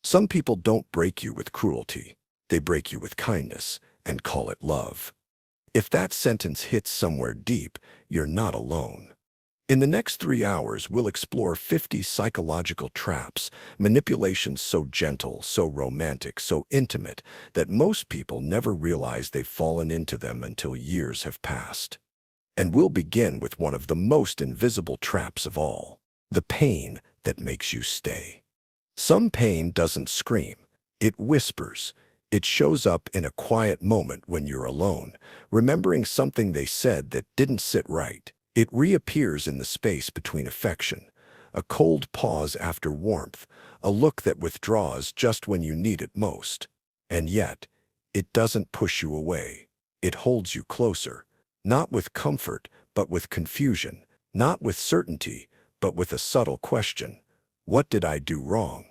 Some people don't break you with cruelty. They break you with kindness and call it love. If that sentence hits somewhere deep, you're not alone. In the next 3 hours, we'll explore 50 psychological traps, manipulations so gentle, so romantic, so intimate that most people never realize they've fallen into them until years have passed. And we'll begin with one of the most invisible traps of all, the pain that makes you stay. Some pain doesn't scream. It whispers. It shows up in a quiet moment when you're alone, remembering something they said that didn't sit right. It reappears in the space between affection, a cold pause after warmth, a look that withdraws just when you need it most. And yet, it doesn't push you away. It holds you closer, not with comfort, but with confusion, not with certainty, but with a subtle question. What did I do wrong?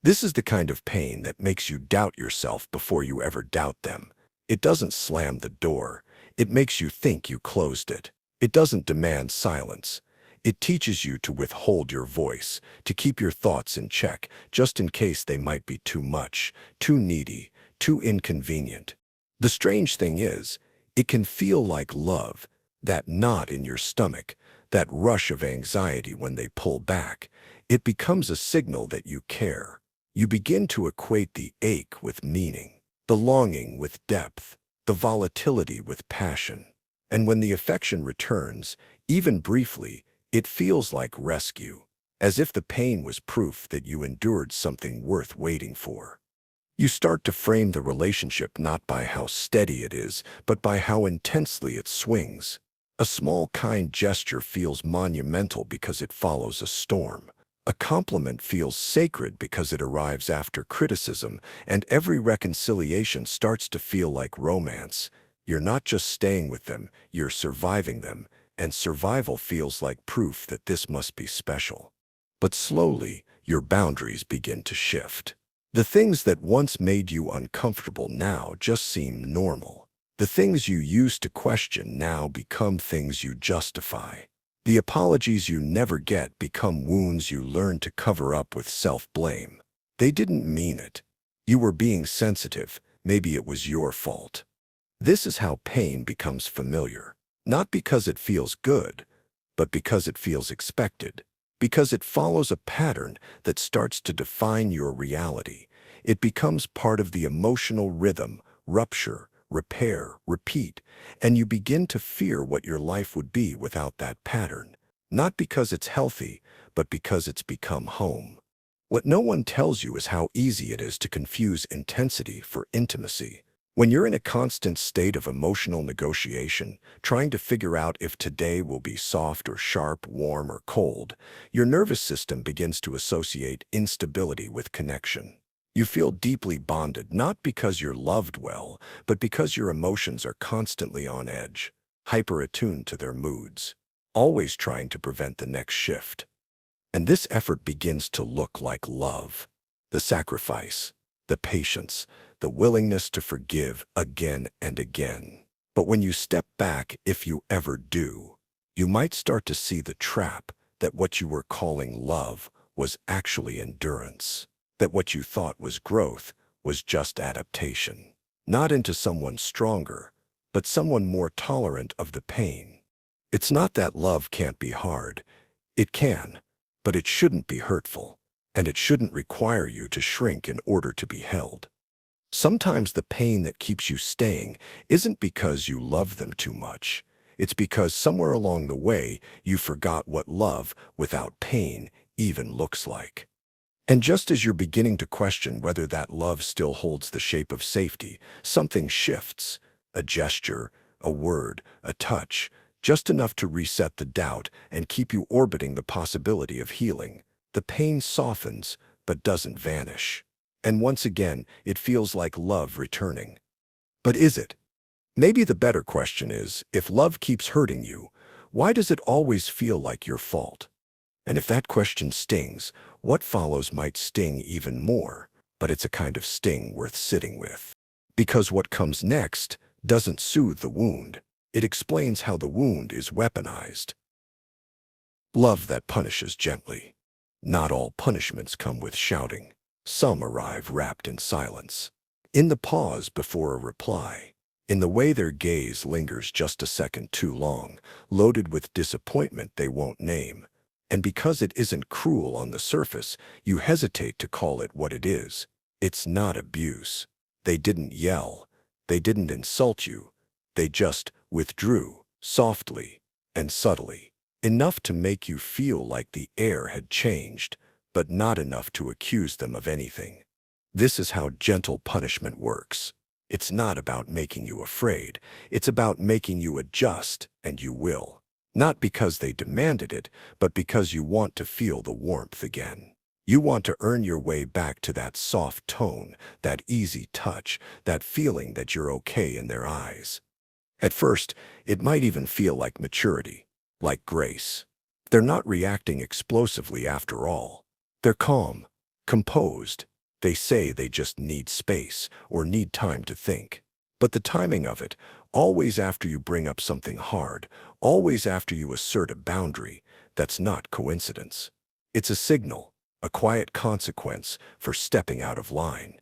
This is the kind of pain that makes you doubt yourself before you ever doubt them. It doesn't slam the door. It makes you think you closed it. It doesn't demand silence. It teaches you to withhold your voice, to keep your thoughts in check, just in case they might be too much, too needy, too inconvenient. The strange thing is, it can feel like love, that knot in your stomach, that rush of anxiety when they pull back. It becomes a signal that you care. You begin to equate the ache with meaning, the longing with depth, the volatility with passion. And when the affection returns, even briefly, it feels like rescue, as if the pain was proof that you endured something worth waiting for. You start to frame the relationship not by how steady it is, but by how intensely it swings. A small kind gesture feels monumental because it follows a storm. A compliment feels sacred because it arrives after criticism, and every reconciliation starts to feel like romance. You're not just staying with them, you're surviving them, and survival feels like proof that this must be special. But slowly, your boundaries begin to shift. The things that once made you uncomfortable now just seem normal. The things you used to question now become things you justify. The apologies you never get become wounds you learn to cover up with self-blame. They didn't mean it. You were being sensitive. Maybe it was your fault. This is how pain becomes familiar. Not because it feels good, but because it feels expected. Because it follows a pattern that starts to define your reality. It becomes part of the emotional rhythm, rupture, repair, repeat, and you begin to fear what your life would be without that pattern. Not because it's healthy, but because it's become home. What no one tells you is how easy it is to confuse intensity for intimacy. When you're in a constant state of emotional negotiation, trying to figure out if today will be soft or sharp, warm or cold, your nervous system begins to associate instability with connection. You feel deeply bonded not because you're loved well, but because your emotions are constantly on edge, hyper-attuned to their moods, always trying to prevent the next shift. And this effort begins to look like love, the sacrifice, the patience, the willingness to forgive again and again. But when you step back, if you ever do, you might start to see the trap that what you were calling love was actually endurance. That what you thought was growth was just adaptation. Not into someone stronger, but someone more tolerant of the pain. It's not that love can't be hard. It can, but it shouldn't be hurtful, and it shouldn't require you to shrink in order to be held. Sometimes the pain that keeps you staying isn't because you love them too much. It's because somewhere along the way you forgot what love without pain even looks like. And just as you're beginning to question whether that love still holds the shape of safety, something shifts. A gesture, a word, a touch, just enough to reset the doubt and keep you orbiting the possibility of healing. The pain softens, but doesn't vanish. And once again, it feels like love returning. But is it? Maybe the better question is, if love keeps hurting you, why does it always feel like your fault? And if that question stings, what follows might sting even more, but it's a kind of sting worth sitting with. Because what comes next doesn't soothe the wound. It explains how the wound is weaponized. Love that punishes gently. Not all punishments come with shouting. Some arrive wrapped in silence, in the pause before a reply, in the way their gaze lingers just a second too long, loaded with disappointment they won't name. And because it isn't cruel on the surface, you hesitate to call it what it is. It's not abuse. They didn't yell. They didn't insult you. They just withdrew, softly and subtly, enough to make you feel like the air had changed, but not enough to accuse them of anything. This is how gentle punishment works. It's not about making you afraid. It's about making you adjust, and you will. Not because they demanded it, but because you want to feel the warmth again. You want to earn your way back to that soft tone, that easy touch, that feeling that you're okay in their eyes. At first, it might even feel like maturity, like grace. They're not reacting explosively after all. They're calm, composed. They say they just need space or need time to think. But the timing of it, always after you bring up something hard, always after you assert a boundary, that's not coincidence. It's a signal, a quiet consequence for stepping out of line.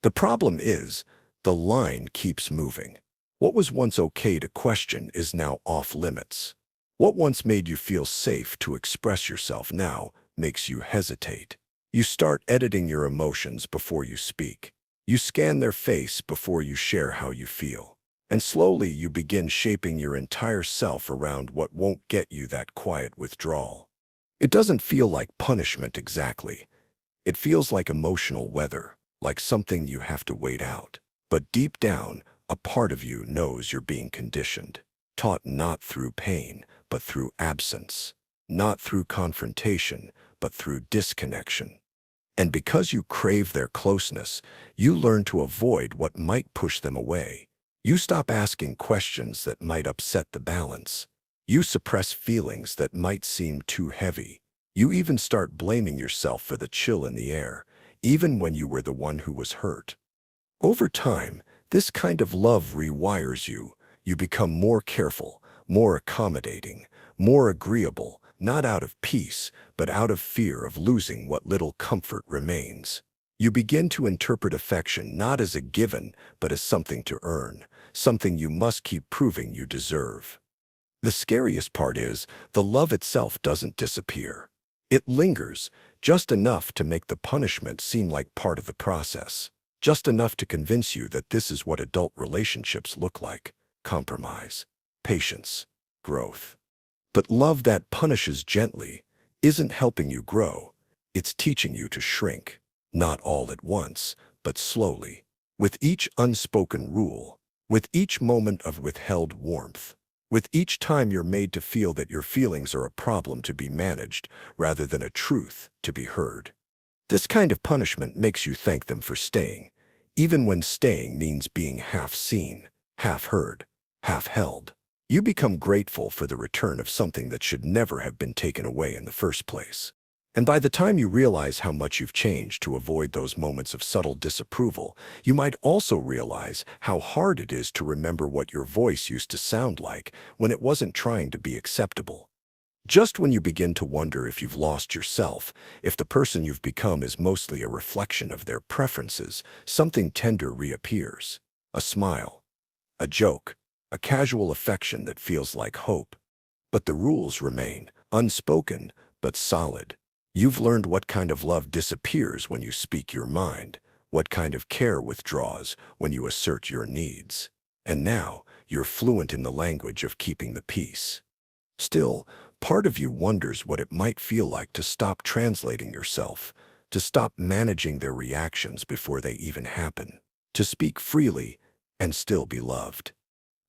The problem is, the line keeps moving. What was once okay to question is now off limits. What once made you feel safe to express yourself now makes you hesitate. You start editing your emotions before you speak. You scan their face before you share how you feel. And slowly you begin shaping your entire self around what won't get you that quiet withdrawal. It doesn't feel like punishment exactly. It feels like emotional weather, like something you have to wait out. But deep down, a part of you knows you're being conditioned, taught not through pain, but through absence, not through confrontation, but through disconnection. And because you crave their closeness, you learn to avoid what might push them away. You stop asking questions that might upset the balance. You suppress feelings that might seem too heavy. You even start blaming yourself for the chill in the air, even when you were the one who was hurt. Over time, this kind of love rewires you. You become more careful, more accommodating, more agreeable, not out of peace, but out of fear of losing what little comfort remains. You begin to interpret affection not as a given, but as something to earn, something you must keep proving you deserve. The scariest part is, the love itself doesn't disappear. It lingers, just enough to make the punishment seem like part of the process, just enough to convince you that this is what adult relationships look like: compromise, patience, growth. But love that punishes gently isn't helping you grow. It's teaching you to shrink, not all at once, but slowly, with each unspoken rule, with each moment of withheld warmth, with each time you're made to feel that your feelings are a problem to be managed rather than a truth to be heard. This kind of punishment makes you thank them for staying, even when staying means being half seen, half heard, half held. You become grateful for the return of something that should never have been taken away in the first place. And by the time you realize how much you've changed to avoid those moments of subtle disapproval, you might also realize how hard it is to remember what your voice used to sound like when it wasn't trying to be acceptable. Just when you begin to wonder if you've lost yourself, if the person you've become is mostly a reflection of their preferences, something tender reappears. A smile, a joke, a casual affection that feels like hope. But the rules remain, unspoken, but solid. You've learned what kind of love disappears when you speak your mind, what kind of care withdraws when you assert your needs. And now, you're fluent in the language of keeping the peace. Still, part of you wonders what it might feel like to stop translating yourself, to stop managing their reactions before they even happen, to speak freely and still be loved.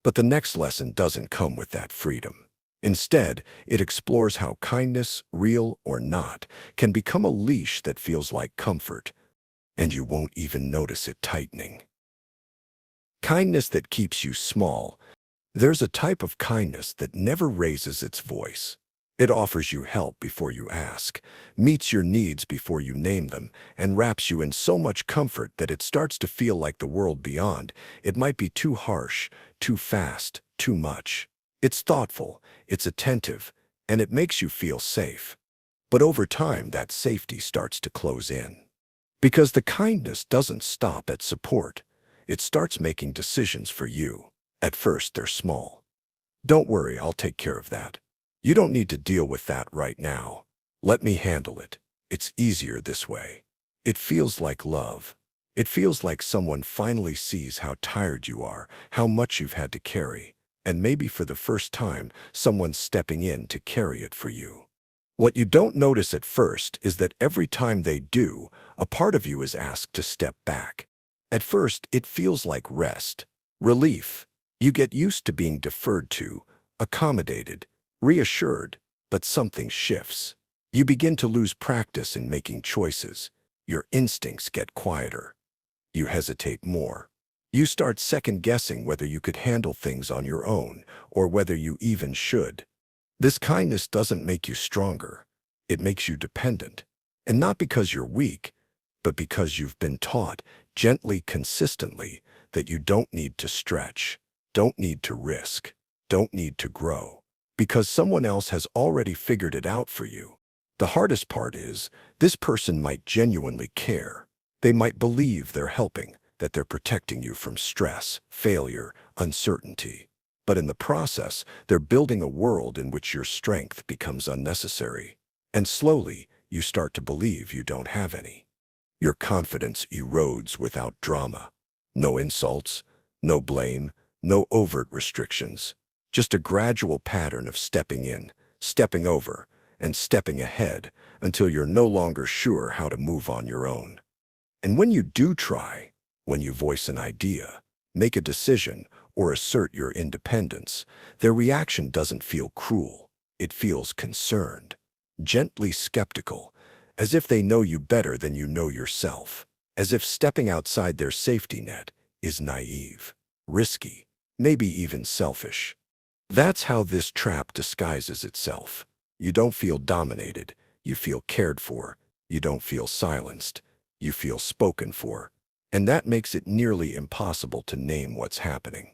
But the next lesson doesn't come with that freedom. Instead, it explores how kindness, real or not, can become a leash that feels like comfort, and you won't even notice it tightening. Kindness that keeps you small. There's a type of kindness that never raises its voice. It offers you help before you ask, meets your needs before you name them, and wraps you in so much comfort that it starts to feel like the world beyond. It might be too harsh, too fast, too much. It's thoughtful, it's attentive, and it makes you feel safe. But over time, that safety starts to close in. Because the kindness doesn't stop at support. It starts making decisions for you. At first, they're small. Don't worry, I'll take care of that. You don't need to deal with that right now. Let me handle it. It's easier this way. It feels like love. It feels like someone finally sees how tired you are, how much you've had to carry, and maybe for the first time, someone's stepping in to carry it for you. What you don't notice at first is that every time they do, a part of you is asked to step back. At first, it feels like rest, relief. You get used to being deferred to, accommodated, reassured, but something shifts. You begin to lose practice in making choices. Your instincts get quieter. You hesitate more. You start second-guessing whether you could handle things on your own or whether you even should. This kindness doesn't make you stronger. It makes you dependent. And not because you're weak, but because you've been taught, gently, consistently, that you don't need to stretch, don't need to risk, don't need to grow, because someone else has already figured it out for you. The hardest part is, this person might genuinely care. They might believe they're helping, that they're protecting you from stress, failure, uncertainty. But in the process, they're building a world in which your strength becomes unnecessary. And slowly, you start to believe you don't have any. Your confidence erodes without drama. No insults, no blame, no overt restrictions. Just a gradual pattern of stepping in, stepping over, and stepping ahead until you're no longer sure how to move on your own. And when you do try, when you voice an idea, make a decision, or assert your independence, their reaction doesn't feel cruel. It feels concerned, gently skeptical, as if they know you better than you know yourself, as if stepping outside their safety net is naive, risky, maybe even selfish. That's how this trap disguises itself. You don't feel dominated, you feel cared for, you don't feel silenced, you feel spoken for. And that makes it nearly impossible to name what's happening.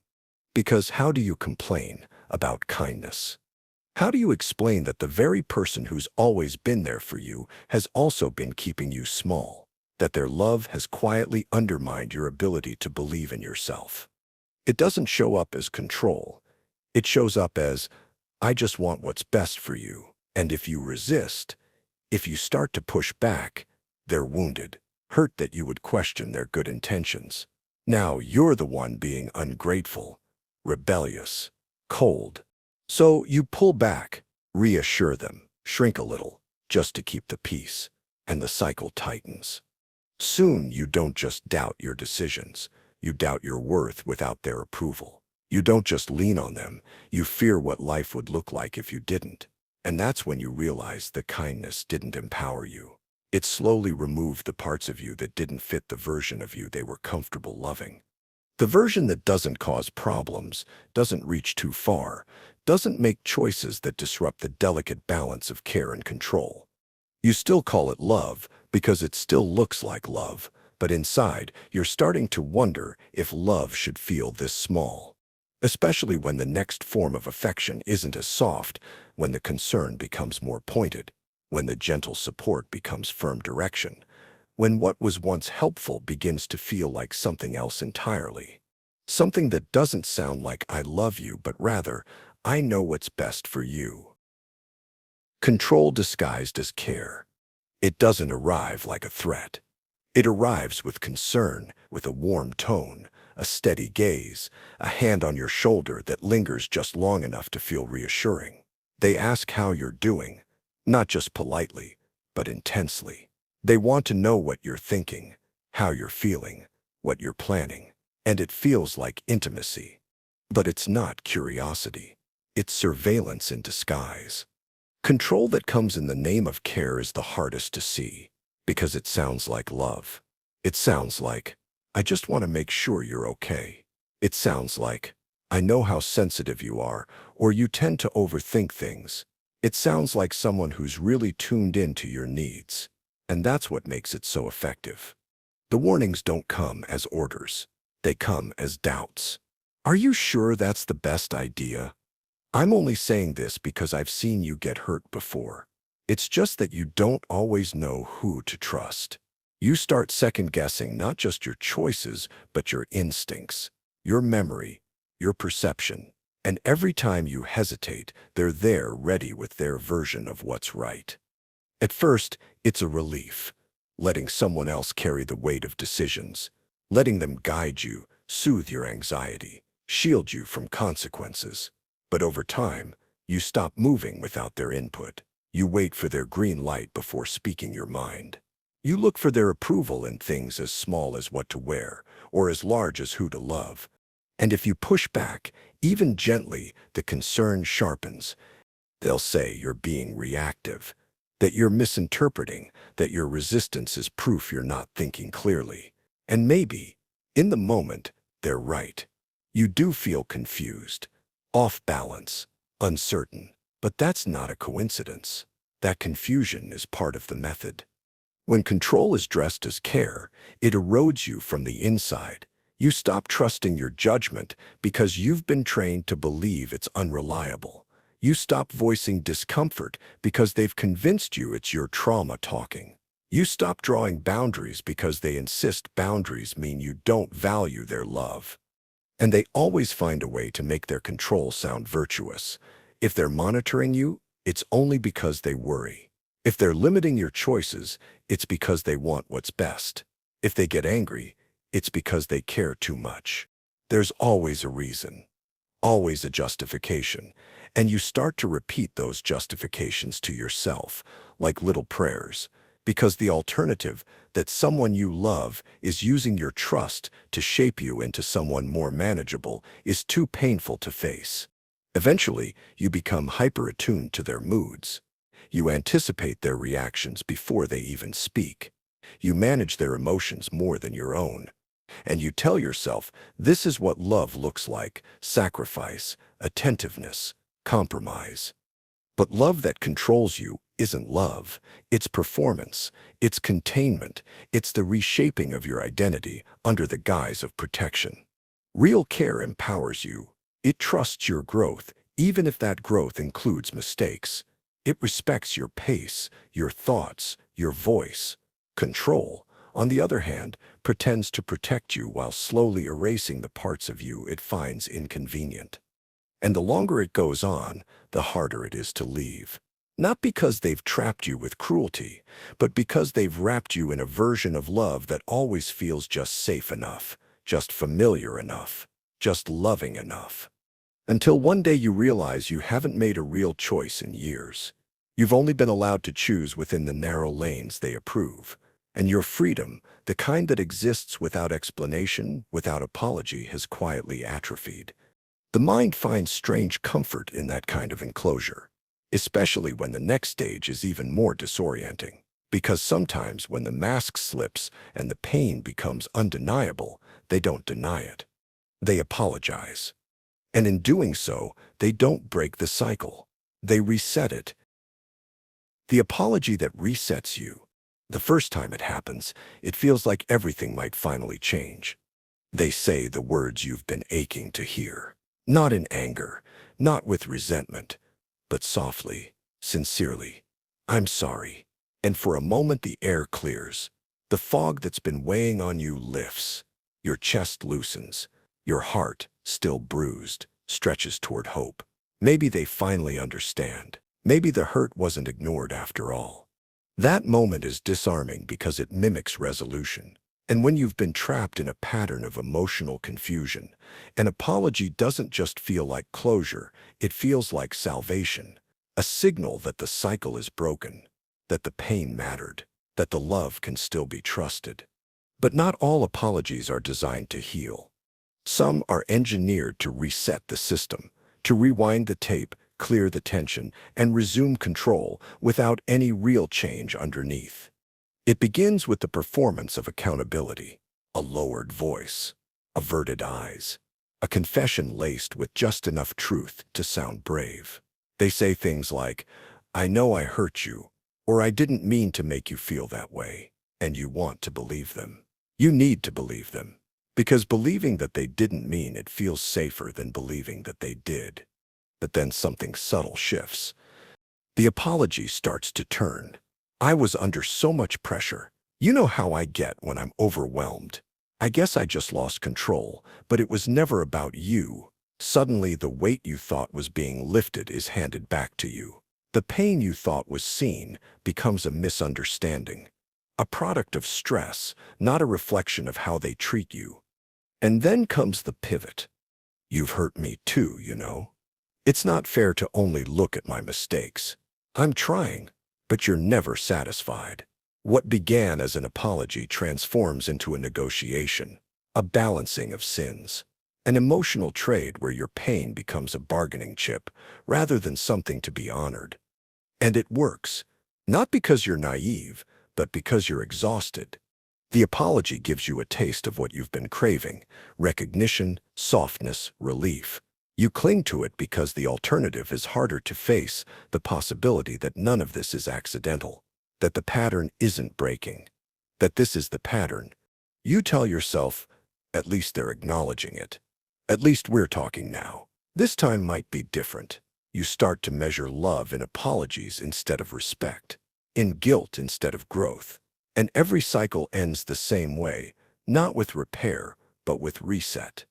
Because how do you complain about kindness? How do you explain that the very person who's always been there for you has also been keeping you small? That their love has quietly undermined your ability to believe in yourself? It doesn't show up as control. It shows up as, I just want what's best for you. And if you resist, if you start to push back, they're wounded, hurt that you would question their good intentions. Now you're the one being ungrateful, rebellious, cold. So you pull back, reassure them, shrink a little, just to keep the peace, and the cycle tightens. Soon you don't just doubt your decisions, you doubt your worth without their approval. You don't just lean on them, you fear what life would look like if you didn't. And that's when you realize the kindness didn't empower you. It slowly removed the parts of you that didn't fit the version of you they were comfortable loving. The version that doesn't cause problems, doesn't reach too far, doesn't make choices that disrupt the delicate balance of care and control. You still call it love because it still looks like love, but inside you're starting to wonder if love should feel this small. Especially when the next form of affection isn't as soft, when the concern becomes more pointed, when the gentle support becomes firm direction, when what was once helpful begins to feel like something else entirely. Something that doesn't sound like I love you, but rather, I know what's best for you. Control disguised as care. It doesn't arrive like a threat. It arrives with concern, with a warm tone, a steady gaze, a hand on your shoulder that lingers just long enough to feel reassuring. They ask how you're doing, not just politely, but intensely. They want to know what you're thinking, how you're feeling, what you're planning, and it feels like intimacy. But it's not curiosity. It's surveillance in disguise. Control that comes in the name of care is the hardest to see, because it sounds like love. It sounds like, I just want to make sure you're okay. It sounds like, I know how sensitive you are, or you tend to overthink things. It sounds like someone who's really tuned into your needs. And that's what makes it so effective. The warnings don't come as orders. They come as doubts. Are you sure that's the best idea? I'm only saying this because I've seen you get hurt before. It's just that you don't always know who to trust. You start second-guessing not just your choices, but your instincts, your memory, your perception. And every time you hesitate, they're there ready with their version of what's right. At first, it's a relief, letting someone else carry the weight of decisions, letting them guide you, soothe your anxiety, shield you from consequences. But over time, you stop moving without their input. You wait for their green light before speaking your mind. You look for their approval in things as small as what to wear, or as large as who to love. And if you push back, even gently, the concern sharpens. They'll say you're being reactive, that you're misinterpreting, that your resistance is proof you're not thinking clearly. And maybe, in the moment, they're right. You do feel confused, off balance, uncertain. But that's not a coincidence. That confusion is part of the method. When control is dressed as care, it erodes you from the inside. You stop trusting your judgment because you've been trained to believe it's unreliable. You stop voicing discomfort because they've convinced you it's your trauma talking. You stop drawing boundaries because they insist boundaries mean you don't value their love. And they always find a way to make their control sound virtuous. If they're monitoring you, it's only because they worry. If they're limiting your choices, it's because they want what's best. If they get angry, it's because they care too much. There's always a reason, always a justification, and you start to repeat those justifications to yourself, like little prayers, because the alternative, that someone you love is using your trust to shape you into someone more manageable, is too painful to face. Eventually, you become hyper-attuned to their moods. You anticipate their reactions before they even speak. You manage their emotions more than your own. And you tell yourself, this is what love looks like: sacrifice, attentiveness, compromise. But love that controls you isn't love. It's performance. It's containment. It's the reshaping of your identity under the guise of protection. Real care empowers you. It trusts your growth, even if that growth includes mistakes. It respects your pace, your thoughts, your voice. Control, on the other hand, pretends to protect you while slowly erasing the parts of you it finds inconvenient. And the longer it goes on, the harder it is to leave. Not because they've trapped you with cruelty, but because they've wrapped you in a version of love that always feels just safe enough, just familiar enough, just loving enough. Until one day you realize you haven't made a real choice in years. You've only been allowed to choose within the narrow lanes they approve. And your freedom, the kind that exists without explanation, without apology, has quietly atrophied. The mind finds strange comfort in that kind of enclosure, especially when the next stage is even more disorienting. Because sometimes when the mask slips and the pain becomes undeniable, they don't deny it. They apologize. And in doing so, they don't break the cycle. They reset it. The apology that resets you. The first time it happens, it feels like everything might finally change. They say the words you've been aching to hear. Not in anger, not with resentment, but softly, sincerely. I'm sorry. And for a moment the air clears. The fog that's been weighing on you lifts. Your chest loosens. Your heart, still bruised, stretches toward hope. Maybe they finally understand. Maybe the hurt wasn't ignored after all. That moment is disarming because it mimics resolution. And when you've been trapped in a pattern of emotional confusion, an apology doesn't just feel like closure, it feels like salvation. A signal that the cycle is broken, that the pain mattered, that the love can still be trusted. But not all apologies are designed to heal. Some are engineered to reset the system, to rewind the tape, clear the tension, and resume control without any real change underneath. It begins with the performance of accountability, a lowered voice, averted eyes, a confession laced with just enough truth to sound brave. They say things like, "I know I hurt you," or "I didn't mean to make you feel that way," and you want to believe them. You need to believe them, because believing that they didn't mean it feels safer than believing that they did. But then something subtle shifts. The apology starts to turn. "I was under so much pressure. You know how I get when I'm overwhelmed. I guess I just lost control, but it was never about you. Suddenly, the weight you thought was being lifted is handed back to you. The pain you thought was seen becomes a misunderstanding, a product of stress, not a reflection of how they treat you. And then comes the pivot. You've hurt me too, you know. It's not fair to only look at my mistakes. I'm trying, but you're never satisfied. What began as an apology transforms into a negotiation, a balancing of sins, an emotional trade where your pain becomes a bargaining chip rather than something to be honored. And it works, not because you're naive, but because you're exhausted. The apology gives you a taste of what you've been craving: recognition, softness, relief. You cling to it because the alternative is harder to face, the possibility that none of this is accidental, that the pattern isn't breaking, that this is the pattern. You tell yourself, at least they're acknowledging it. At least we're talking now. This time might be different. You start to measure love in apologies instead of respect, in guilt instead of growth. And every cycle ends the same way, not with repair, but with reset.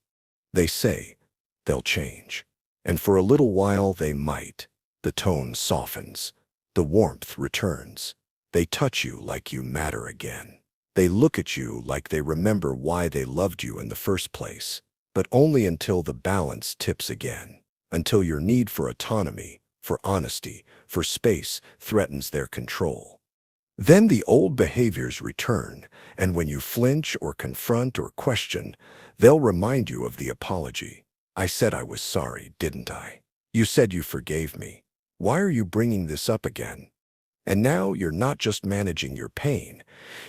They say they'll change. And for a little while they might. The tone softens. The warmth returns. They touch you like you matter again. They look at you like they remember why they loved you in the first place. But only until the balance tips again. Until your need for autonomy, for honesty, for space threatens their control. Then the old behaviors return, and when you flinch or confront or question, they'll remind you of the apology. I said I was sorry, didn't I? You said you forgave me. Why are you bringing this up again? And now you're not just managing your pain,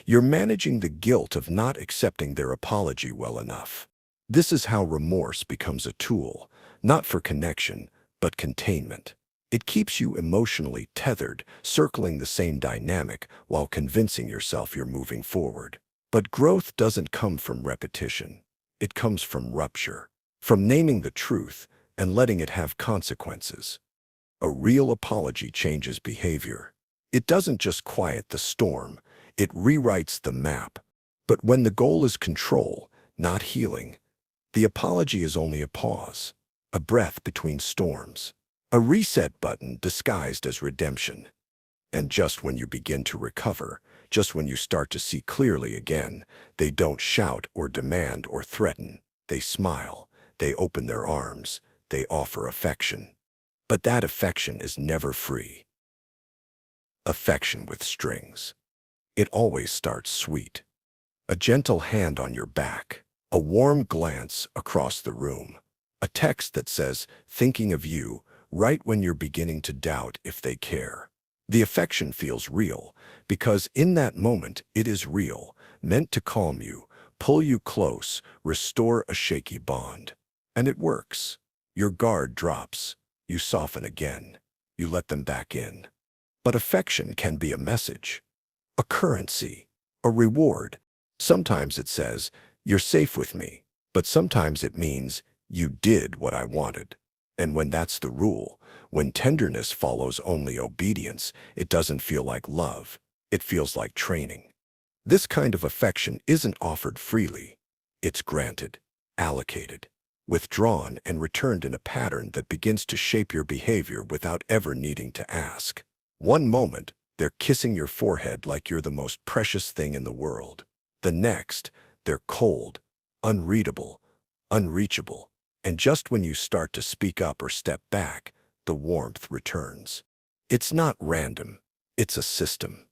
you're managing the guilt of not accepting their apology well enough. This is how remorse becomes a tool, not for connection, but containment. It keeps you emotionally tethered, circling the same dynamic while convincing yourself you're moving forward. But growth doesn't come from repetition. It comes from rupture, from naming the truth and letting it have consequences. A real apology changes behavior. It doesn't just quiet the storm, it rewrites the map. But when the goal is control, not healing, the apology is only a pause, a breath between storms. A reset button disguised as redemption. And just when you begin to recover, just when you start to see clearly again, they don't shout or demand or threaten. They smile, they open their arms, they offer affection. But that affection is never free. Affection with strings. It always starts sweet. A gentle hand on your back, a warm glance across the room, a text that says, "Thinking of you," right when you're beginning to doubt if they care. The affection feels real, because in that moment it is real, meant to calm you, pull you close, restore a shaky bond. And it works. Your guard drops. You soften again. You let them back in. But affection can be a message, a currency, a reward. Sometimes it says, "You're safe with me," but sometimes it means, "You did what I wanted." And when that's the rule, when tenderness follows only obedience, it doesn't feel like love. It feels like training. This kind of affection isn't offered freely. It's granted, allocated, withdrawn, and returned in a pattern that begins to shape your behavior without ever needing to ask. One moment, they're kissing your forehead like you're the most precious thing in the world. The next, they're cold, unreadable, unreachable. And just when you start to speak up or step back, the warmth returns. It's not random. It's a system.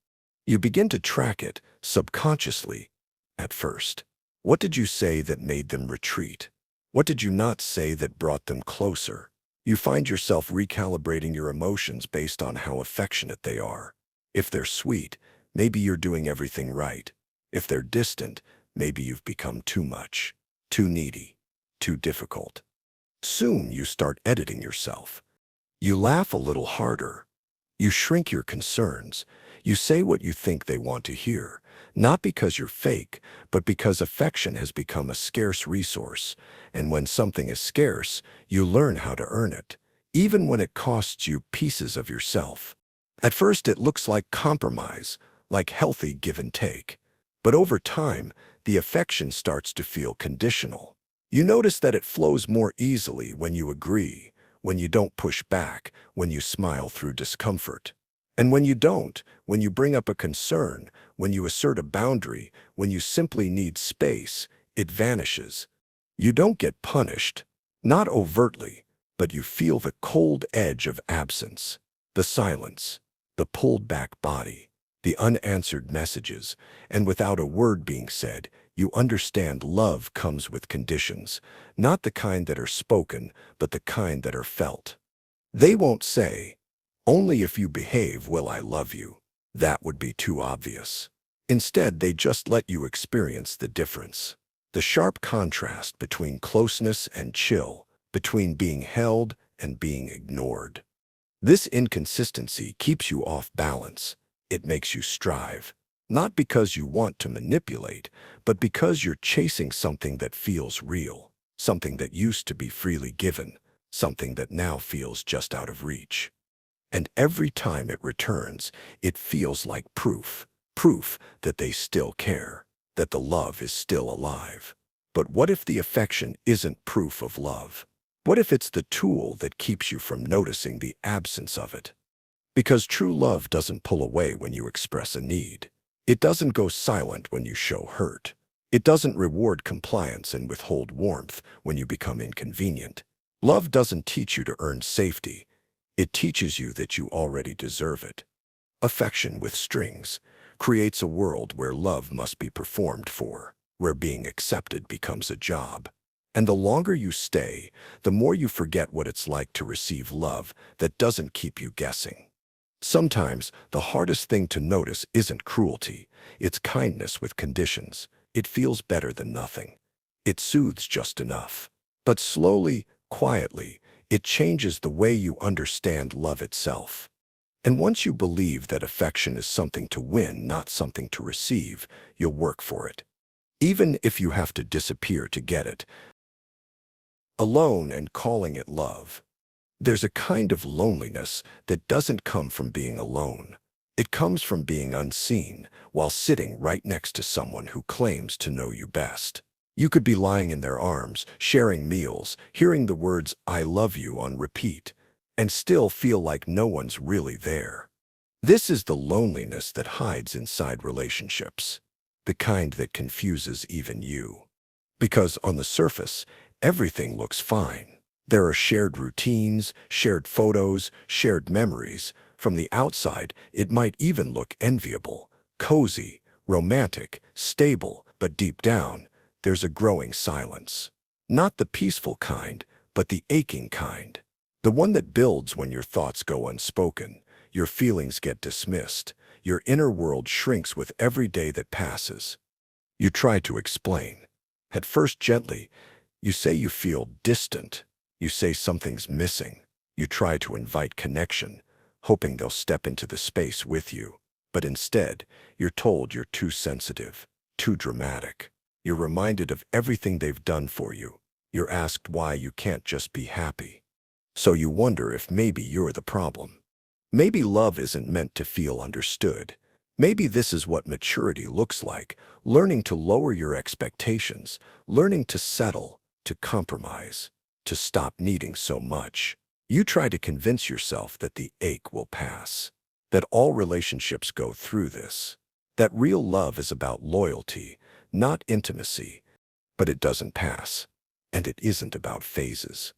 You begin to track it subconsciously at first. What did you say that made them retreat? What did you not say that brought them closer? You find yourself recalibrating your emotions based on how affectionate they are. If they're sweet, maybe you're doing everything right. If they're distant, maybe you've become too much, too needy, too difficult. Soon you start editing yourself. You laugh a little harder. You shrink your concerns. You say what you think they want to hear, not because you're fake, but because affection has become a scarce resource. And when something is scarce, you learn how to earn it, even when it costs you pieces of yourself. At first it looks like compromise, like healthy give and take. But over time, the affection starts to feel conditional. You notice that it flows more easily when you agree, when you don't push back, when you smile through discomfort. And when you don't, when you bring up a concern, when you assert a boundary, when you simply need space, it vanishes. You don't get punished, not overtly, but you feel the cold edge of absence, the silence, the pulled back body, the unanswered messages, and without a word being said, you understand love comes with conditions, not the kind that are spoken, but the kind that are felt. They won't say, "Only if you behave will I love you." That would be too obvious. Instead, they just let you experience the difference. The sharp contrast between closeness and chill, between being held and being ignored. This inconsistency keeps you off balance. It makes you strive, not because you want to manipulate, but because you're chasing something that feels real, something that used to be freely given, something that now feels just out of reach. And every time it returns, it feels like proof that they still care, that the love is still alive. But what if the affection isn't proof of love? What if it's the tool that keeps you from noticing the absence of it? Because true love doesn't pull away when you express a need. It doesn't go silent when you show hurt. It doesn't reward compliance and withhold warmth when you become inconvenient. Love doesn't teach you to earn safety. It teaches you that you already deserve it. Affection with strings creates a world where love must be performed for, where being accepted becomes a job. And the longer you stay, the more you forget what it's like to receive love that doesn't keep you guessing. Sometimes the hardest thing to notice isn't cruelty, it's kindness with conditions. It feels better than nothing. It soothes just enough. But slowly, quietly, it changes the way you understand love itself. And once you believe that affection is something to win, not something to receive, you'll work for it. Even if you have to disappear to get it, alone and calling it love. There's a kind of loneliness that doesn't come from being alone. It comes from being unseen while sitting right next to someone who claims to know you best. You could be lying in their arms, sharing meals, hearing the words "I love you" on repeat, and still feel like no one's really there. This is the loneliness that hides inside relationships, the kind that confuses even you. Because on the surface, everything looks fine. There are shared routines, shared photos, shared memories. From the outside, it might even look enviable, cozy, romantic, stable, but deep down, there's a growing silence. Not the peaceful kind, but the aching kind. The one that builds when your thoughts go unspoken, your feelings get dismissed, your inner world shrinks with every day that passes. You try to explain. At first gently, you say you feel distant. You say something's missing. You try to invite connection, hoping they'll step into the space with you. But instead, you're told you're too sensitive, too dramatic. You're reminded of everything they've done for you. You're asked why you can't just be happy. So you wonder if maybe you're the problem. Maybe love isn't meant to feel understood. Maybe this is what maturity looks like, learning to lower your expectations, learning to settle, to compromise, to stop needing so much. You try to convince yourself that the ache will pass, that all relationships go through this, that real love is about loyalty, not intimacy, but it doesn't pass, and it isn't about phases.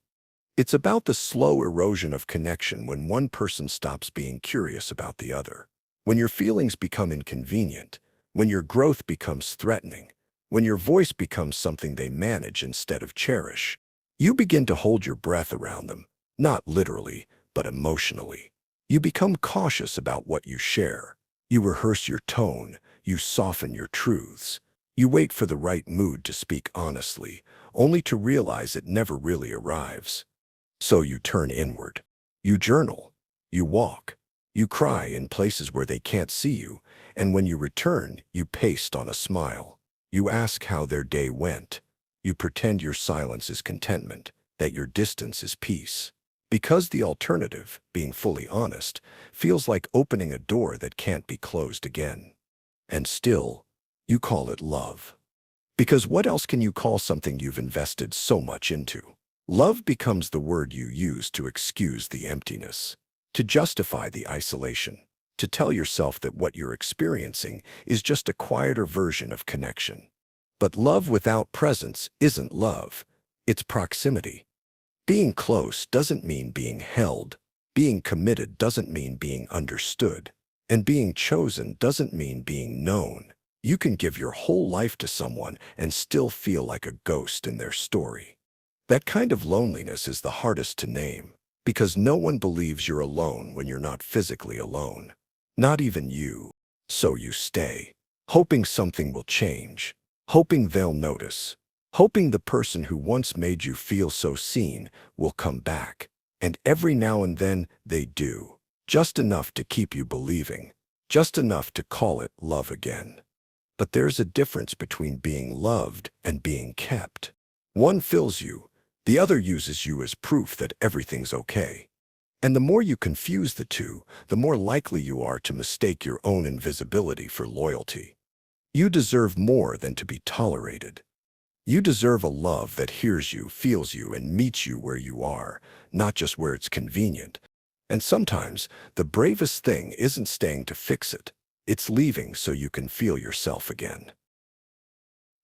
It's about the slow erosion of connection when one person stops being curious about the other, when your feelings become inconvenient, when your growth becomes threatening, when your voice becomes something they manage instead of cherish. You begin to hold your breath around them, not literally, but emotionally. You become cautious about what you share. You rehearse your tone. You soften your truths. You wait for the right mood to speak honestly, only to realize it never really arrives. So you turn inward. You journal. You walk. You cry in places where they can't see you, and when you return, you paste on a smile. You ask how their day went. You pretend your silence is contentment, that your distance is peace. Because the alternative, being fully honest, feels like opening a door that can't be closed again. And still, You call it love. Because what else can you call something you've invested so much into? Love becomes the word you use to excuse the emptiness, to justify the isolation, to tell yourself that what you're experiencing is just a quieter version of connection. But love without presence isn't love. It's proximity. Being close doesn't mean being held. Being committed doesn't mean being understood. And being chosen doesn't mean being known. You can give your whole life to someone and still feel like a ghost in their story. That kind of loneliness is the hardest to name, because no one believes you're alone when you're not physically alone. Not even you. So you stay, hoping something will change, hoping they'll notice, hoping the person who once made you feel so seen will come back. And every now and then they do, just enough to keep you believing, just enough to call it love again. But there's a difference between being loved and being kept. One fills you, the other uses you as proof that everything's okay. And the more you confuse the two, the more likely you are to mistake your own invisibility for loyalty. You deserve more than to be tolerated. You deserve a love that hears you, feels you, and meets you where you are, not just where it's convenient. And sometimes, the bravest thing isn't staying to fix it. It's leaving so you can feel yourself again.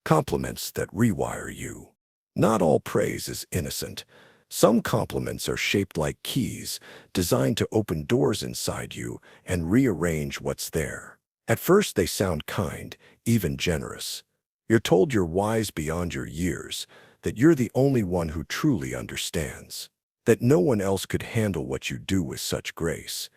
Compliments that rewire you. Not all praise is innocent. Some compliments are shaped like keys, designed to open doors inside you and rearrange what's there. At first they sound kind, even generous. You're told you're wise beyond your years, that you're the only one who truly understands, that no one else could handle what you do with such grace.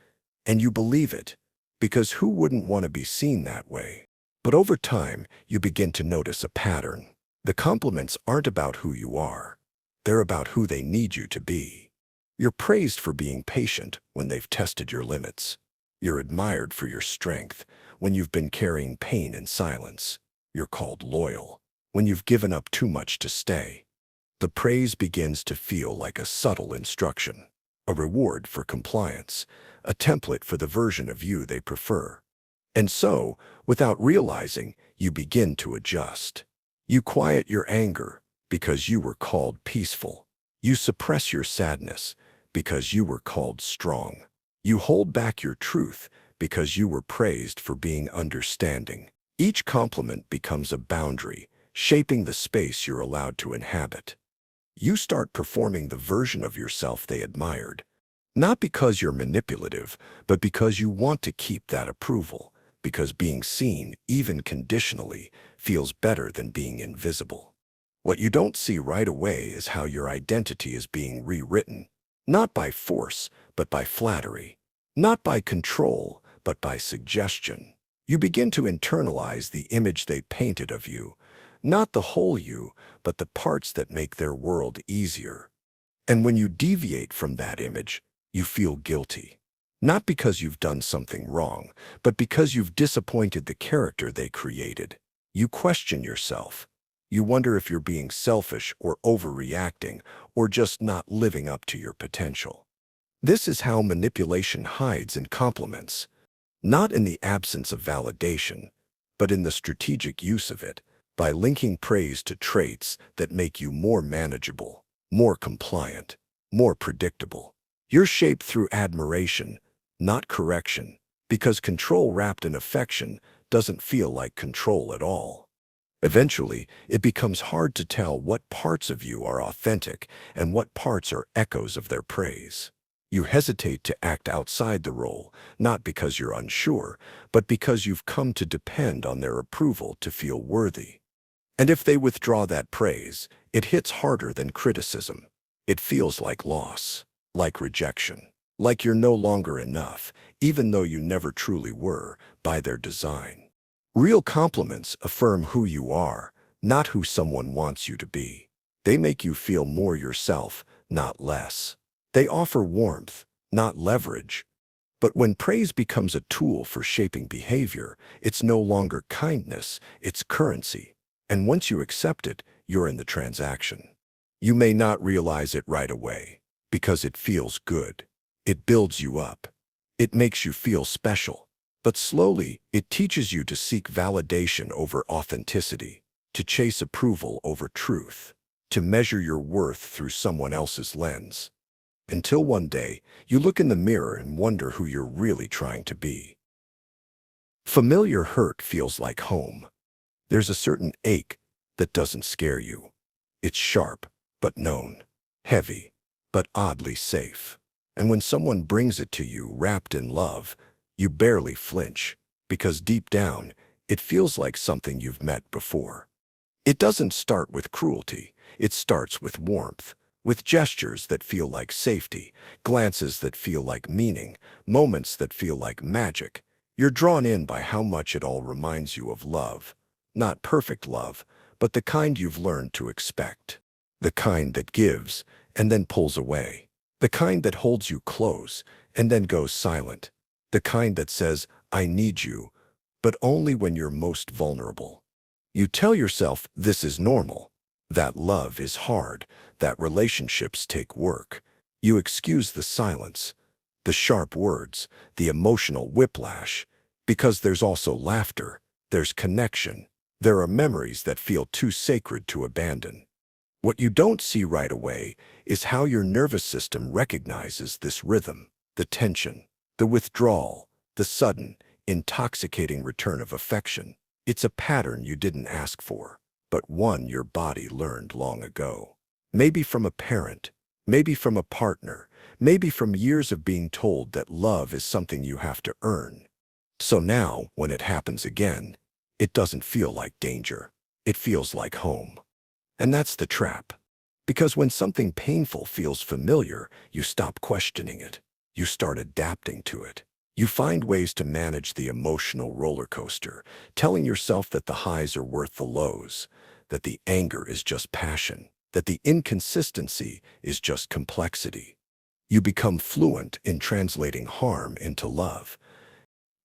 And you believe it, because who wouldn't want to be seen that way? But over time, you begin to notice a pattern. The compliments aren't about who you are. They're about who they need you to be. You're praised for being patient when they've tested your limits. You're admired for your strength when you've been carrying pain in silence. You're called loyal when you've given up too much to stay. The praise begins to feel like a subtle instruction, a reward for compliance, a template for the version of you they prefer. And so, without realizing, you begin to adjust. You quiet your anger because you were called peaceful. You suppress your sadness because you were called strong. You hold back your truth because you were praised for being understanding. Each compliment becomes a boundary, shaping the space you're allowed to inhabit. You start performing the version of yourself they admired, not because you're manipulative, but because you want to keep that approval, because being seen, even conditionally, feels better than being invisible. What you don't see right away is how your identity is being rewritten, not by force, but by flattery, not by control, but by suggestion. You begin to internalize the image they painted of you, not the whole you, but the parts that make their world easier. And when you deviate from that image, you feel guilty. Not because you've done something wrong, but because you've disappointed the character they created. You question yourself. You wonder if you're being selfish or overreacting, or just not living up to your potential. This is how manipulation hides in compliments. Not in the absence of validation, but in the strategic use of it, by linking praise to traits that make you more manageable, more compliant, more predictable. You're shaped through admiration, not correction, because control wrapped in affection doesn't feel like control at all. Eventually, it becomes hard to tell what parts of you are authentic and what parts are echoes of their praise. You hesitate to act outside the role, not because you're unsure, but because you've come to depend on their approval to feel worthy. And if they withdraw that praise, it hits harder than criticism. It feels like loss, like rejection, like you're no longer enough, even though you never truly were, by their design. Real compliments affirm who you are, not who someone wants you to be. They make you feel more yourself, not less. They offer warmth, not leverage. But when praise becomes a tool for shaping behavior, it's no longer kindness, it's currency. And once you accept it, you're in the transaction. You may not realize it right away, because it feels good. It builds you up. It makes you feel special. But slowly, it teaches you to seek validation over authenticity, to chase approval over truth, to measure your worth through someone else's lens. Until one day, you look in the mirror and wonder who you're really trying to be. Familiar hurt feels like home. There's a certain ache that doesn't scare you. It's sharp, but known. Heavy, but oddly safe. And when someone brings it to you wrapped in love, you barely flinch, because deep down, it feels like something you've met before. It doesn't start with cruelty. It starts with warmth, with gestures that feel like safety, glances that feel like meaning, moments that feel like magic. You're drawn in by how much it all reminds you of love. Not perfect love, but the kind you've learned to expect. The kind that gives and then pulls away. The kind that holds you close and then goes silent. The kind that says, I need you, but only when you're most vulnerable. You tell yourself this is normal, that love is hard, that relationships take work. You excuse the silence, the sharp words, the emotional whiplash, because there's also laughter, there's connection, there are memories that feel too sacred to abandon. What you don't see right away is how your nervous system recognizes this rhythm, the tension, the withdrawal, the sudden, intoxicating return of affection. It's a pattern you didn't ask for, but one your body learned long ago. Maybe from a parent, maybe from a partner, maybe from years of being told that love is something you have to earn. So now, when it happens again, it doesn't feel like danger. It feels like home. And that's the trap. Because when something painful feels familiar, you stop questioning it. You start adapting to it. You find ways to manage the emotional roller coaster, telling yourself that the highs are worth the lows, that the anger is just passion, that the inconsistency is just complexity. You become fluent in translating harm into love.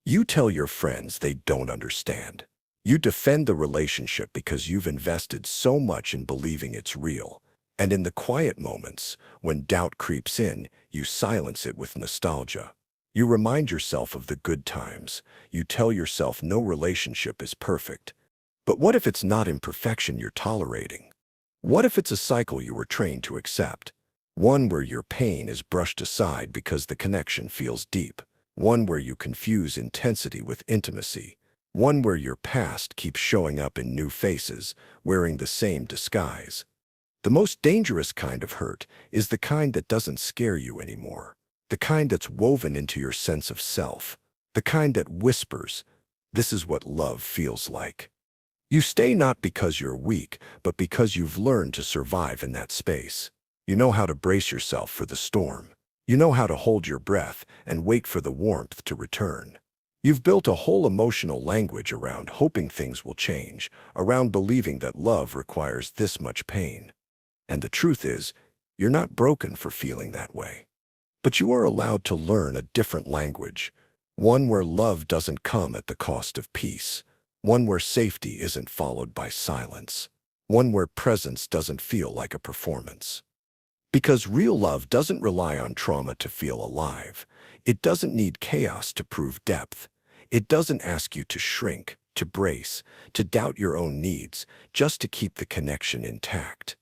You tell your friends they don't understand. You defend the relationship because you've invested so much in believing it's real. And in the quiet moments, when doubt creeps in, you silence it with nostalgia. You remind yourself of the good times. You tell yourself no relationship is perfect. But what if it's not imperfection you're tolerating? What if it's a cycle you were trained to accept? One where your pain is brushed aside because the connection feels deep. One where you confuse intensity with intimacy. One where your past keeps showing up in new faces, wearing the same disguise. The most dangerous kind of hurt is the kind that doesn't scare you anymore. The kind that's woven into your sense of self. The kind that whispers, this is what love feels like. You stay not because you're weak, but because you've learned to survive in that space. You know how to brace yourself for the storm. You know how to hold your breath and wait for the warmth to return. You've built a whole emotional language around hoping things will change, around believing that love requires this much pain. And the truth is, you're not broken for feeling that way. But you are allowed to learn a different language, one where love doesn't come at the cost of peace, one where safety isn't followed by silence, one where presence doesn't feel like a performance. Because real love doesn't rely on trauma to feel alive. It doesn't need chaos to prove depth. It doesn't ask you to shrink, to brace, to doubt your own needs, just to keep the connection intact.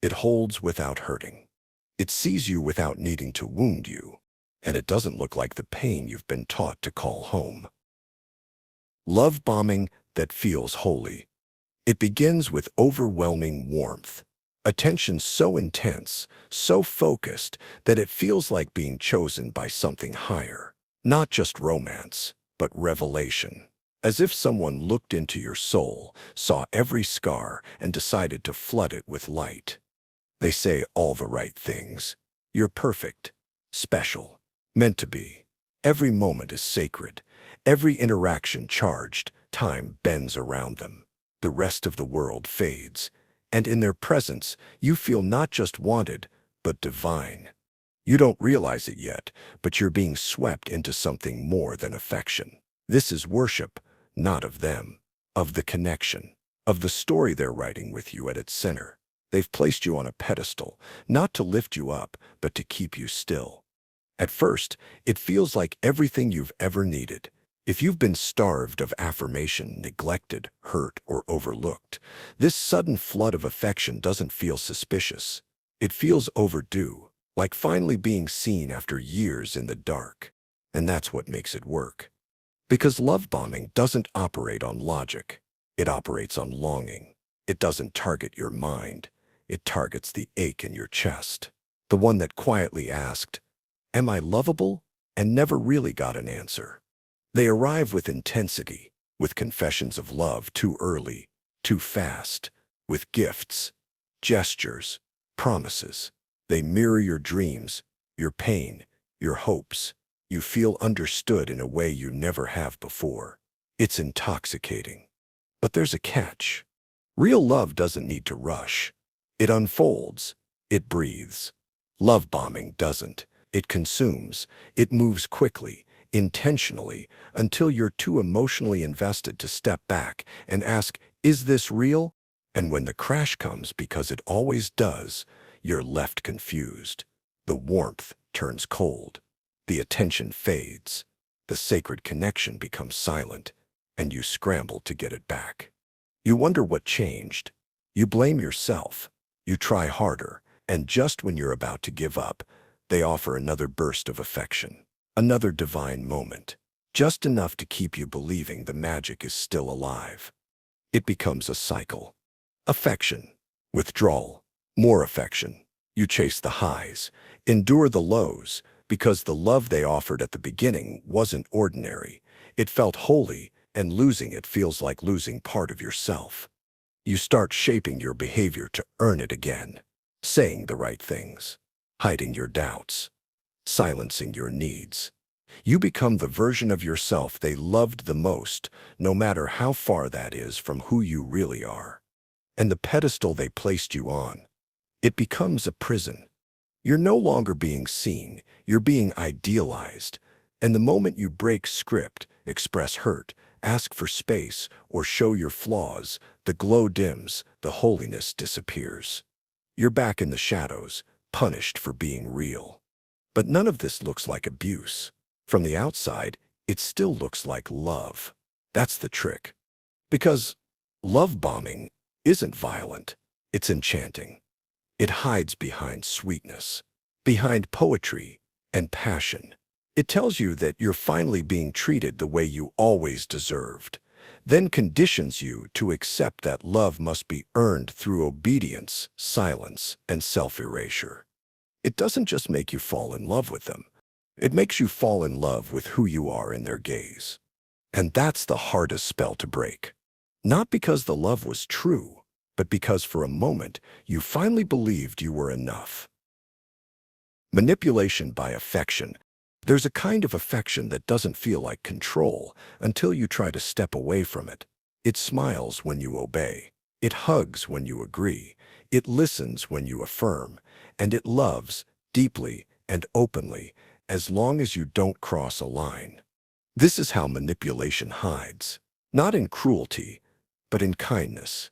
It holds without hurting. It sees you without needing to wound you. And it doesn't look like the pain you've been taught to call home. Love bombing that feels holy. It begins with overwhelming warmth. Attention so intense, so focused, that it feels like being chosen by something higher. Not just romance, but revelation. As if someone looked into your soul, saw every scar, and decided to flood it with light. They say all the right things. You're perfect, special, meant to be. Every moment is sacred. Every interaction charged. Time bends around them. The rest of the world fades. And in their presence, you feel not just wanted, but divine. You don't realize it yet, but you're being swept into something more than affection. This is worship, not of them, of the connection, of the story they're writing with you at its center. They've placed you on a pedestal, not to lift you up, but to keep you still. At first, it feels like everything you've ever needed. You If you've been starved of affirmation, neglected, hurt, or overlooked, this sudden flood of affection doesn't feel suspicious. It feels overdue, like finally being seen after years in the dark. And that's what makes it work. Because love bombing doesn't operate on logic. It operates on longing. It doesn't target your mind. It targets the ache in your chest. The one that quietly asked, "Am I lovable?" and never really got an answer. They arrive with intensity, with confessions of love too early, too fast, with gifts, gestures, promises. They mirror your dreams, your pain, your hopes. You feel understood in a way you never have before. It's intoxicating. But there's a catch. Real love doesn't need to rush. It unfolds. It breathes. Love bombing doesn't. It consumes. It moves quickly, intentionally, until you're too emotionally invested to step back and ask, "Is this real?" And when the crash comes, because it always does, you're left confused. The warmth turns cold. The attention fades. The sacred connection becomes silent, and you scramble to get it back. You wonder what changed. You blame yourself. You try harder, and just when you're about to give up, they offer another burst of affection, another divine moment, just enough to keep you believing the magic is still alive. It becomes a cycle. Affection, withdrawal, more affection. You chase the highs, endure the lows, because the love they offered at the beginning wasn't ordinary. It felt holy, and losing it feels like losing part of yourself. You start shaping your behavior to earn it again, saying the right things, hiding your doubts, silencing your needs. You become the version of yourself they loved the most, no matter how far that is from who you really are. And the pedestal they placed you on, it becomes a prison. You're no longer being seen, you're being idealized. And the moment you break script, express hurt, ask for space, or show your flaws, the glow dims, the holiness disappears. You're back in the shadows, punished for being real. But none of this looks like abuse. From the outside, it still looks like love. That's the trick. Because love bombing isn't violent, it's enchanting. It hides behind sweetness, behind poetry and passion. It tells you that you're finally being treated the way you always deserved, then conditions you to accept that love must be earned through obedience, silence, and self-erasure. It doesn't just make you fall in love with them. It makes you fall in love with who you are in their gaze. And that's the hardest spell to break. Not because the love was true, but because for a moment you finally believed you were enough. Manipulation by affection. There's a kind of affection that doesn't feel like control until you try to step away from it. It smiles when you obey. It hugs when you agree. It listens when you affirm. And it loves deeply and openly as long as you don't cross a line. This is how manipulation hides, not in cruelty, but in kindness.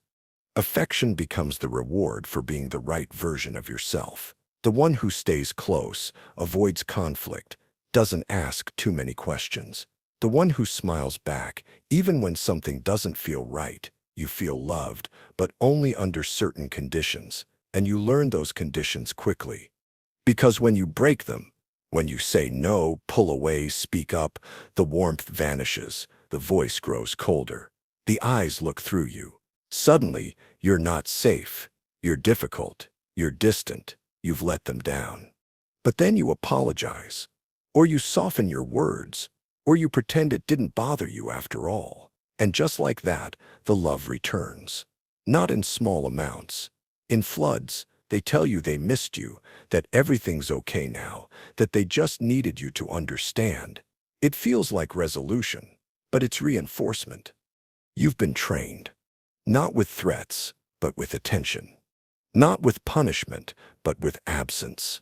Affection becomes the reward for being the right version of yourself. The one who stays close, avoids conflict, doesn't ask too many questions. The one who smiles back, even when something doesn't feel right. You feel loved, but only under certain conditions, and you learn those conditions quickly. Because when you break them, when you say no, pull away, speak up, the warmth vanishes, the voice grows colder, the eyes look through you. Suddenly, you're not safe, you're difficult, you're distant, you've let them down. But then you apologize, or you soften your words, or you pretend it didn't bother you after all. And just like that, the love returns. Not in small amounts. In floods. They tell you they missed you, that everything's okay now, that they just needed you to understand. It feels like resolution, but it's reinforcement. You've been trained. Not with threats, but with attention. Not with punishment, but with absence.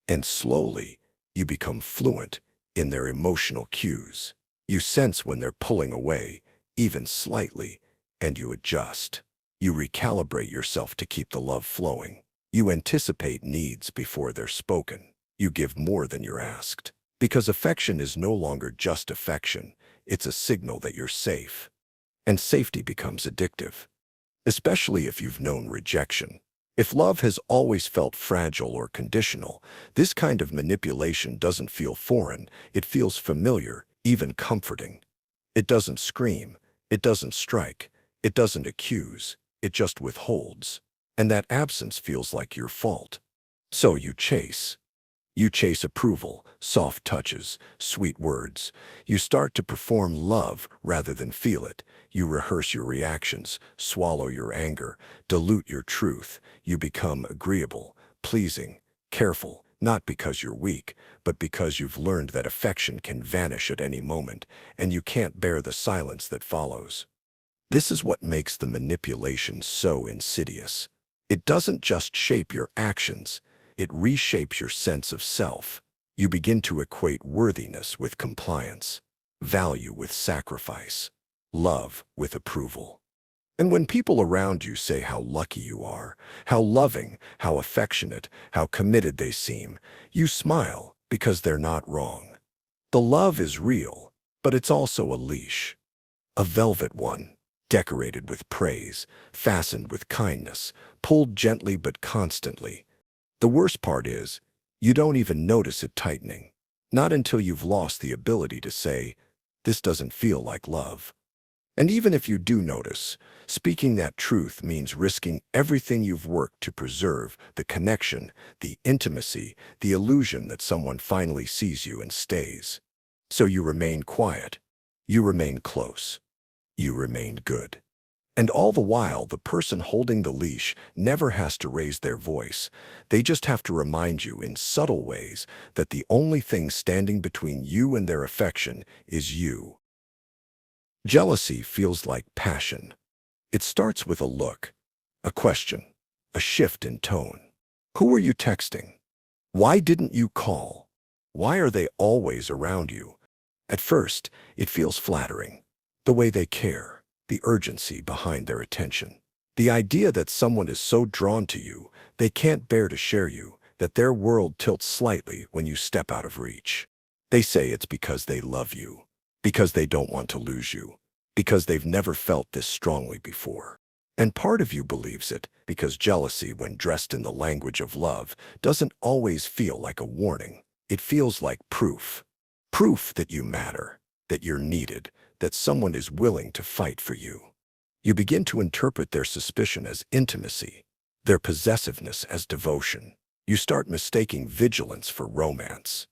And slowly, you become fluent in their emotional cues. You sense when they're pulling away, even slightly, and you adjust. You recalibrate yourself to keep the love flowing. You anticipate needs before they're spoken. You give more than you're asked. Because affection is no longer just affection, It's a signal that you're safe. And safety becomes addictive, especially if you've known rejection. If love has always felt fragile or conditional, this kind of manipulation doesn't feel foreign. It feels familiar, even comforting. It doesn't scream. It doesn't strike. It doesn't accuse. It just withholds. And that absence feels like your fault. So you chase. You chase approval, soft touches, sweet words. You start to perform love rather than feel it. You rehearse your reactions, swallow your anger, dilute your truth. You become agreeable, pleasing, careful, not because you're weak, but because you've learned that affection can vanish at any moment, and you can't bear the silence that follows. This is what makes the manipulation so insidious. It doesn't just shape your actions. It reshapes your sense of self. You begin to equate worthiness with compliance, value with sacrifice, love with approval. And when people around you say how lucky you are, how loving, how affectionate, how committed they seem, you smile because they're not wrong. The love is real, but it's also a leash, a velvet one, decorated with praise, fastened with kindness, pulled gently but constantly. The worst part is, you don't even notice it tightening. Not until you've lost the ability to say, "This doesn't feel like love." And even if you do notice, speaking that truth means risking everything you've worked to preserve: the connection, the intimacy, the illusion that someone finally sees you and stays. So you remain quiet. You remain close. You remain good. And all the while, the person holding the leash never has to raise their voice. They just have to remind you in subtle ways that the only thing standing between you and their affection is you. Jealousy feels like passion. It starts with a look, a question, a shift in tone. Who are you texting? Why didn't you call? Why are they always around you? At first, it feels flattering. The way they care, the urgency behind their attention. The idea that someone is so drawn to you, they can't bear to share you, that their world tilts slightly when you step out of reach. They say it's because they love you, because they don't want to lose you, because they've never felt this strongly before. And part of you believes it, because jealousy, when dressed in the language of love, doesn't always feel like a warning. It feels like proof. Proof that you matter, that you're needed, that someone is willing to fight for you. You begin to interpret their suspicion as intimacy, their possessiveness as devotion. You start mistaking vigilance for romance.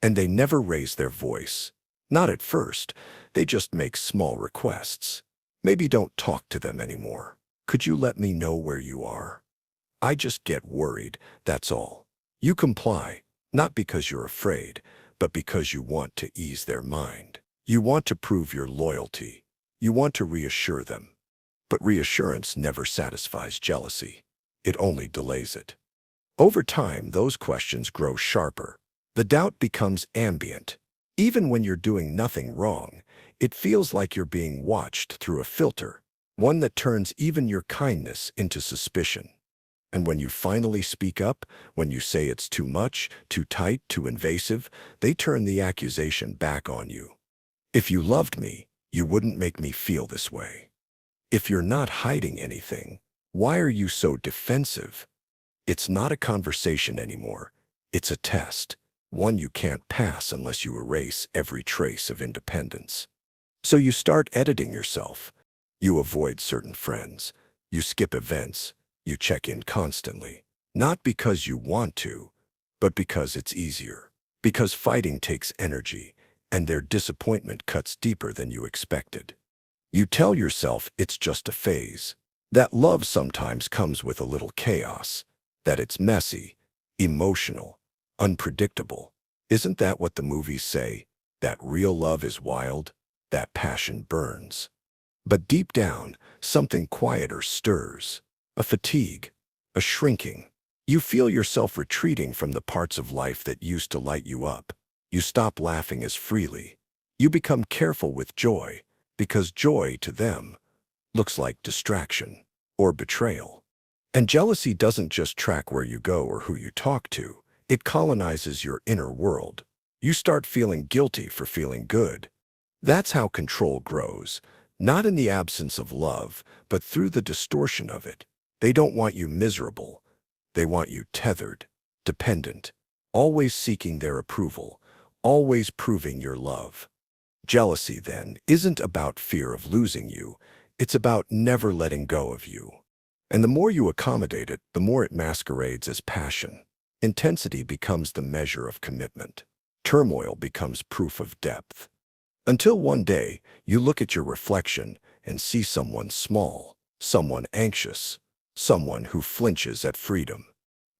And they never raise their voice. Not at first. They just make small requests. Maybe don't talk to them anymore. Could you let me know where you are? I just get worried, that's all. You comply, not because you're afraid, but because you want to ease their mind. You want to prove your loyalty. You want to reassure them. But reassurance never satisfies jealousy. It only delays it. Over time, those questions grow sharper. The doubt becomes ambient. Even when you're doing nothing wrong, it feels like you're being watched through a filter, one that turns even your kindness into suspicion. And when you finally speak up, when you say it's too much, too tight, too invasive, they turn the accusation back on you. If you loved me, you wouldn't make me feel this way. If you're not hiding anything, why are you so defensive? It's not a conversation anymore. It's a test, one you can't pass unless you erase every trace of independence. So you start editing yourself. You avoid certain friends. You skip events. You check in constantly. Not because you want to, but because it's easier. Because fighting takes energy, and their disappointment cuts deeper than you expected. You tell yourself it's just a phase, that love sometimes comes with a little chaos, that it's messy, emotional, unpredictable. Isn't that what the movies say? That real love is wild, that passion burns. But deep down, something quieter stirs, a fatigue, a shrinking. You feel yourself retreating from the parts of life that used to light you up. You stop laughing as freely. You become careful with joy, because joy to them looks like distraction or betrayal. And jealousy doesn't just track where you go or who you talk to. It colonizes your inner world. You start feeling guilty for feeling good. That's how control grows, not in the absence of love, but through the distortion of it. They don't want you miserable. They want you tethered, dependent, always seeking their approval, always proving your love. Jealousy, then, isn't about fear of losing you. It's about never letting go of you. And the more you accommodate it, the more it masquerades as passion. Intensity becomes the measure of commitment. Turmoil becomes proof of depth. Until one day, you look at your reflection and see someone small, someone anxious, someone who flinches at freedom.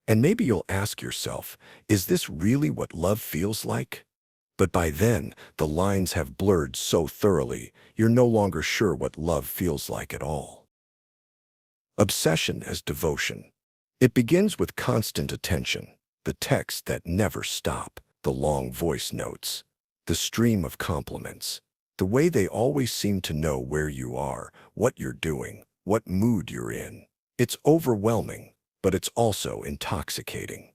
And maybe you'll ask yourself, is this really what love feels like? But by then, the lines have blurred so thoroughly, you're no longer sure what love feels like at all. Obsession as devotion. It begins with constant attention, the texts that never stop, the long voice notes, the stream of compliments, the way they always seem to know where you are, what you're doing, what mood you're in. It's overwhelming, but it's also intoxicating.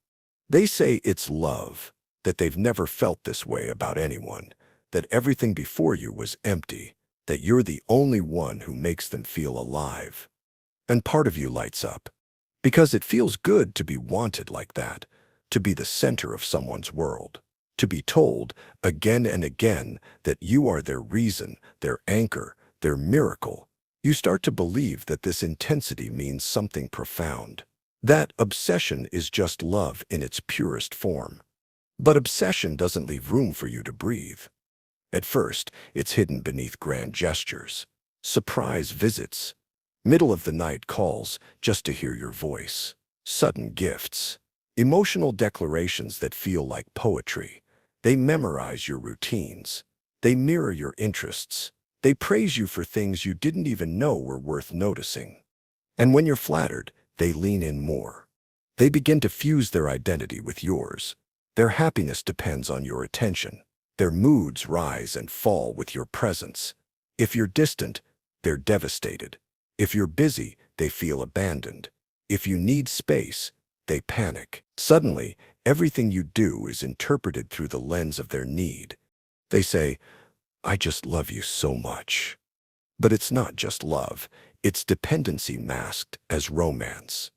They say it's love, that they've never felt this way about anyone, that everything before you was empty, that you're the only one who makes them feel alive. And part of you lights up, because it feels good to be wanted like that, to be the center of someone's world, to be told again and again that you are their reason, their anchor, their miracle. You start to believe that this intensity means something profound, that obsession is just love in its purest form. But obsession doesn't leave room for you to breathe. At first, it's hidden beneath grand gestures, surprise visits, middle-of-the-night calls just to hear your voice, sudden gifts, emotional declarations that feel like poetry. They memorize your routines. They mirror your interests. They praise you for things you didn't even know were worth noticing. And when you're flattered, they lean in more. They begin to fuse their identity with yours. Their happiness depends on your attention. Their moods rise and fall with your presence. If you're distant, they're devastated. If you're busy, they feel abandoned. If you need space, they panic. Suddenly, everything you do is interpreted through the lens of their need. They say, "I just love you so much." But it's not just love. It's dependency masked as romance.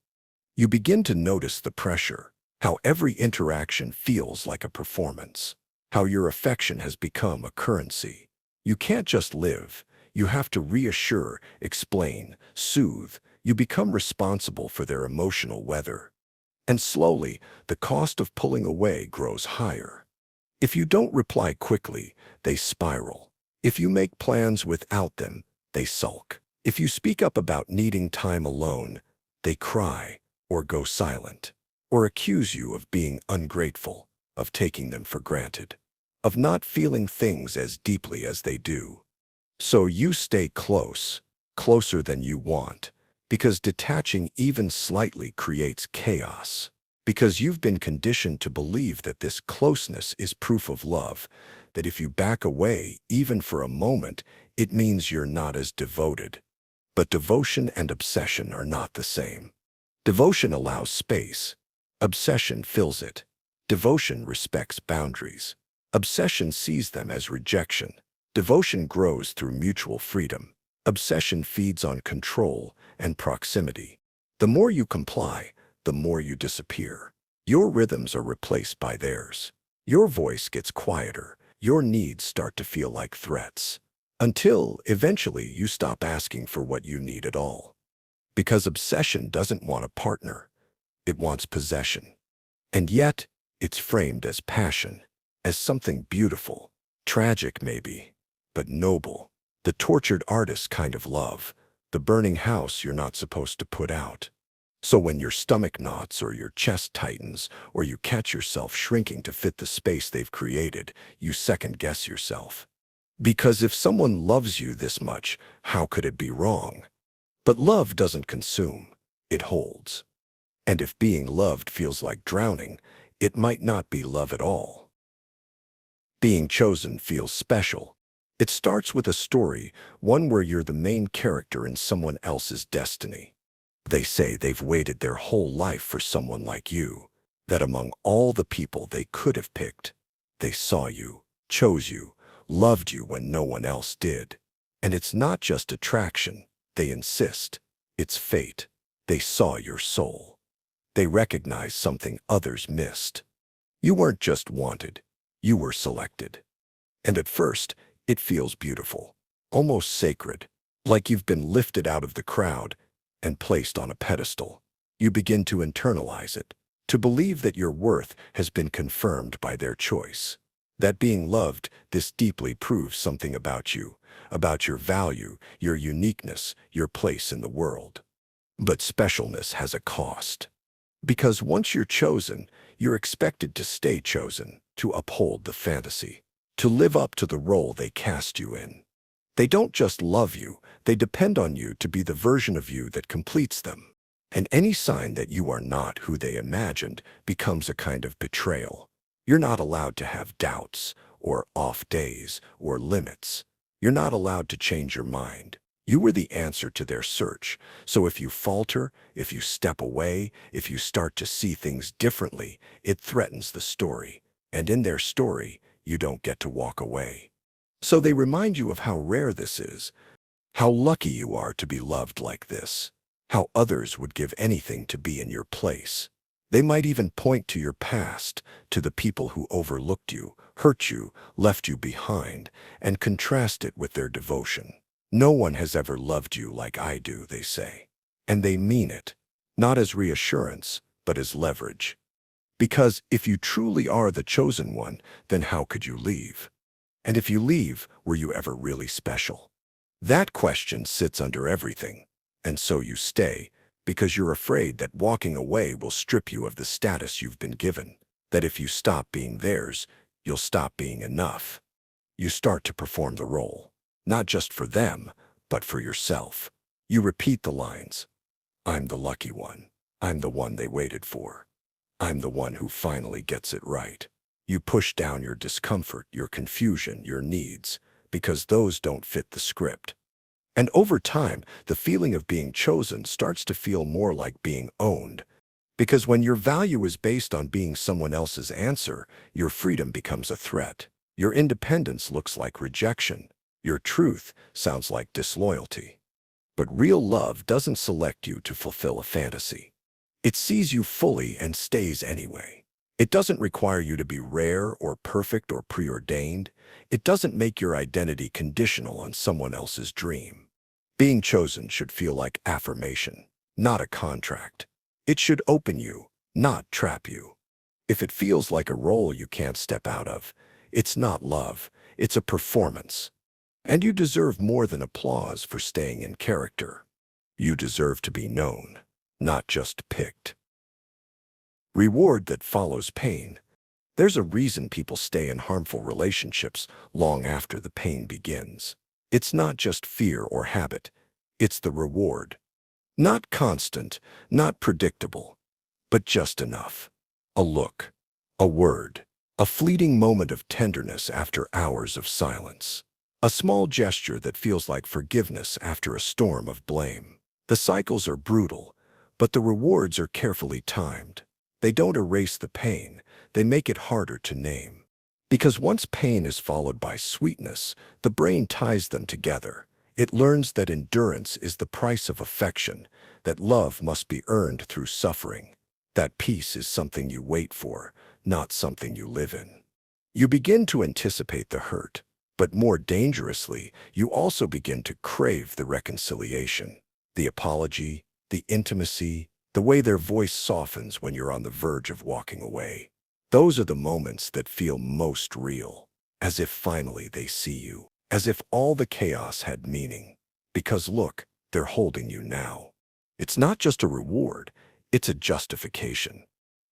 You begin to notice the pressure, how every interaction feels like a performance, how your affection has become a currency. You can't just live. You have to reassure, explain, soothe. You become responsible for their emotional weather. And slowly, the cost of pulling away grows higher. If you don't reply quickly, they spiral. If you make plans without them, they sulk. If you speak up about needing time alone, they cry or go silent, or accuse you of being ungrateful, of taking them for granted, of not feeling things as deeply as they do. So you stay close, closer than you want, because detaching even slightly creates chaos. Because you've been conditioned to believe that this closeness is proof of love, that if you back away, even for a moment, it means you're not as devoted. But devotion and obsession are not the same. Devotion allows space. Obsession fills it. Devotion respects boundaries. Obsession sees them as rejection. Devotion grows through mutual freedom. Obsession feeds on control and proximity. The more you comply, the more you disappear. Your rhythms are replaced by theirs. Your voice gets quieter. Your needs start to feel like threats. Until, eventually, you stop asking for what you need at all. Because obsession doesn't want a partner. It wants possession. And yet, it's framed as passion, as something beautiful, tragic maybe, but noble. The tortured artist kind of love, the burning house you're not supposed to put out. So when your stomach knots or your chest tightens or you catch yourself shrinking to fit the space they've created, you second-guess yourself. Because if someone loves you this much, how could it be wrong? But love doesn't consume, it holds. And if being loved feels like drowning, it might not be love at all. Being chosen feels special. It starts with a story, one where you're the main character in someone else's destiny. They say they've waited their whole life for someone like you, that among all the people they could have picked, they saw you, chose you, loved you when no one else did. And it's not just attraction, they insist. It's fate. They saw your soul. They recognized something others missed. You weren't just wanted, you were selected. And at first, it feels beautiful, almost sacred, like you've been lifted out of the crowd and placed on a pedestal. You begin to internalize it, to believe that your worth has been confirmed by their choice. That being loved this deeply proves something about you, about your value, your uniqueness, your place in the world. But specialness has a cost. Because once you're chosen, you're expected to stay chosen, to uphold the fantasy, to live up to the role they cast you in. They don't just love you, they depend on you to be the version of you that completes them. And any sign that you are not who they imagined becomes a kind of betrayal. You're not allowed to have doubts, or off days, or limits. You're not allowed to change your mind. You were the answer to their search. So if you falter, if you step away, if you start to see things differently, it threatens the story. And in their story, you don't get to walk away. So they remind you of how rare this is, how lucky you are to be loved like this, how others would give anything to be in your place. They might even point to your past, to the people who overlooked you, hurt you, left you behind, and contrast it with their devotion. No one has ever loved you like I do, they say. And they mean it, not as reassurance, but as leverage. Because if you truly are the chosen one, then how could you leave? And if you leave, were you ever really special? That question sits under everything. And so you stay, because you're afraid that walking away will strip you of the status you've been given, that if you stop being theirs, you'll stop being enough. You start to perform the role, not just for them, but for yourself. You repeat the lines, I'm the lucky one. I'm the one they waited for. I'm the one who finally gets it right. You push down your discomfort, your confusion, your needs, because those don't fit the script. And over time, the feeling of being chosen starts to feel more like being owned. Because when your value is based on being someone else's answer, your freedom becomes a threat. Your independence looks like rejection. Your truth sounds like disloyalty. But real love doesn't select you to fulfill a fantasy. It sees you fully and stays anyway. It doesn't require you to be rare or perfect or preordained. It doesn't make your identity conditional on someone else's dream. Being chosen should feel like affirmation, not a contract. It should open you, not trap you. If it feels like a role you can't step out of, it's not love, it's a performance. And you deserve more than applause for staying in character. You deserve to be known, not just picked. Reward that follows pain. There's a reason people stay in harmful relationships long after the pain begins. It's not just fear or habit. It's the reward. Not constant, not predictable, but just enough. A look, a word, a fleeting moment of tenderness after hours of silence. A small gesture that feels like forgiveness after a storm of blame. The cycles are brutal, but the rewards are carefully timed. They don't erase the pain, they make it harder to name. Because once pain is followed by sweetness, the brain ties them together. It learns that endurance is the price of affection, that love must be earned through suffering, that peace is something you wait for, not something you live in. You begin to anticipate the hurt, but more dangerously, you also begin to crave the reconciliation, the apology, the intimacy, the way their voice softens when you're on the verge of walking away. Those are the moments that feel most real, as if finally they see you, as if all the chaos had meaning. Because look, they're holding you now. It's not just a reward, it's a justification.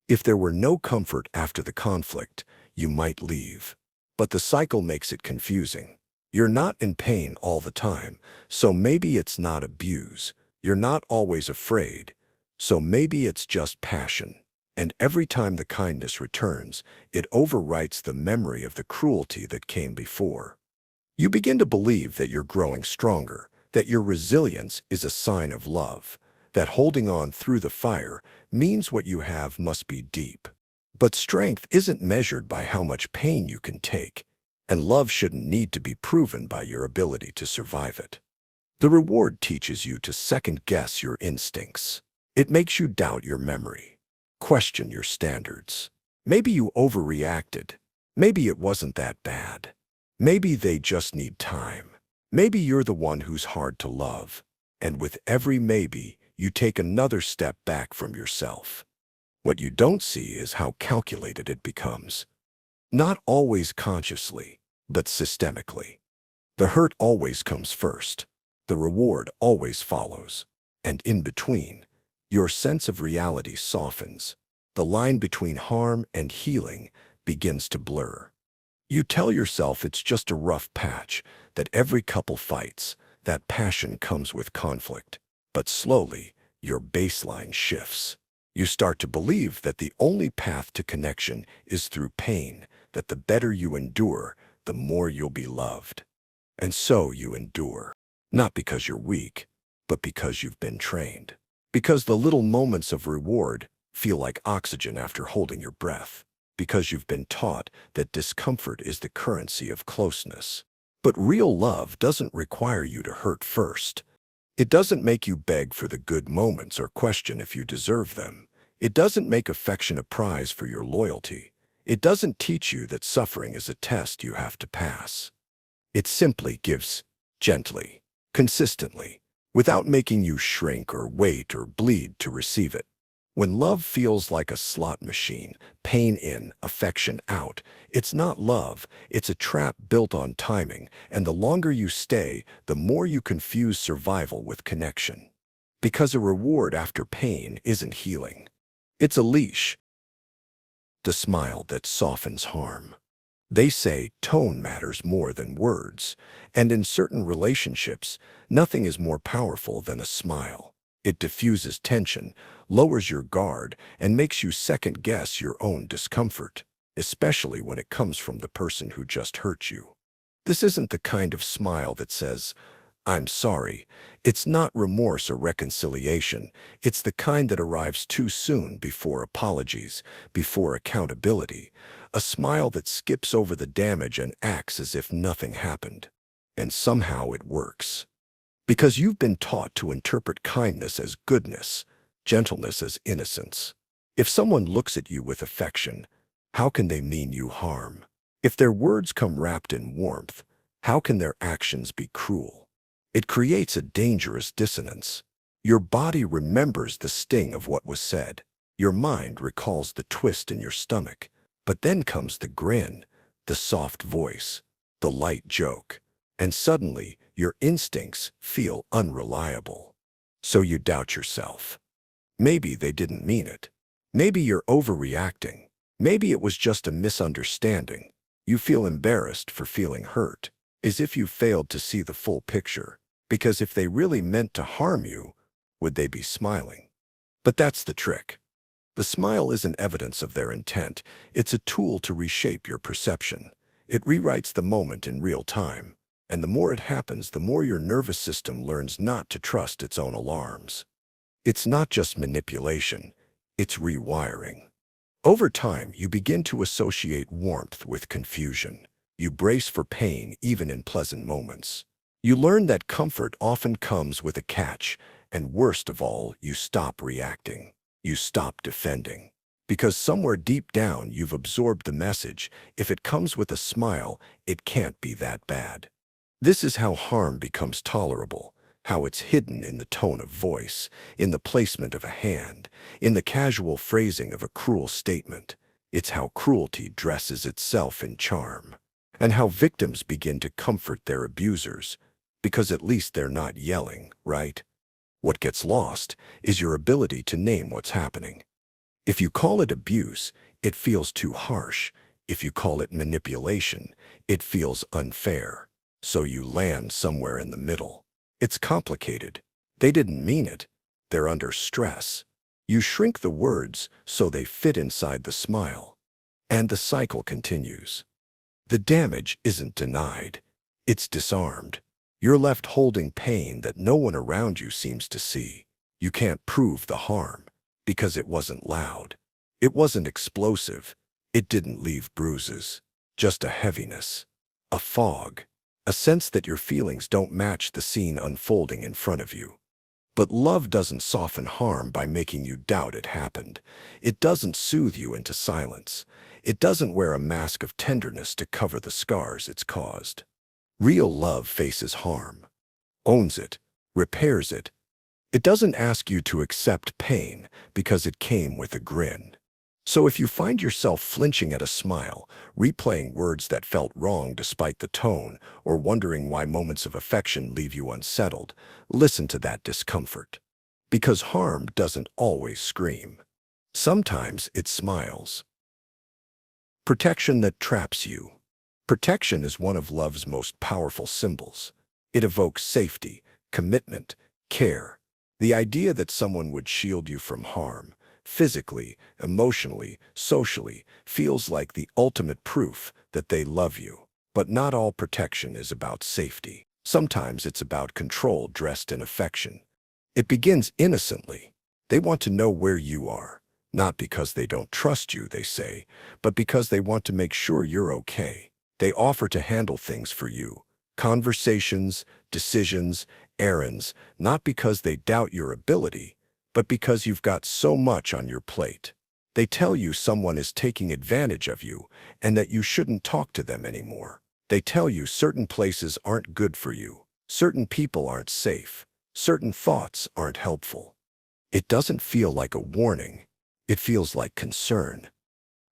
If there were no comfort after the conflict, you might leave. But the cycle makes it confusing. You're not in pain all the time, so maybe it's not abuse. You're not always afraid, so maybe it's just passion. And every time the kindness returns, it overwrites the memory of the cruelty that came before. You begin to believe that you're growing stronger, that your resilience is a sign of love, that holding on through the fire means what you have must be deep. But strength isn't measured by how much pain you can take. And love shouldn't need to be proven by your ability to survive it. The reward teaches you to second-guess your instincts. It makes you doubt your memory, question your standards. Maybe you overreacted. Maybe it wasn't that bad. Maybe they just need time. Maybe you're the one who's hard to love. And with every maybe, you take another step back from yourself. What you don't see is how calculated it becomes. Not always consciously, but systemically. The hurt always comes first. The reward always follows. And in between, your sense of reality softens. The line between harm and healing begins to blur. You tell yourself it's just a rough patch, that every couple fights, that passion comes with conflict. But slowly, your baseline shifts. You start to believe that the only path to connection is through pain, that the better you endure, the more you'll be loved. And so you endure. Not because you're weak, but because you've been trained. Because the little moments of reward feel like oxygen after holding your breath. Because you've been taught that discomfort is the currency of closeness. But real love doesn't require you to hurt first. It doesn't make you beg for the good moments or question if you deserve them. It doesn't make affection a prize for your loyalty. It doesn't teach you that suffering is a test you have to pass. It simply gives gently, consistently, without making you shrink or wait or bleed to receive it. When love feels like a slot machine, pain in, affection out, it's not love, it's a trap built on timing, and the longer you stay, the more you confuse survival with connection. Because a reward after pain isn't healing. It's a leash. The smile that softens harm. They say tone matters more than words, and in certain relationships, nothing is more powerful than a smile. It diffuses tension, lowers your guard, and makes you second-guess your own discomfort, especially when it comes from the person who just hurt you. This isn't the kind of smile that says, "I'm sorry." It's not remorse or reconciliation. It's the kind that arrives too soon before apologies, before accountability. A smile that skips over the damage and acts as if nothing happened. And somehow it works. Because you've been taught to interpret kindness as goodness, gentleness as innocence. If someone looks at you with affection, how can they mean you harm? If their words come wrapped in warmth, how can their actions be cruel? It creates a dangerous dissonance. Your body remembers the sting of what was said. Your mind recalls the twist in your stomach. But then comes the grin, the soft voice, the light joke, and suddenly your instincts feel unreliable. So you doubt yourself. Maybe they didn't mean it. Maybe you're overreacting. Maybe it was just a misunderstanding. You feel embarrassed for feeling hurt, as if you failed to see the full picture. Because if they really meant to harm you, would they be smiling? But that's the trick. The smile isn't evidence of their intent. It's a tool to reshape your perception. It rewrites the moment in real time. And the more it happens, the more your nervous system learns not to trust its own alarms. It's not just manipulation. It's rewiring. Over time, you begin to associate warmth with confusion. You brace for pain even in pleasant moments. You learn that comfort often comes with a catch, and worst of all, you stop reacting. You stop defending. Because somewhere deep down you've absorbed the message, if it comes with a smile, it can't be that bad. This is how harm becomes tolerable, how it's hidden in the tone of voice, in the placement of a hand, in the casual phrasing of a cruel statement. It's how cruelty dresses itself in charm, and how victims begin to comfort their abusers, because at least they're not yelling, right? What gets lost is your ability to name what's happening. If you call it abuse, it feels too harsh. If you call it manipulation, it feels unfair. So you land somewhere in the middle. It's complicated. They didn't mean it. They're under stress. You shrink the words so they fit inside the smile. And the cycle continues. The damage isn't denied. It's disarmed. You're left holding pain that no one around you seems to see. You can't prove the harm because it wasn't loud. It wasn't explosive. It didn't leave bruises, just a heaviness. a fog, a sense that your feelings don't match the scene unfolding in front of you. But love doesn't soften harm by making you doubt it happened. It doesn't soothe you into silence. It doesn't wear a mask of tenderness to cover the scars it's caused. Real love faces harm, owns it, repairs it. It doesn't ask you to accept pain because it came with a grin. So if you find yourself flinching at a smile, replaying words that felt wrong despite the tone, or wondering why moments of affection leave you unsettled, listen to that discomfort. Because harm doesn't always scream. Sometimes it smiles. Protection that traps you. Protection is one of love's most powerful symbols. It evokes safety, commitment, care. The idea that someone would shield you from harm, physically, emotionally, socially, feels like the ultimate proof that they love you. But not all protection is about safety. Sometimes it's about control dressed in affection. It begins innocently. They want to know where you are, not because they don't trust you, they say, but because they want to make sure you're okay. They offer to handle things for you, conversations, decisions, errands, not because they doubt your ability, but because you've got so much on your plate. They tell you someone is taking advantage of you and that you shouldn't talk to them anymore. They tell you certain places aren't good for you, certain people aren't safe, certain thoughts aren't helpful. It doesn't feel like a warning. It feels like concern.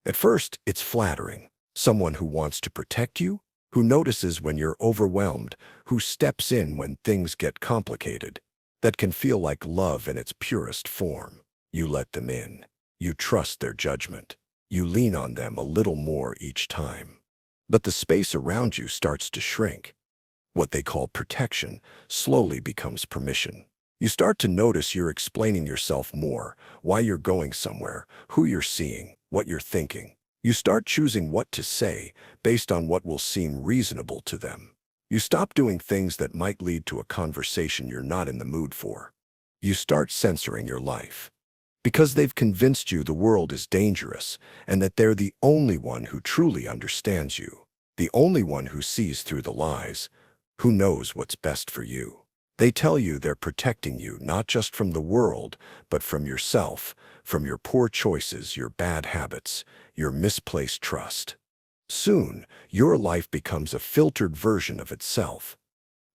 At first, it's flattering. Someone who wants to protect you, who notices when you're overwhelmed, who steps in when things get complicated. That can feel like love in its purest form. You let them in. You trust their judgment. You lean on them a little more each time. But the space around you starts to shrink. What they call protection slowly becomes permission. You start to notice you're explaining yourself more, why you're going somewhere, who you're seeing, what you're thinking. You start choosing what to say based on what will seem reasonable to them. You stop doing things that might lead to a conversation you're not in the mood for. You start censoring your life. Because they've convinced you the world is dangerous and that they're the only one who truly understands you, the only one who sees through the lies, who knows what's best for you. They tell you they're protecting you not just from the world, but from yourself, from your poor choices, your bad habits, your misplaced trust. Soon, your life becomes a filtered version of itself.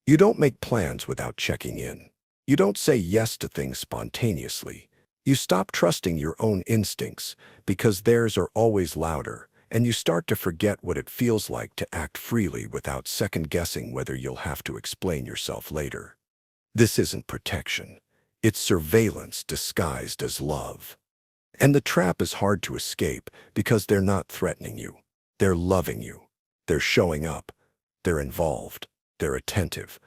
You don't make plans without checking in. You don't say yes to things spontaneously. You stop trusting your own instincts because theirs are always louder, and you start to forget what it feels like to act freely without second-guessing whether you'll have to explain yourself later. This isn't protection. It's surveillance disguised as love. And the trap is hard to escape because they're not threatening you. They're loving you. They're showing up. They're involved. They're attentive.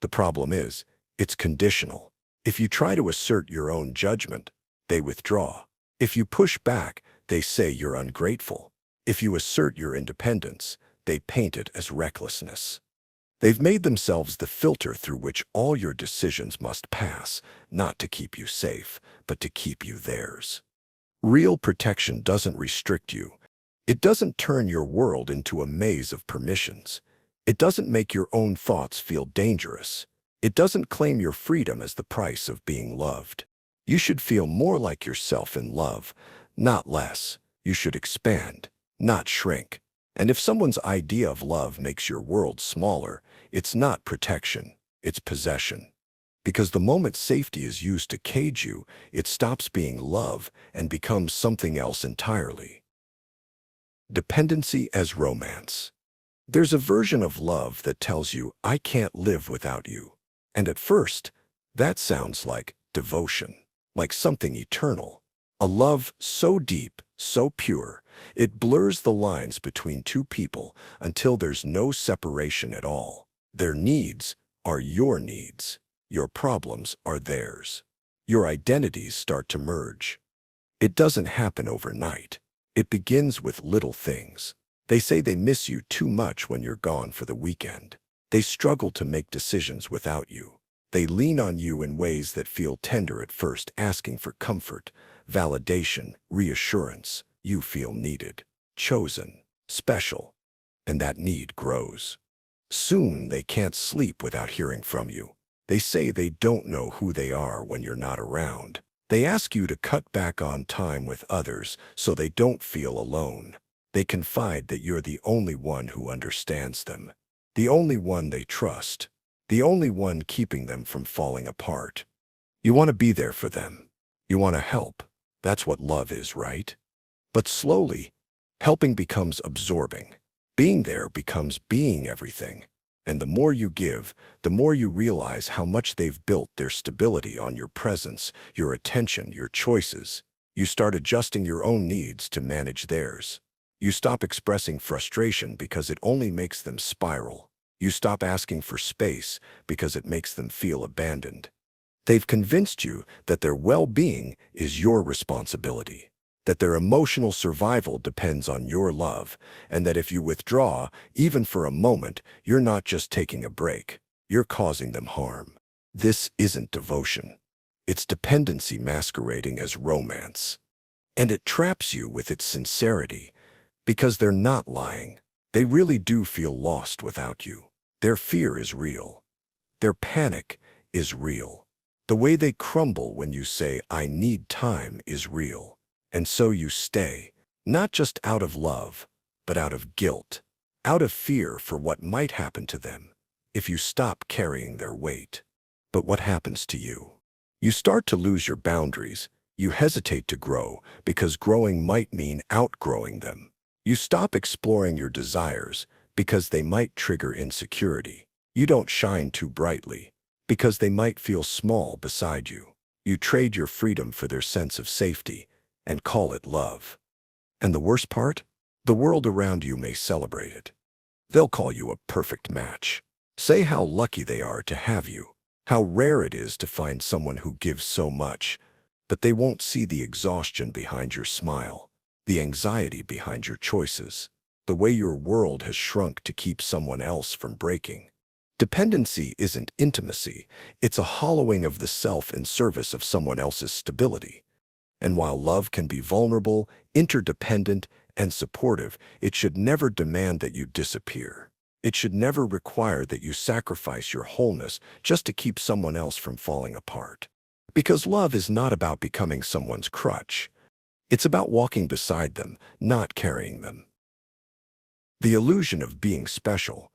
The problem is, it's conditional. If you try to assert your own judgment, they withdraw. If you push back, they say you're ungrateful. If you assert your independence, they paint it as recklessness. They've made themselves the filter through which all your decisions must pass, not to keep you safe, but to keep you theirs. Real protection doesn't restrict you. It doesn't turn your world into a maze of permissions. It doesn't make your own thoughts feel dangerous. It doesn't claim your freedom as the price of being loved. You should feel more like yourself in love, not less. You should expand, not shrink. And if someone's idea of love makes your world smaller, it's not protection, it's possession. Because the moment safety is used to cage you, it stops being love and becomes something else entirely. Dependency as romance. There's a version of love that tells you, I can't live without you. And at first, that sounds like devotion, like something eternal. A love so deep, so pure, it blurs the lines between two people until there's no separation at all. Their needs are your needs. Your problems are theirs. Your identities start to merge. It doesn't happen overnight. It begins with little things. They say they miss you too much when you're gone for the weekend. They struggle to make decisions without you. They lean on you in ways that feel tender at first, asking for comfort, validation, reassurance. You feel needed, chosen, special. and that need grows. Soon they can't sleep without hearing from you. They say they don't know who they are when you're not around. They ask you to cut back on time with others so they don't feel alone. They confide that you're the only one who understands them, the only one they trust, the only one keeping them from falling apart. You want to be there for them. You want to help. That's what love is, right? But slowly, helping becomes absorbing. Being there becomes being everything. And the more you give, the more you realize how much they've built their stability on your presence, your attention, your choices. You start adjusting your own needs to manage theirs. You stop expressing frustration because it only makes them spiral. You stop asking for space because it makes them feel abandoned. They've convinced you that their well-being is your responsibility, that their emotional survival depends on your love, and that if you withdraw, even for a moment, you're not just taking a break, you're causing them harm. This isn't devotion. It's dependency masquerading as romance. And it traps you with its sincerity, because they're not lying. They really do feel lost without you. Their fear is real. Their panic is real. The way they crumble when you say, "I need time," is real. And so you stay, not just out of love, but out of guilt, out of fear for what might happen to them if you stop carrying their weight. But what happens to you? You start to lose your boundaries. You hesitate to grow because growing might mean outgrowing them. You stop exploring your desires because they might trigger insecurity. You don't shine too brightly because they might feel small beside you. You trade your freedom for their sense of safety and call it love. And the worst part? The world around you may celebrate it. They'll call you a perfect match. Say how lucky they are to have you, how rare it is to find someone who gives so much, but they won't see the exhaustion behind your smile, the anxiety behind your choices, the way your world has shrunk to keep someone else from breaking. Dependency isn't intimacy, it's a hollowing of the self in service of someone else's stability. And while love can be vulnerable, interdependent, and supportive, it should never demand that you disappear. It should never require that you sacrifice your wholeness just to keep someone else from falling apart. Because love is not about becoming someone's crutch. It's about walking beside them, not carrying them. The illusion of being special.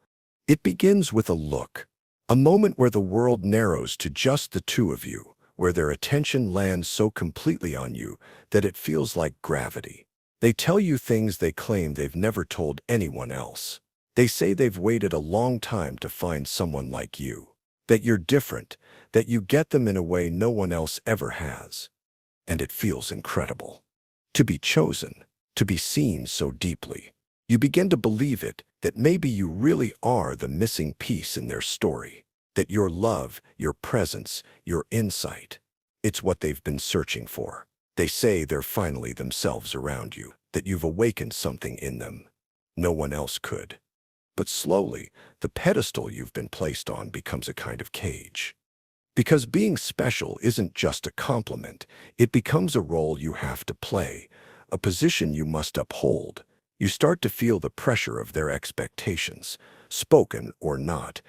It begins with a look, a moment where the world narrows to just the two of you, where their attention lands so completely on you that it feels like gravity. They tell you things they claim they've never told anyone else. They say they've waited a long time to find someone like you, that you're different, that you get them in a way no one else ever has. And it feels incredible. To be chosen, to be seen so deeply. You begin to believe it, that maybe you really are the missing piece in their story. That your love, your presence, your insight, it's what they've been searching for. They say they're finally themselves around you, that you've awakened something in them. No one else could. But slowly, the pedestal you've been placed on becomes a kind of cage. Because being special isn't just a compliment, it becomes a role you have to play, a position you must uphold. You start to feel the pressure of their expectations, spoken or not.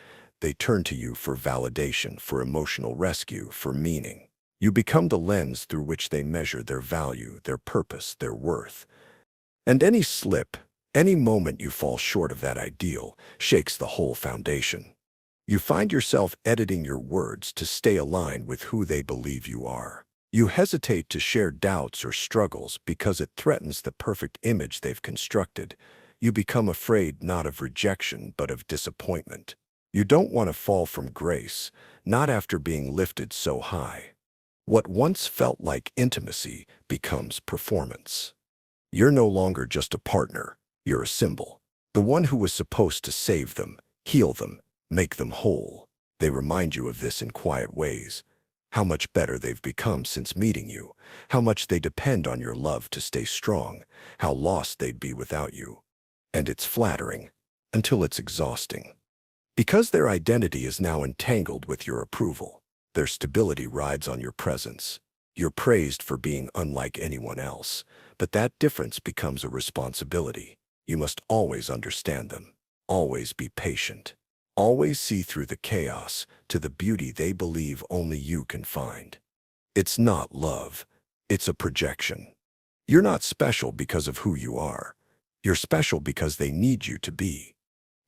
They turn to you for validation, for emotional rescue, for meaning. You become the lens through which they measure their value, their purpose, their worth. And any slip, any moment you fall short of that ideal, shakes the whole foundation. You find yourself editing your words to stay aligned with who they believe you are. You hesitate to share doubts or struggles because it threatens the perfect image they've constructed. You become afraid not of rejection, but of disappointment. You don't want to fall from grace, not after being lifted so high. What once felt like intimacy becomes performance. You're no longer just a partner, you're a symbol. The one who was supposed to save them, heal them, make them whole. They remind you of this in quiet ways. How much better they've become since meeting you, how much they depend on your love to stay strong, how lost they'd be without you. And it's flattering, until it's exhausting. Because their identity is now entangled with your approval, their stability rides on your presence. You're praised for being unlike anyone else, but that difference becomes a responsibility. You must always understand them. Always be patient. Always see through the chaos to the beauty they believe only you can find. It's not love. It's a projection. You're not special because of who you are. You're special because they need you to be.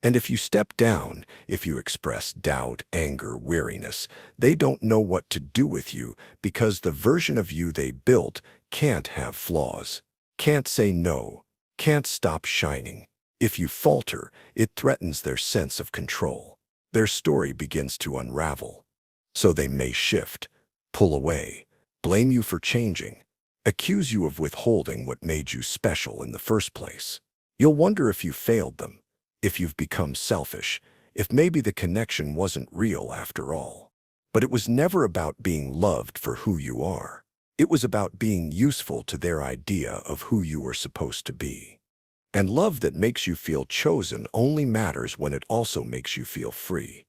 And if you step down, if you express doubt, anger, weariness, they don't know what to do with you because the version of you they built can't have flaws, can't say no, can't stop shining. If you falter, it threatens their sense of control. Their story begins to unravel. So they may shift, pull away, blame you for changing, accuse you of withholding what made you special in the first place. You'll wonder if you failed them, if you've become selfish, if maybe the connection wasn't real after all. But it was never about being loved for who you are. It was about being useful to their idea of who you were supposed to be. And love that makes you feel chosen only matters when it also makes you feel free.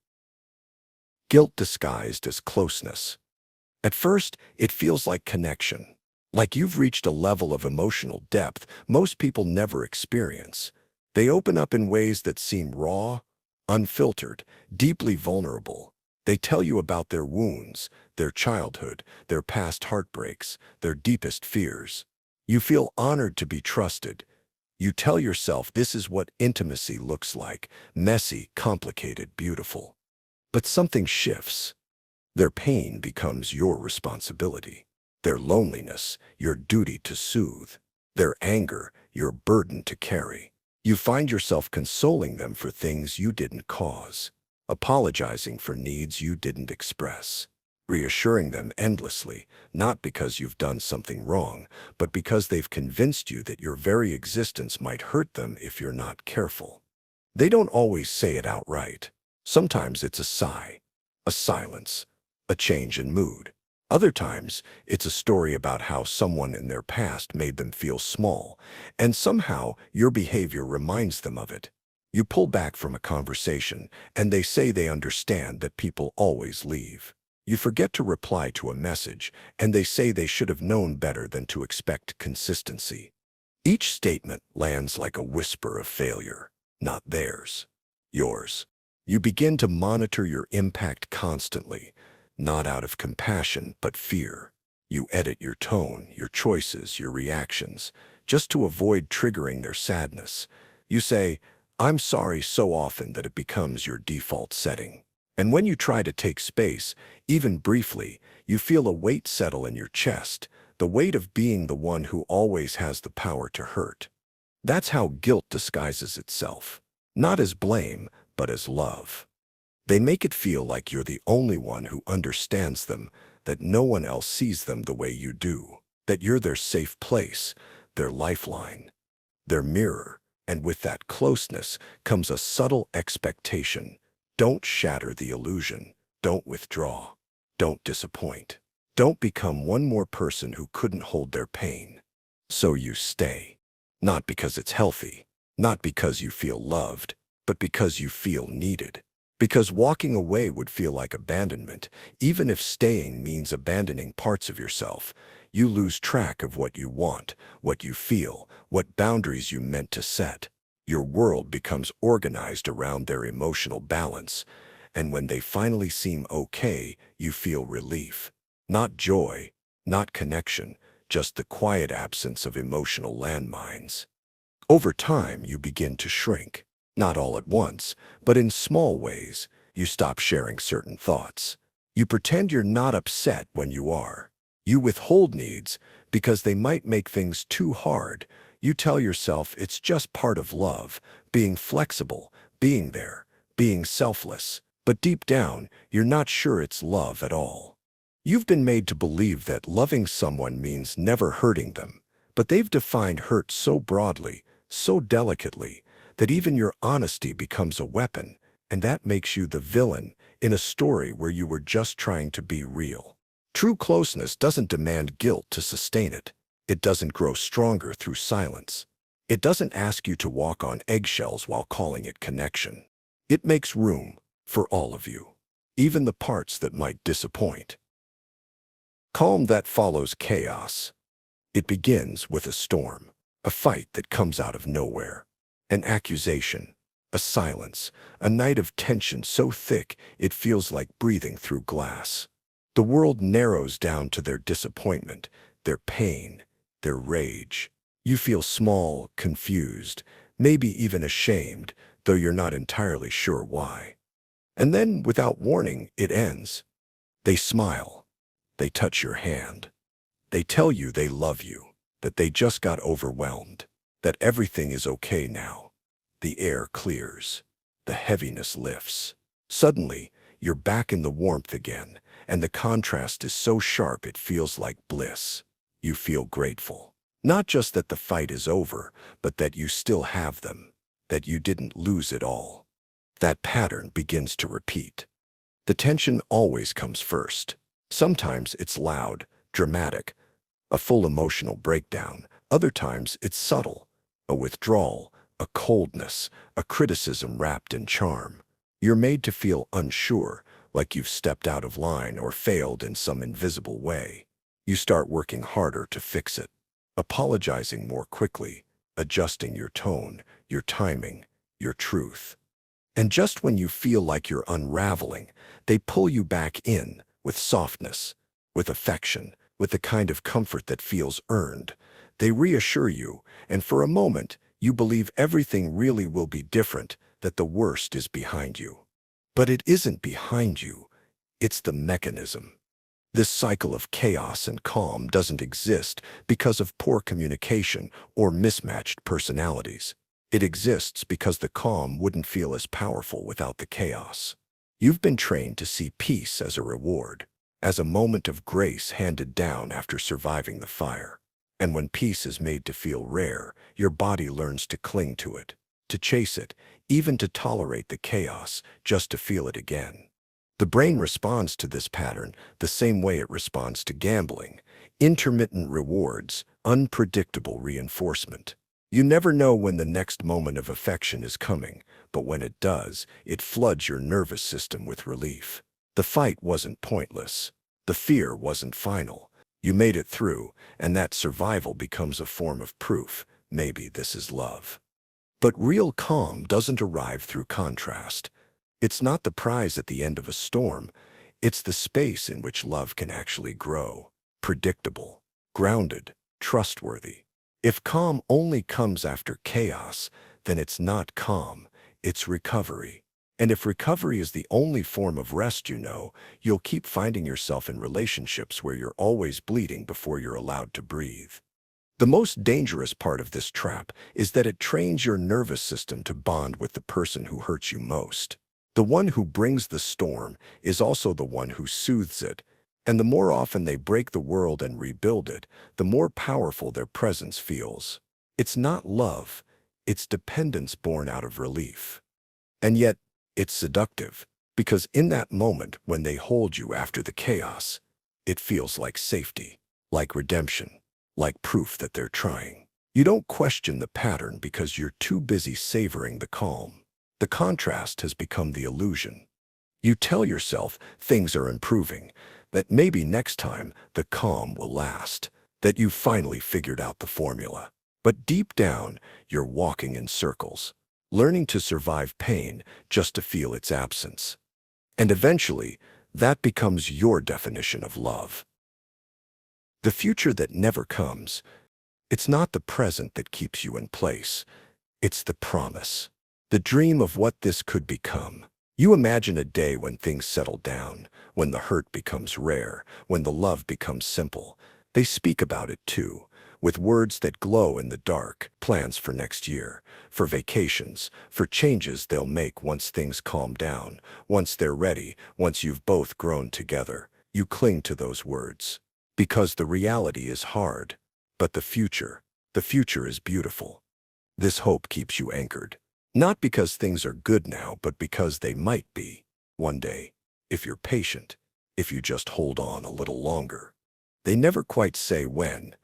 Guilt disguised as closeness. At first, it feels like connection, like you've reached a level of emotional depth most people never experience. They open up in ways that seem raw, unfiltered, deeply vulnerable. They tell you about their wounds, their childhood, their past heartbreaks, their deepest fears. You feel honored to be trusted. You tell yourself this is what intimacy looks like: messy, complicated, beautiful. But something shifts. Their pain becomes your responsibility. Their loneliness, your duty to soothe. Their anger, your burden to carry. You find yourself consoling them for things you didn't cause, apologizing for needs you didn't express, reassuring them endlessly, not because you've done something wrong, but because they've convinced you that your very existence might hurt them if you're not careful. They don't always say it outright. Sometimes it's a sigh, a silence, a change in mood. Other times, it's a story about how someone in their past made them feel small, and somehow your behavior reminds them of it. You pull back from a conversation, and they say they understand that people always leave. You forget to reply to a message, and they say they should have known better than to expect consistency. Each statement lands like a whisper of failure, not theirs, yours. You begin to monitor your impact constantly, not out of compassion, but fear. You edit your tone, your choices, your reactions, just to avoid triggering their sadness. You say, "I'm sorry," so often that it becomes your default setting. And when you try to take space, even briefly, you feel a weight settle in your chest, the weight of being the one who always has the power to hurt. That's how guilt disguises itself, not as blame, but as love. They make it feel like you're the only one who understands them, that no one else sees them the way you do, that you're their safe place, their lifeline, their mirror. And with that closeness comes a subtle expectation. Don't shatter the illusion. Don't withdraw. Don't disappoint. Don't become one more person who couldn't hold their pain. So you stay. Not because it's healthy, not because you feel loved, but because you feel needed. Because walking away would feel like abandonment, even if staying means abandoning parts of yourself. You lose track of what you want, what you feel, what boundaries you meant to set. Your world becomes organized around their emotional balance, and when they finally seem okay, you feel relief. Not joy, not connection, just the quiet absence of emotional landmines. Over time, you begin to shrink. Not all at once, but in small ways. You stop sharing certain thoughts. You pretend you're not upset when you are. You withhold needs because they might make things too hard. You tell yourself it's just part of love, being flexible, being there, being selfless. But deep down, you're not sure it's love at all. You've been made to believe that loving someone means never hurting them, but they've defined hurt so broadly, so delicately, that even your honesty becomes a weapon, and that makes you the villain in a story where you were just trying to be real. True closeness doesn't demand guilt to sustain it. It doesn't grow stronger through silence. It doesn't ask you to walk on eggshells while calling it connection. It makes room for all of you, even the parts that might disappoint. Calm that follows chaos. It begins with a storm, a fight that comes out of nowhere. An accusation, a silence, a night of tension so thick it feels like breathing through glass. The world narrows down to their disappointment, their pain, their rage. You feel small, confused, maybe even ashamed, though you're not entirely sure why. And then, without warning, it ends. They smile. They touch your hand. They tell you they love you, that they just got overwhelmed, that everything is okay now. The air clears. The heaviness lifts. Suddenly, you're back in the warmth again, and the contrast is so sharp it feels like bliss. You feel grateful. Not just that the fight is over, but that you still have them, that you didn't lose it all. That pattern begins to repeat. The tension always comes first. Sometimes it's loud, dramatic, a full emotional breakdown. Other times it's subtle, a withdrawal, a coldness, a criticism wrapped in charm. You're made to feel unsure, like you've stepped out of line or failed in some invisible way. You start working harder to fix it, apologizing more quickly, adjusting your tone, your timing, your truth. And just when you feel like you're unraveling, they pull you back in with softness, with affection, with the kind of comfort that feels earned. They reassure you, and for a moment, you believe everything really will be different, that the worst is behind you. But it isn't behind you. It's the mechanism. This cycle of chaos and calm doesn't exist because of poor communication or mismatched personalities. It exists because the calm wouldn't feel as powerful without the chaos. You've been trained to see peace as a reward, as a moment of grace handed down after surviving the fire. And when peace is made to feel rare, your body learns to cling to it, to chase it, even to tolerate the chaos, just to feel it again. The brain responds to this pattern the same way it responds to gambling: intermittent rewards, unpredictable reinforcement. You never know when the next moment of affection is coming, but when it does, it floods your nervous system with relief. The fight wasn't pointless. The fear wasn't final. You made it through, and that survival becomes a form of proof. Maybe this is love. But real calm doesn't arrive through contrast. It's not the prize at the end of a storm. It's the space in which love can actually grow. Predictable, grounded, trustworthy. If calm only comes after chaos, then it's not calm, it's recovery. And if recovery is the only form of rest you know, you'll keep finding yourself in relationships where you're always bleeding before you're allowed to breathe. The most dangerous part of this trap is that it trains your nervous system to bond with the person who hurts you most. The one who brings the storm is also the one who soothes it, and the more often they break the world and rebuild it, the more powerful their presence feels. It's not love, it's dependence born out of relief. And yet, it's seductive, because in that moment when they hold you after the chaos, it feels like safety, like redemption, like proof that they're trying. You don't question the pattern because you're too busy savoring the calm. The contrast has become the illusion. You tell yourself things are improving, that maybe next time the calm will last, that you've finally figured out the formula. But deep down, you're walking in circles, learning to survive pain just to feel its absence. And eventually, that becomes your definition of love. The future that never comes, it's not the present that keeps you in place. It's the promise, the dream of what this could become. You imagine a day when things settle down, when the hurt becomes rare, when the love becomes simple. They speak about it too, with words that glow in the dark, plans for next year, for vacations, for changes they'll make once things calm down, once they're ready, once you've both grown together. You cling to those words. Because the reality is hard, but the future is beautiful. This hope keeps you anchored. Not because things are good now, but because they might be one day, if you're patient, if you just hold on a little longer. They never quite say when,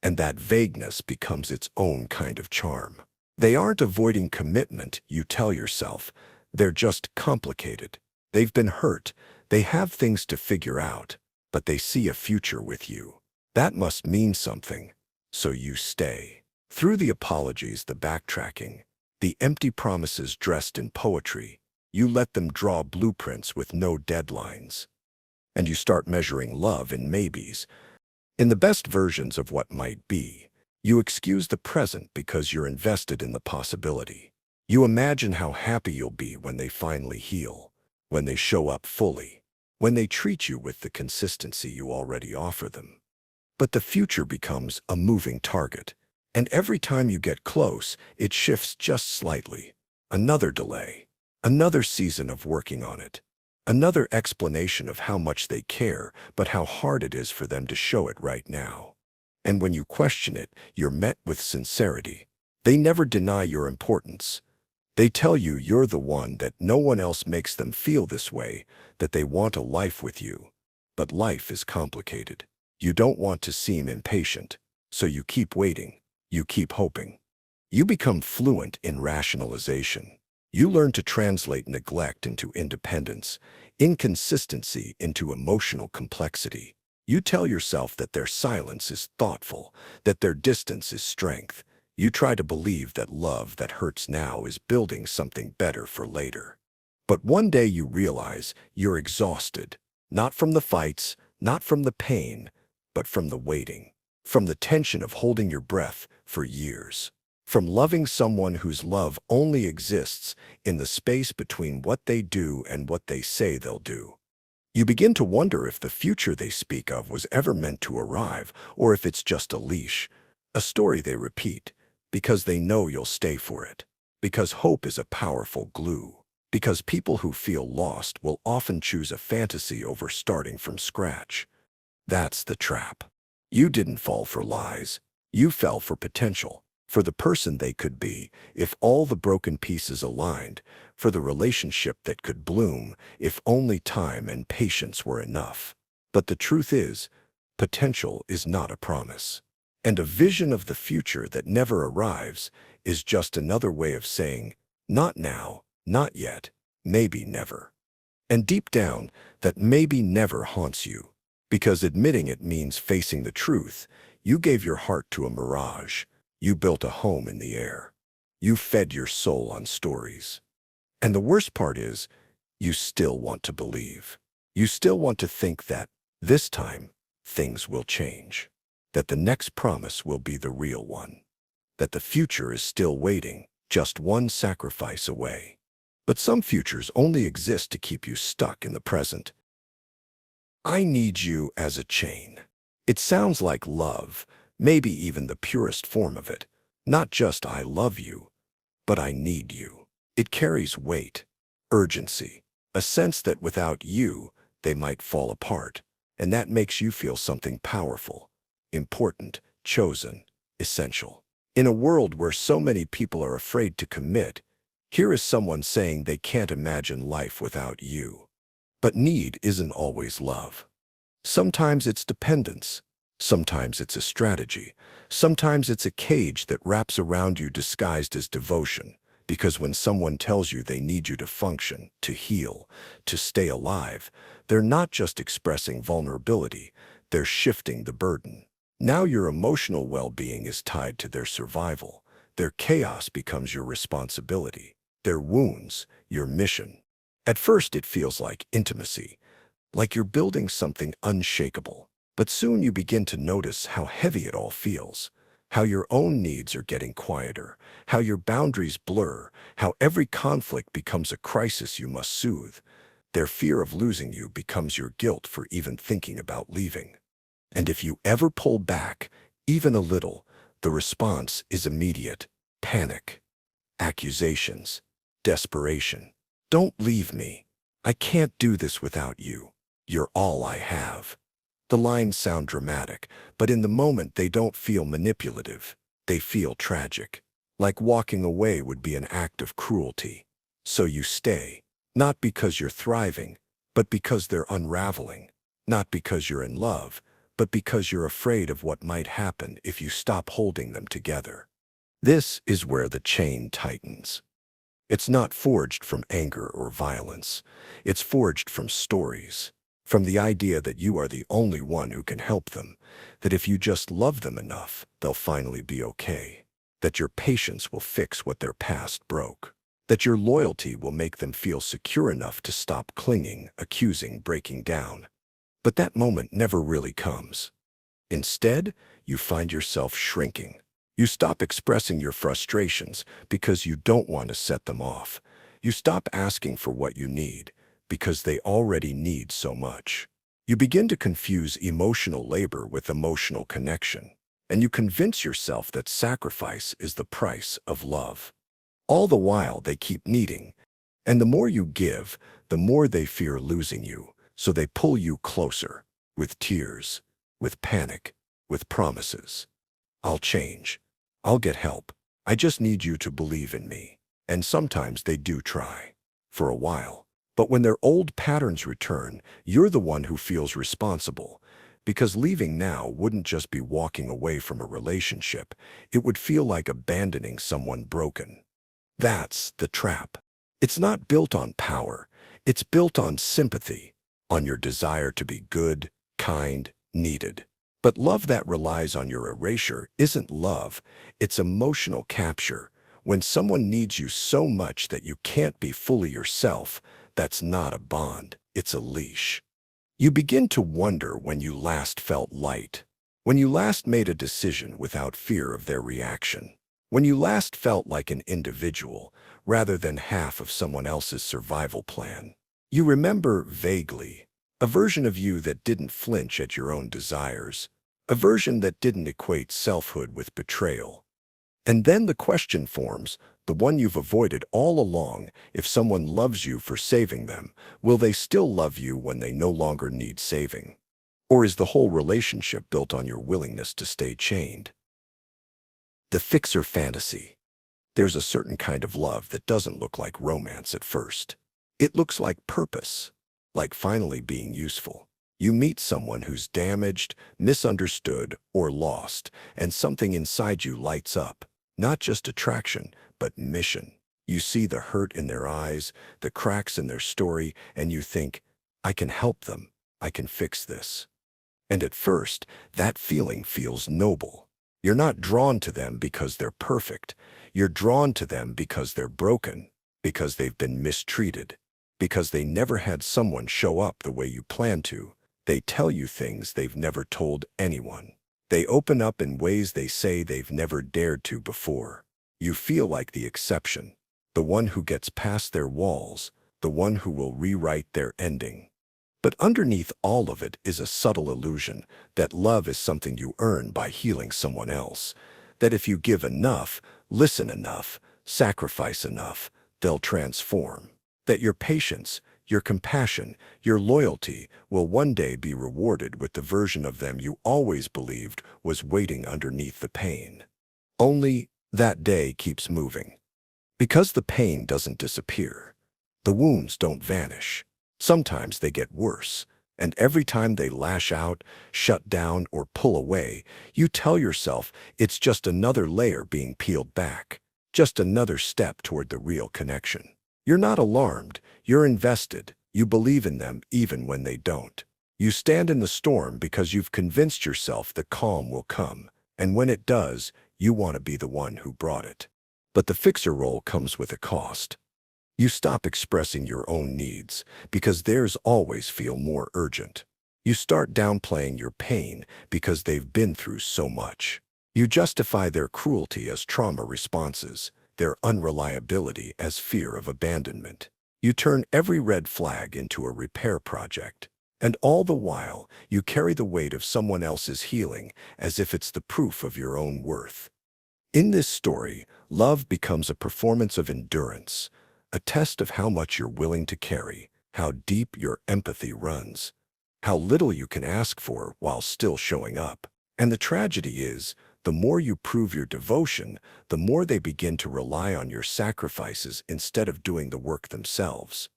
and that vagueness becomes its own kind of charm. They aren't avoiding commitment, you tell yourself. They're just complicated. They've been hurt. They have things to figure out, but they see a future with you. That must mean something. So you stay. Through the apologies, the backtracking, The empty promises dressed in poetry. You let them draw blueprints with no deadlines. And you start measuring love in maybes, in the best versions of what might be. You excuse the present because you're invested in the possibility. You imagine how happy you'll be when they finally heal, when they show up fully, when they treat you with the consistency you already offer them. But the future becomes a moving target, and every time you get close, it shifts just slightly. Another delay, another season of working on it, another explanation of how much they care, but how hard it is for them to show it right now. And when you question it, you're met with sincerity. They never deny your importance. They tell you you're the one, that no one else makes them feel this way, that they want a life with you. But life is complicated. You don't want to seem impatient, so you keep waiting. You keep hoping. You become fluent in rationalization. You learn to translate neglect into independence, inconsistency into emotional complexity. You tell yourself that their silence is thoughtful, that their distance is strength. You try to believe that love that hurts now is building something better for later. But one day you realize you're exhausted, not from the fights, not from the pain, but from the waiting, from the tension of holding your breath for years, from loving someone whose love only exists in the space between what they do and what they say they'll do. You begin to wonder if the future they speak of was ever meant to arrive, or if it's just a leash, a story they repeat, because they know you'll stay for it, because hope is a powerful glue, because people who feel lost will often choose a fantasy over starting from scratch. That's the trap. You didn't fall for lies. You fell for potential, for the person they could be if all the broken pieces aligned, for the relationship that could bloom if only time and patience were enough. But the truth is, potential is not a promise. And a vision of the future that never arrives is just another way of saying, not now, not yet, maybe never. And deep down, that maybe never haunts you, because admitting it means facing the truth. You gave your heart to a mirage. You built a home in the air. You fed your soul on stories. And the worst part is, you still want to believe. You still want to think that, this time, things will change. That the next promise will be the real one. That the future is still waiting, just one sacrifice away. But some futures only exist to keep you stuck in the present. I need you as a chain. It sounds like love, maybe even the purest form of it. Not just I love you, but I need you. It carries weight, urgency, a sense that without you, they might fall apart, and that makes you feel something powerful, important, chosen, essential. In a world where so many people are afraid to commit, here is someone saying they can't imagine life without you. But need isn't always love. Sometimes it's dependence. Sometimes it's a strategy. Sometimes it's a cage that wraps around you disguised as devotion. Because when someone tells you they need you to function, to heal, to stay alive, they're not just expressing vulnerability, they're shifting the burden. Now your emotional well-being is tied to their survival. Their chaos becomes your responsibility. Their wounds, your mission. At first it feels like intimacy, like you're building something unshakable. But soon you begin to notice how heavy it all feels, how your own needs are getting quieter, how your boundaries blur, how every conflict becomes a crisis you must soothe. Their fear of losing you becomes your guilt for even thinking about leaving. And if you ever pull back, even a little, the response is immediate: panic, accusations, desperation. Don't leave me. I can't do this without you. You're all I have. The lines sound dramatic, but in the moment they don't feel manipulative. They feel tragic. Like walking away would be an act of cruelty. So you stay, not because you're thriving, but because they're unraveling. Not because you're in love, but because you're afraid of what might happen if you stop holding them together. This is where the chain tightens. It's not forged from anger or violence. It's forged from stories. From the idea that you are the only one who can help them, that if you just love them enough, they'll finally be okay. that your patience will fix what their past broke, that your loyalty will make them feel secure enough to stop clinging, accusing, breaking down. But that moment never really comes. Instead, you find yourself shrinking. You stop expressing your frustrations because you don't want to set them off. You stop asking for what you need because they already need so much. You begin to confuse emotional labor with emotional connection, and you convince yourself that sacrifice is the price of love. All the while they keep needing, and the more you give, the more they fear losing you, so they pull you closer, with tears, with panic, with promises. I'll change. I'll get help. I just need you to believe in me. And sometimes they do try, for a while. But when their old patterns return, you're the one who feels responsible, because leaving now wouldn't just be walking away from a relationship. It would feel like abandoning someone broken. That's the trap. It's not built on power. It's built on sympathy, on your desire to be good, kind, needed. But love that relies on your erasure isn't love, it's emotional capture. When someone needs you so much that you can't be fully yourself, that's not a bond, it's a leash. You begin to wonder when you last felt light, when you last made a decision without fear of their reaction, when you last felt like an individual rather than half of someone else's survival plan. You remember vaguely a version of you that didn't flinch at your own desires, a version that didn't equate selfhood with betrayal. And then the question forms, the one you've avoided all along: if someone loves you for saving them, will they still love you when they no longer need saving? Or is the whole relationship built on your willingness to stay chained? The fixer fantasy. There's a certain kind of love that doesn't look like romance at first. It looks like purpose, like finally being useful. You meet someone who's damaged, misunderstood, or lost, and something inside you lights up. Not just attraction, but mission. You see the hurt in their eyes, the cracks in their story, and you think, I can help them. I can fix this. And at first, that feeling feels noble. You're not drawn to them because they're perfect. You're drawn to them because they're broken, because they've been mistreated, because they never had someone show up the way you planned to. They tell you things they've never told anyone. They open up in ways they say they've never dared to before. You feel like the exception, the one who gets past their walls, the one who will rewrite their ending. But underneath all of it is a subtle illusion that love is something you earn by healing someone else, that if you give enough, listen enough, sacrifice enough, they'll transform, that your patience, your compassion, your loyalty will one day be rewarded with the version of them you always believed was waiting underneath the pain. Only that day keeps moving. Because the pain doesn't disappear. The wounds don't vanish. Sometimes they get worse, and every time they lash out, shut down, or pull away, you tell yourself it's just another layer being peeled back, just another step toward the real connection. You're not alarmed, you're invested. You believe in them even when they don't. You stand in the storm because you've convinced yourself the calm will come, and when it does, you want to be the one who brought it. But the fixer role comes with a cost. You stop expressing your own needs because theirs always feel more urgent. You start downplaying your pain because they've been through so much. You justify their cruelty as trauma responses, their unreliability as fear of abandonment. You turn every red flag into a repair project. And all the while, you carry the weight of someone else's healing as if it's the proof of your own worth. In this story, love becomes a performance of endurance, a test of how much you're willing to carry, how deep your empathy runs, how little you can ask for while still showing up. And the tragedy is, the more you prove your devotion, the more they begin to rely on your sacrifices instead of doing the work themselves.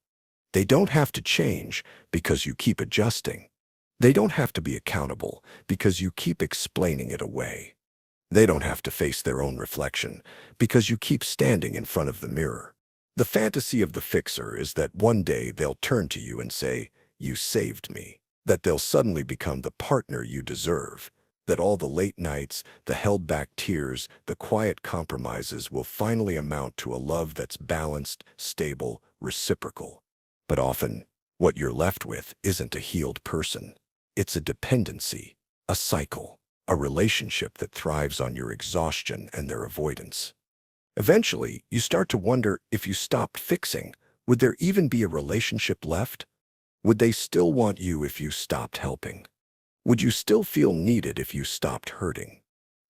They don't have to change because you keep adjusting. They don't have to be accountable because you keep explaining it away. They don't have to face their own reflection because you keep standing in front of the mirror. The fantasy of the fixer is that one day they'll turn to you and say, "You saved me," that they'll suddenly become the partner you deserve, That all the late nights, the held-back tears, the quiet compromises will finally amount to a love that's balanced, stable, reciprocal. But often, what you're left with isn't a healed person. It's a dependency, a cycle, a relationship that thrives on your exhaustion and their avoidance. Eventually, you start to wonder, if you stopped fixing, would there even be a relationship left? Would they still want you if you stopped helping? Would you still feel needed if you stopped hurting?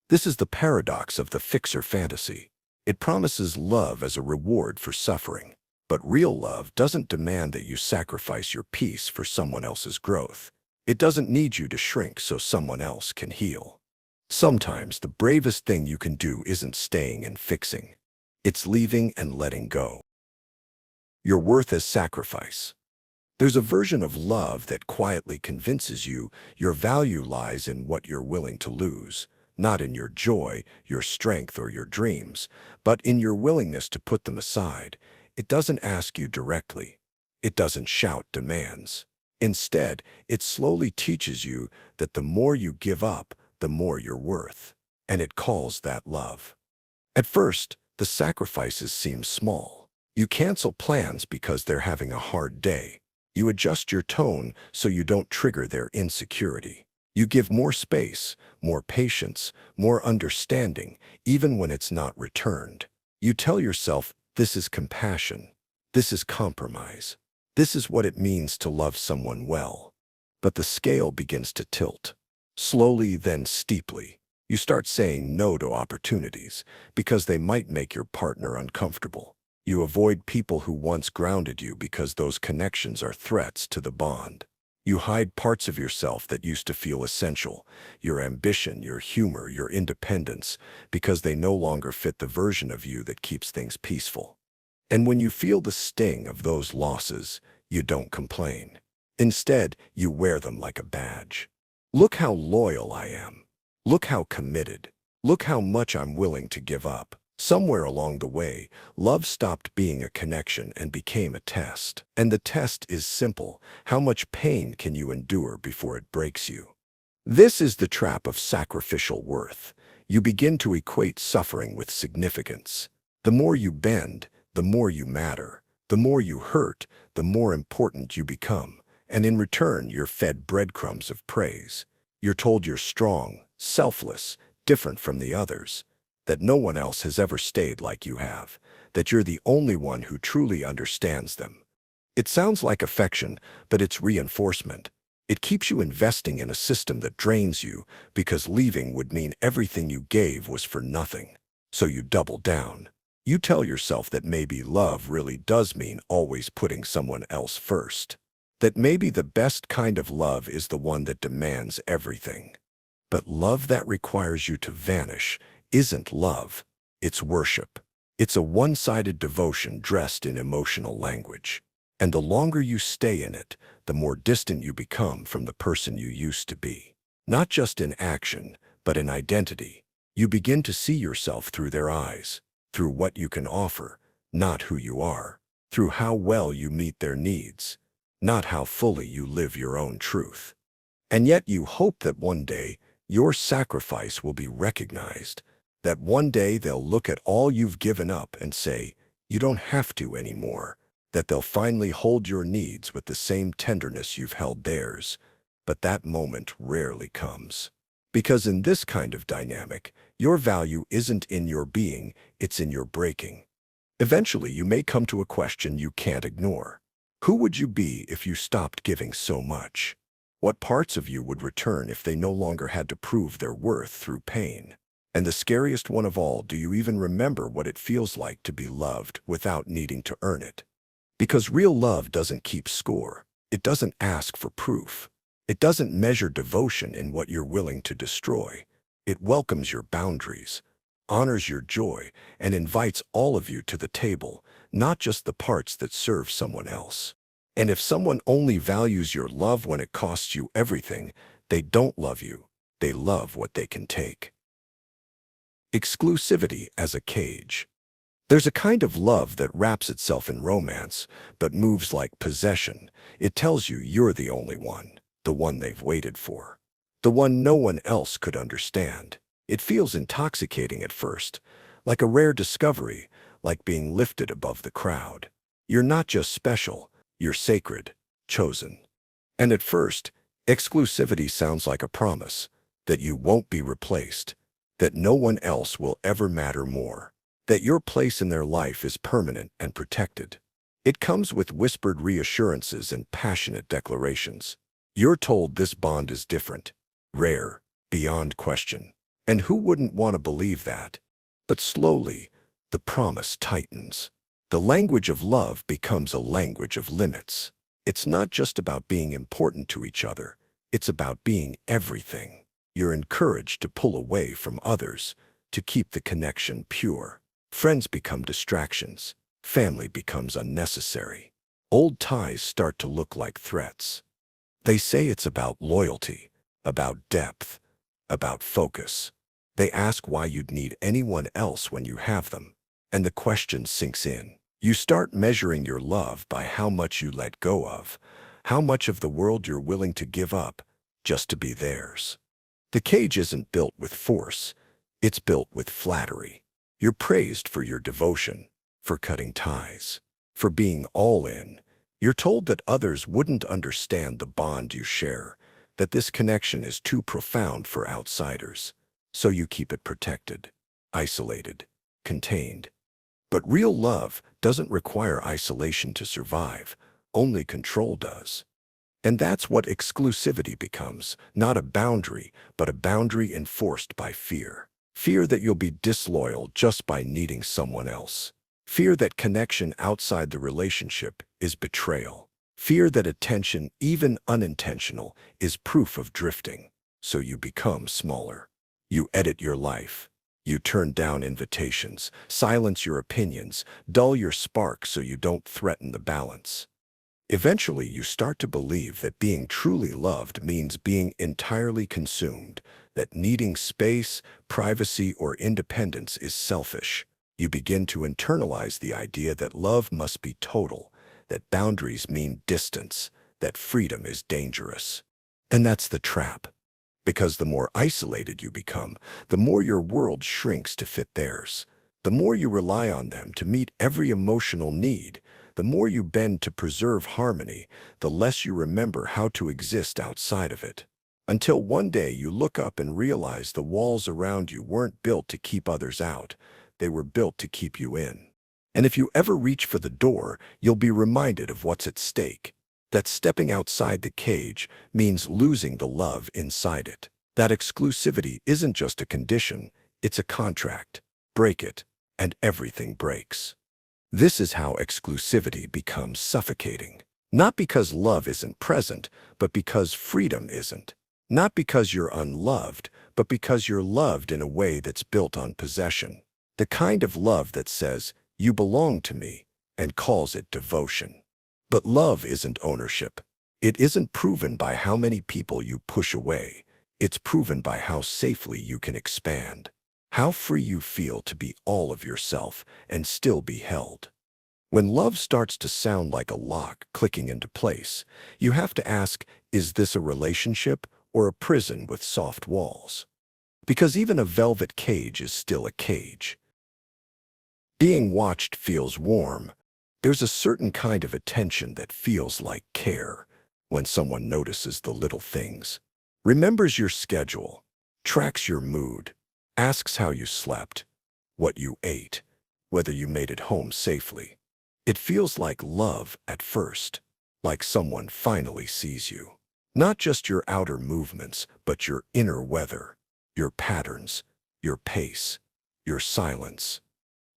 This is the paradox of the fixer fantasy. It promises love as a reward for suffering, but real love doesn't demand that you sacrifice your peace for someone else's growth. It doesn't need you to shrink so someone else can heal. Sometimes the bravest thing you can do isn't staying and fixing. It's leaving and letting go. Your worth as sacrifice. There's a version of love that quietly convinces you your value lies in what you're willing to lose, not in your joy, your strength, or your dreams, but in your willingness to put them aside. It doesn't ask you directly. It doesn't shout demands. Instead, it slowly teaches you that the more you give up, the more you're worth. And it calls that love. At first, the sacrifices seem small. You cancel plans because they're having a hard day. You adjust your tone so you don't trigger their insecurity. You give more space, more patience, more understanding, even when it's not returned. You tell yourself, this is compassion. This is compromise. This is what it means to love someone well. But the scale begins to tilt. Slowly, then steeply. You start saying no to opportunities because they might make your partner uncomfortable. You avoid people who once grounded you because those connections are threats to the bond. You hide parts of yourself that used to feel essential, your ambition, your humor, your independence, because they no longer fit the version of you that keeps things peaceful. And when you feel the sting of those losses, you don't complain. Instead, you wear them like a badge. Look how loyal I am. Look how committed. Look how much I'm willing to give up. Somewhere along the way, love stopped being a connection and became a test. And the test is simple. How much pain can you endure before it breaks you? This is the trap of sacrificial worth. You begin to equate suffering with significance. The more you bend, the more you matter. The more you hurt, the more important you become. And in return, you're fed breadcrumbs of praise. You're told you're strong, selfless, different from the others, that no one else has ever stayed like you have, that you're the only one who truly understands them. It sounds like affection, but it's reinforcement. It keeps you investing in a system that drains you because leaving would mean everything you gave was for nothing. So you double down. You tell yourself that maybe love really does mean always putting someone else first. That maybe the best kind of love is the one that demands everything. But love that requires you to vanish isn't love, it's worship. It's a one-sided devotion dressed in emotional language. And the longer you stay in it, the more distant you become from the person you used to be. Not just in action, but in identity. You begin to see yourself through their eyes, through what you can offer, not who you are, through how well you meet their needs, not how fully you live your own truth. And yet you hope that one day your sacrifice will be recognized, that one day they'll look at all you've given up and say, you don't have to anymore, that they'll finally hold your needs with the same tenderness you've held theirs. But that moment rarely comes. Because in this kind of dynamic, your value isn't in your being, it's in your breaking. Eventually, you may come to a question you can't ignore. Who would you be if you stopped giving so much? What parts of you would return if they no longer had to prove their worth through pain? And the scariest one of all, do you even remember what it feels like to be loved without needing to earn it? Because real love doesn't keep score. It doesn't ask for proof. It doesn't measure devotion in what you're willing to destroy. It welcomes your boundaries, honors your joy, and invites all of you to the table, not just the parts that serve someone else. And if someone only values your love when it costs you everything, they don't love you. They love what they can take. Exclusivity as a cage. There's a kind of love that wraps itself in romance, but moves like possession. It tells you you're the only one, the one they've waited for. the one no one else could understand. It feels intoxicating at first, like a rare discovery, like being lifted above the crowd. You're not just special, you're sacred, chosen. And at first, exclusivity sounds like a promise that you won't be replaced, that no one else will ever matter more, that your place in their life is permanent and protected. It comes with whispered reassurances and passionate declarations. You're told this bond is different, rare, beyond question. And who wouldn't want to believe that? But slowly, the promise tightens. The language of love becomes a language of limits. It's not just about being important to each other. It's about being everything. You're encouraged to pull away from others, to keep the connection pure. Friends become distractions. Family becomes unnecessary. Old ties start to look like threats. They say it's about loyalty, about depth, about focus. They ask why you'd need anyone else when you have them. And the question sinks in. You start measuring your love by how much you let go of, how much of the world you're willing to give up just to be theirs. The cage isn't built with force. It's built with flattery. You're praised for your devotion, for cutting ties, for being all in. You're told that others wouldn't understand the bond you share, that this connection is too profound for outsiders. So you keep it protected, isolated, contained. But real love doesn't require isolation to survive. Only control does. And that's what exclusivity becomes, not a boundary, but a boundary enforced by fear. Fear that you'll be disloyal just by needing someone else. Fear that connection outside the relationship is betrayal. Fear that attention, even unintentional, is proof of drifting. So you become smaller. You edit your life. You turn down invitations, silence your opinions, dull your spark so you don't threaten the balance. Eventually, you start to believe that being truly loved means being entirely consumed, that needing space, privacy, or independence is selfish. You begin to internalize the idea that love must be total, that boundaries mean distance, that freedom is dangerous. And that's the trap. Because the more isolated you become, the more your world shrinks to fit theirs. The more you rely on them to meet every emotional need, the more you bend to preserve harmony, the less you remember how to exist outside of it. Until one day you look up and realize the walls around you weren't built to keep others out. They were built to keep you in. And if you ever reach for the door, you'll be reminded of what's at stake. That stepping outside the cage means losing the love inside it. That exclusivity isn't just a condition, it's a contract. Break it, and everything breaks. This is how exclusivity becomes suffocating. Not because love isn't present, but because freedom isn't. Not because you're unloved, but because you're loved in a way that's built on possession. The kind of love that says, "You belong to me," and calls it devotion. But love isn't ownership. It isn't proven by how many people you push away. It's proven by how safely you can expand. How free you feel to be all of yourself and still be held. When love starts to sound like a lock clicking into place, you have to ask, is this a relationship or a prison with soft walls? Because even a velvet cage is still a cage. Being watched feels warm. There's a certain kind of attention that feels like care when someone notices the little things, remembers your schedule, tracks your mood, asks how you slept, what you ate, whether you made it home safely. It feels like love at first, like someone finally sees you. Not just your outer movements, but your inner weather, your patterns, your pace, your silence.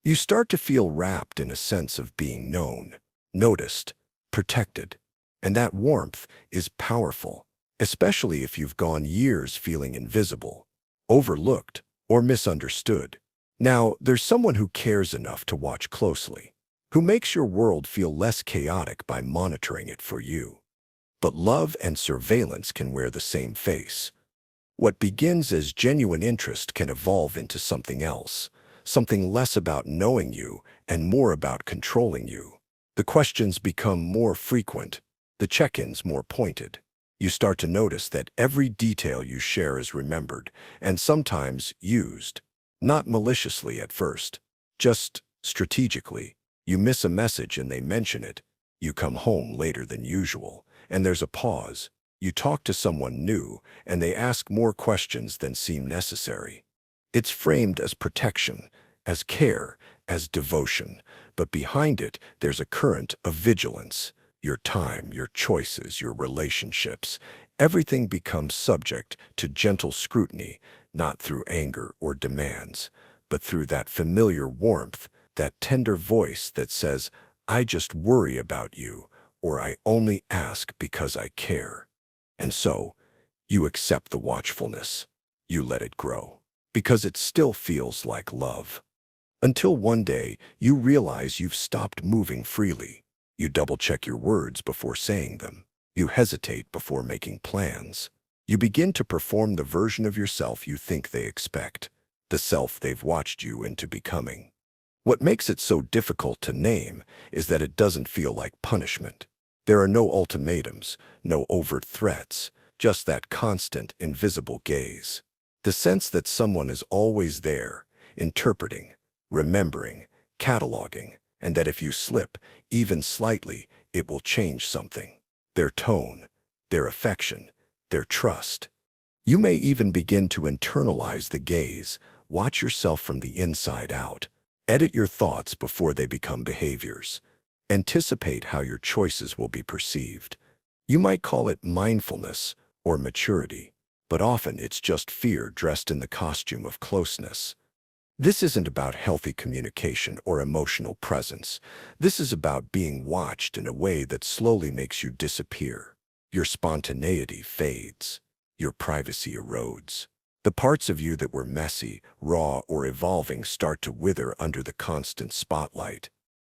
You start to feel wrapped in a sense of being known, noticed, protected. And that warmth is powerful, especially if you've gone years feeling invisible, overlooked, or misunderstood. Now, there's someone who cares enough to watch closely, who makes your world feel less chaotic by monitoring it for you. But love and surveillance can wear the same face. What begins as genuine interest can evolve into something else, something less about knowing you and more about controlling you. The questions become more frequent, the check-ins more pointed. You start to notice that every detail you share is remembered, and sometimes used. Not maliciously at first, just strategically. You miss a message and they mention it. You come home later than usual, and there's a pause. You talk to someone new, and they ask more questions than seem necessary. It's framed as protection, as care, as devotion, but behind it, there's a current of vigilance. Your time, your choices, your relationships, everything becomes subject to gentle scrutiny, not through anger or demands, but through that familiar warmth, that tender voice that says, I just worry about you, or I only ask because I care. And so, you accept the watchfulness. You let it grow, because it still feels like love. Until one day, you realize you've stopped moving freely. You double-check your words before saying them. You hesitate before making plans. You begin to perform the version of yourself you think they expect, the self they've watched you into becoming. What makes it so difficult to name is that it doesn't feel like punishment. There are no ultimatums, no overt threats, just that constant, invisible gaze. The sense that someone is always there, interpreting, remembering, cataloging, and that if you slip, even slightly, it will change something. Their tone, their affection, their trust. You may even begin to internalize the gaze, watch yourself from the inside out. Edit your thoughts before they become behaviors. Anticipate how your choices will be perceived. You might call it mindfulness or maturity, but often it's just fear dressed in the costume of closeness. This isn't about healthy communication or emotional presence. This is about being watched in a way that slowly makes you disappear. Your spontaneity fades. Your privacy erodes. The parts of you that were messy, raw, or evolving start to wither under the constant spotlight.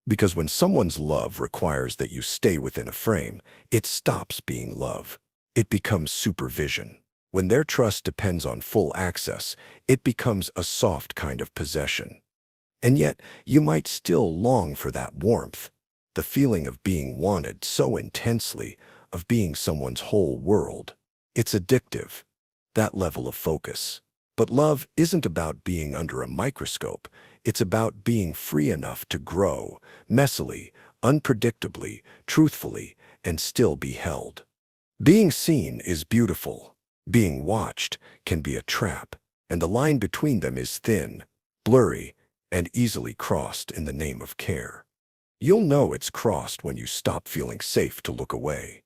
Because when someone's love requires that you stay within a frame, it stops being love. It becomes supervision. When their trust depends on full access, it becomes a soft kind of possession. And yet, you might still long for that warmth, the feeling of being wanted so intensely, of being someone's whole world. It's addictive, that level of focus. But love isn't about being under a microscope. It's about being free enough to grow, messily, unpredictably, truthfully, and still be held. Being seen is beautiful. Being watched can be a trap, and the line between them is thin, blurry, and easily crossed in the name of care. You'll know it's crossed when you stop feeling safe to look away.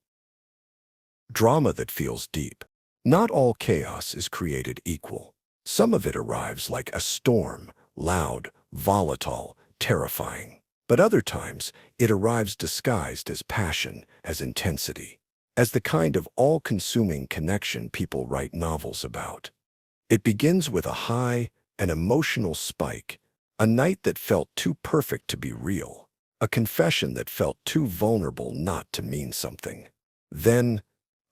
Drama that feels deep. Not all chaos is created equal. Some of it arrives like a storm, loud, volatile, terrifying. But other times, it arrives disguised as passion, as intensity, as the kind of all-consuming connection people write novels about. It begins with a high, an emotional spike, a night that felt too perfect to be real, a confession that felt too vulnerable not to mean something. Then,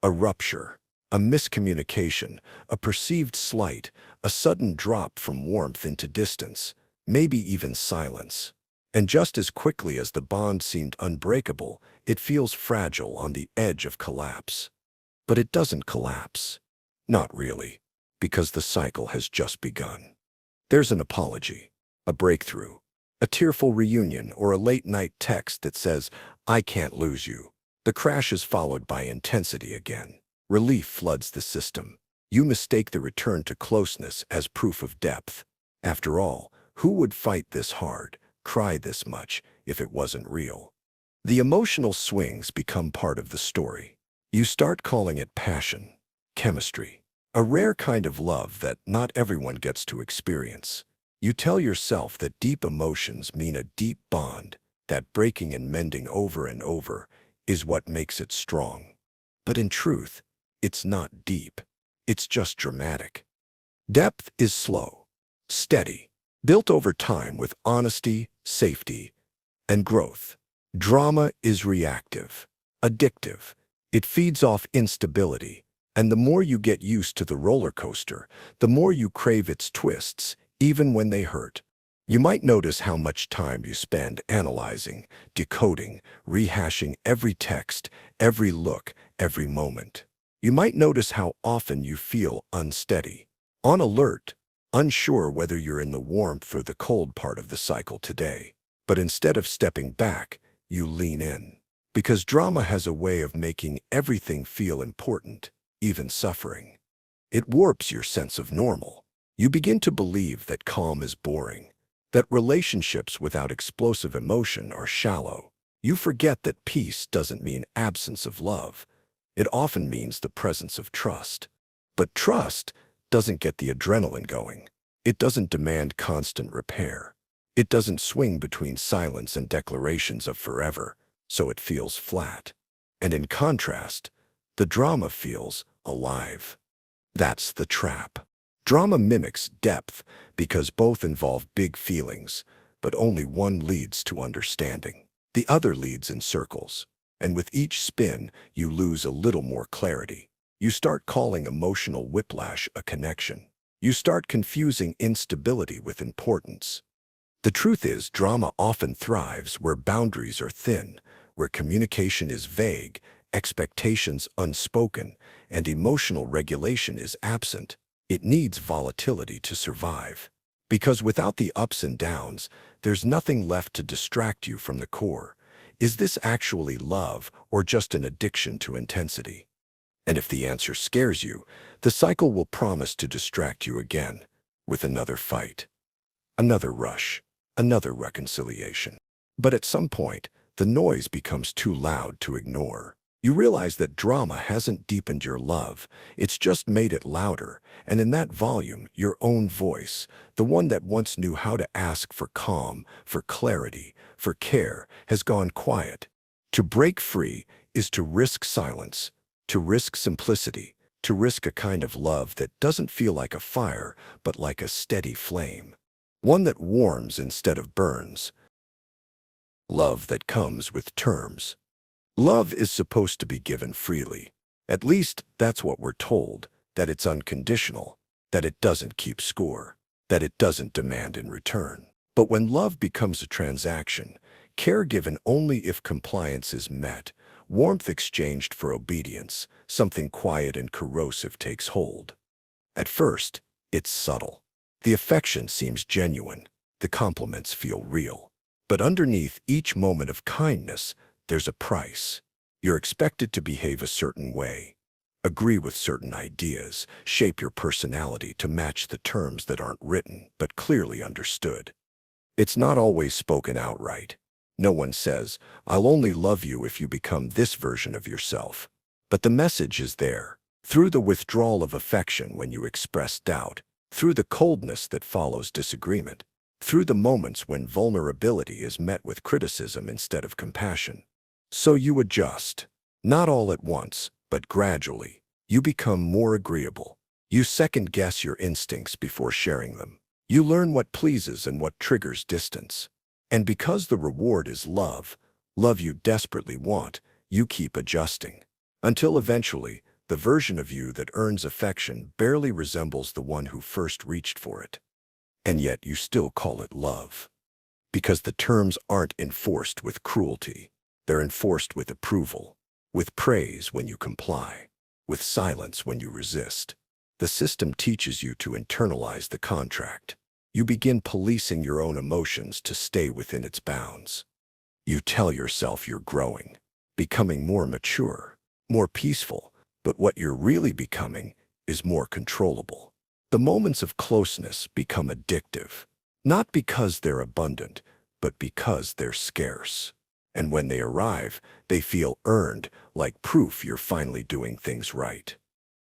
a rupture. A miscommunication, a perceived slight, a sudden drop from warmth into distance, maybe even silence. And just as quickly as the bond seemed unbreakable, it feels fragile on the edge of collapse. But it doesn't collapse. Not really, because the cycle has just begun. There's an apology, a breakthrough, a tearful reunion, or a late-night text that says, I can't lose you. The crash is followed by intensity again. Relief floods the system. You mistake the return to closeness as proof of depth. After all, who would fight this hard, cry this much, if it wasn't real? The emotional swings become part of the story. You start calling it passion, chemistry, a rare kind of love that not everyone gets to experience. You tell yourself that deep emotions mean a deep bond, that breaking and mending over and over is what makes it strong. But in truth, it's not deep. It's just dramatic. Depth is slow, steady, built over time with honesty, safety, and growth. Drama is reactive, addictive. It feeds off instability, and the more you get used to the roller coaster, the more you crave its twists, even when they hurt. You might notice how much time you spend analyzing, decoding, rehashing every text, every look, every moment. You might notice how often you feel unsteady, on alert, unsure whether you're in the warmth or the cold part of the cycle today. But instead of stepping back, you lean in. Because drama has a way of making everything feel important, even suffering. It warps your sense of normal. You begin to believe that calm is boring, that relationships without explosive emotion are shallow. You forget that peace doesn't mean absence of love. It often means the presence of trust. But trust doesn't get the adrenaline going. It doesn't demand constant repair. It doesn't swing between silence and declarations of forever, so it feels flat. And in contrast, the drama feels alive. That's the trap. Drama mimics depth because both involve big feelings, but only one leads to understanding. The other leads in circles. And with each spin, you lose a little more clarity. You start calling emotional whiplash a connection. You start confusing instability with importance. The truth is, drama often thrives where boundaries are thin, where communication is vague, expectations unspoken, and emotional regulation is absent. It needs volatility to survive. Because without the ups and downs, there's nothing left to distract you from the core. Is this actually love or just an addiction to intensity? And if the answer scares you, the cycle will promise to distract you again with another fight, another rush, another reconciliation. But at some point, the noise becomes too loud to ignore. You realize that drama hasn't deepened your love, it's just made it louder, and in that volume, your own voice, the one that once knew how to ask for calm, for clarity, for care, has gone quiet. To break free is to risk silence, to risk simplicity, to risk a kind of love that doesn't feel like a fire, but like a steady flame. One that warms instead of burns. Love that comes with terms. Love is supposed to be given freely. At least that's what we're told, that it's unconditional, that it doesn't keep score, that it doesn't demand in return. But when love becomes a transaction, care given only if compliance is met, warmth exchanged for obedience, something quiet and corrosive takes hold. At first, it's subtle. The affection seems genuine, the compliments feel real. But underneath each moment of kindness, there's a price. You're expected to behave a certain way, agree with certain ideas, shape your personality to match the terms that aren't written but clearly understood. It's not always spoken outright. No one says, "I'll only love you if you become this version of yourself." But the message is there, through the withdrawal of affection when you express doubt, through the coldness that follows disagreement, through the moments when vulnerability is met with criticism instead of compassion. So you adjust, not all at once, but gradually. You become more agreeable. You second-guess your instincts before sharing them. You learn what pleases and what triggers distance. And because the reward is love, love you desperately want, you keep adjusting. Until eventually, the version of you that earns affection barely resembles the one who first reached for it. And yet you still call it love. Because the terms aren't enforced with cruelty. They're enforced with approval, with praise when you comply, with silence when you resist. The system teaches you to internalize the contract. You begin policing your own emotions to stay within its bounds. You tell yourself you're growing, becoming more mature, more peaceful, but what you're really becoming is more controllable. The moments of closeness become addictive, not because they're abundant, but because they're scarce. And when they arrive, they feel earned, like proof you're finally doing things right.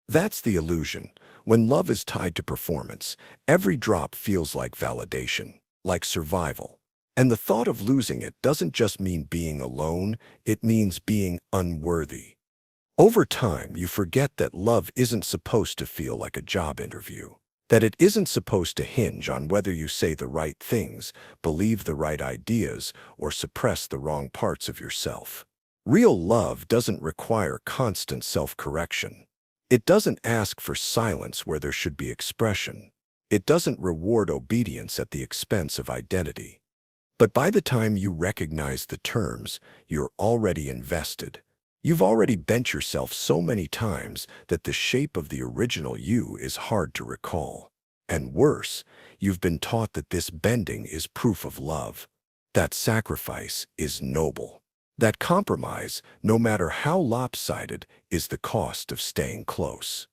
That's the illusion. When love is tied to performance, every drop feels like validation, like survival. And the thought of losing it doesn't just mean being alone, it means being unworthy. Over time, you forget that love isn't supposed to feel like a job interview. That it isn't supposed to hinge on whether you say the right things, believe the right ideas, or suppress the wrong parts of yourself. Real love doesn't require constant self-correction. It doesn't ask for silence where there should be expression. It doesn't reward obedience at the expense of identity. But by the time you recognize the terms, you're already invested. You've already bent yourself so many times that the shape of the original you is hard to recall. And worse, you've been taught that this bending is proof of love, that sacrifice is noble, that compromise, no matter how lopsided, is the cost of staying close.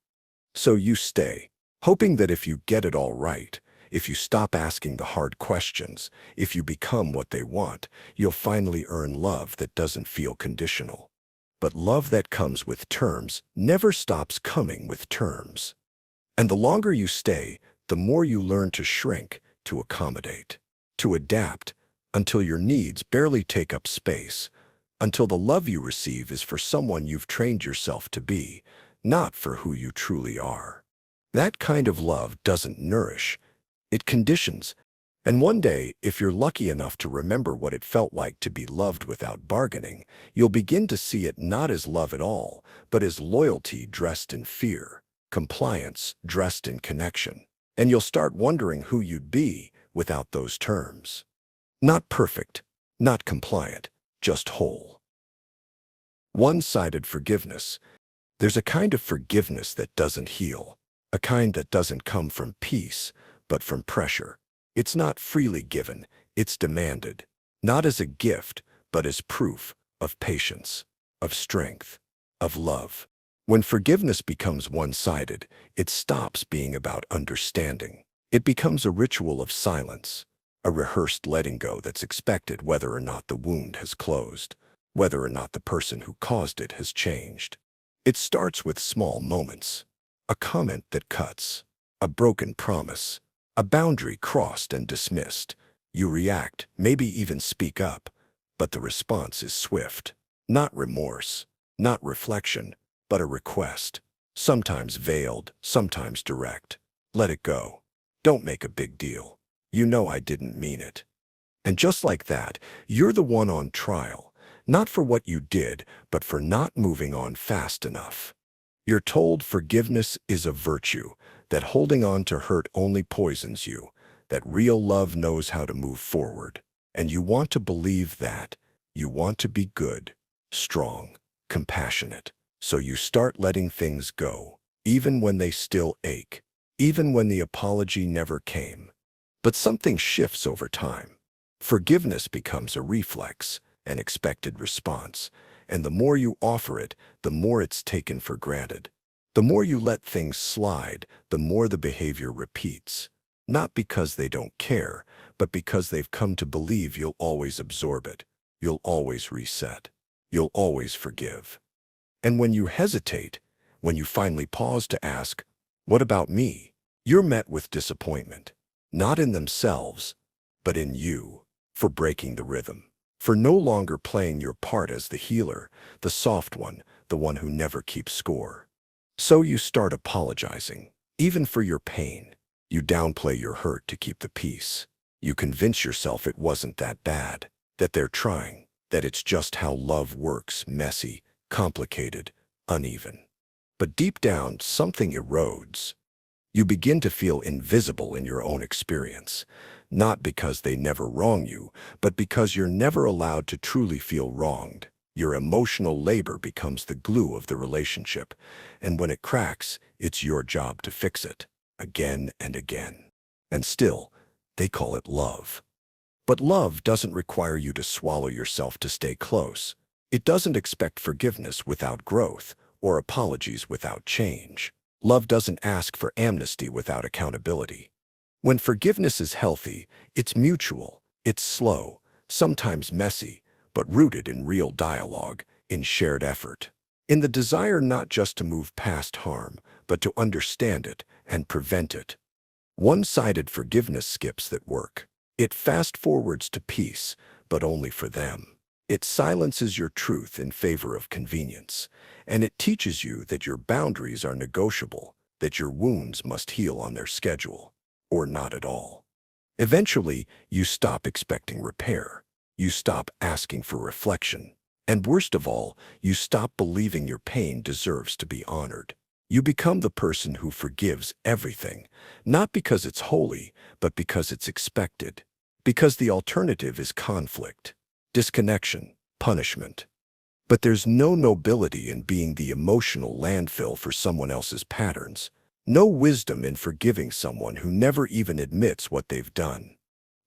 So you stay, hoping that if you get it all right, if you stop asking the hard questions, if you become what they want, you'll finally earn love that doesn't feel conditional. But love that comes with terms never stops coming with terms. And the longer you stay, the more you learn to shrink, to accommodate, to adapt, until your needs barely take up space, until the love you receive is for someone you've trained yourself to be, not for who you truly are. That kind of love doesn't nourish, it conditions. And one day, if you're lucky enough to remember what it felt like to be loved without bargaining, you'll begin to see it not as love at all, but as loyalty dressed in fear, compliance dressed in connection. And you'll start wondering who you'd be without those terms. Not perfect, not compliant, just whole. One-sided forgiveness. There's a kind of forgiveness that doesn't heal, a kind that doesn't come from peace, but from pressure. It's not freely given, it's demanded, not as a gift, but as proof of patience, of strength, of love. When forgiveness becomes one-sided, it stops being about understanding. It becomes a ritual of silence, a rehearsed letting go that's expected whether or not the wound has closed, whether or not the person who caused it has changed. It starts with small moments, a comment that cuts, a broken promise, a boundary crossed and dismissed. You react, maybe even speak up, but the response is swift. Not remorse, not reflection, but a request. Sometimes veiled, sometimes direct. Let it go. Don't make a big deal. You know I didn't mean it. And just like that, you're the one on trial, not for what you did, but for not moving on fast enough. You're told forgiveness is a virtue, that holding on to hurt only poisons you, that real love knows how to move forward. And you want to believe that. You want to be good, strong, compassionate. So you start letting things go, even when they still ache, even when the apology never came. But something shifts over time. Forgiveness becomes a reflex, an expected response, and the more you offer it, the more it's taken for granted. The more you let things slide, the more the behavior repeats. Not because they don't care, but because they've come to believe you'll always absorb it. You'll always reset. You'll always forgive. And when you hesitate, when you finally pause to ask, "What about me?" you're met with disappointment. Not in themselves, but in you, for breaking the rhythm, for no longer playing your part as the healer, the soft one, the one who never keeps score. So you start apologizing, even for your pain. You downplay your hurt to keep the peace. You convince yourself it wasn't that bad, that they're trying, that it's just how love works, messy, complicated, uneven. But deep down, something erodes. You begin to feel invisible in your own experience, not because they never wrong you, but because you're never allowed to truly feel wronged. Your emotional labor becomes the glue of the relationship, and when it cracks, it's your job to fix it, again and again. And still, they call it love. But love doesn't require you to swallow yourself to stay close. It doesn't expect forgiveness without growth, or apologies without change. Love doesn't ask for amnesty without accountability. When forgiveness is healthy, it's mutual, it's slow, sometimes messy, but rooted in real dialogue, in shared effort, in the desire not just to move past harm, but to understand it and prevent it. One-sided forgiveness skips that work. It fast-forwards to peace, but only for them. It silences your truth in favor of convenience, and it teaches you that your boundaries are negotiable, that your wounds must heal on their schedule, or not at all. Eventually, you stop expecting repair. You stop asking for reflection. And worst of all, you stop believing your pain deserves to be honored. You become the person who forgives everything, not because it's holy, but because it's expected. Because the alternative is conflict, disconnection, punishment. But there's no nobility in being the emotional landfill for someone else's patterns. No wisdom in forgiving someone who never even admits what they've done.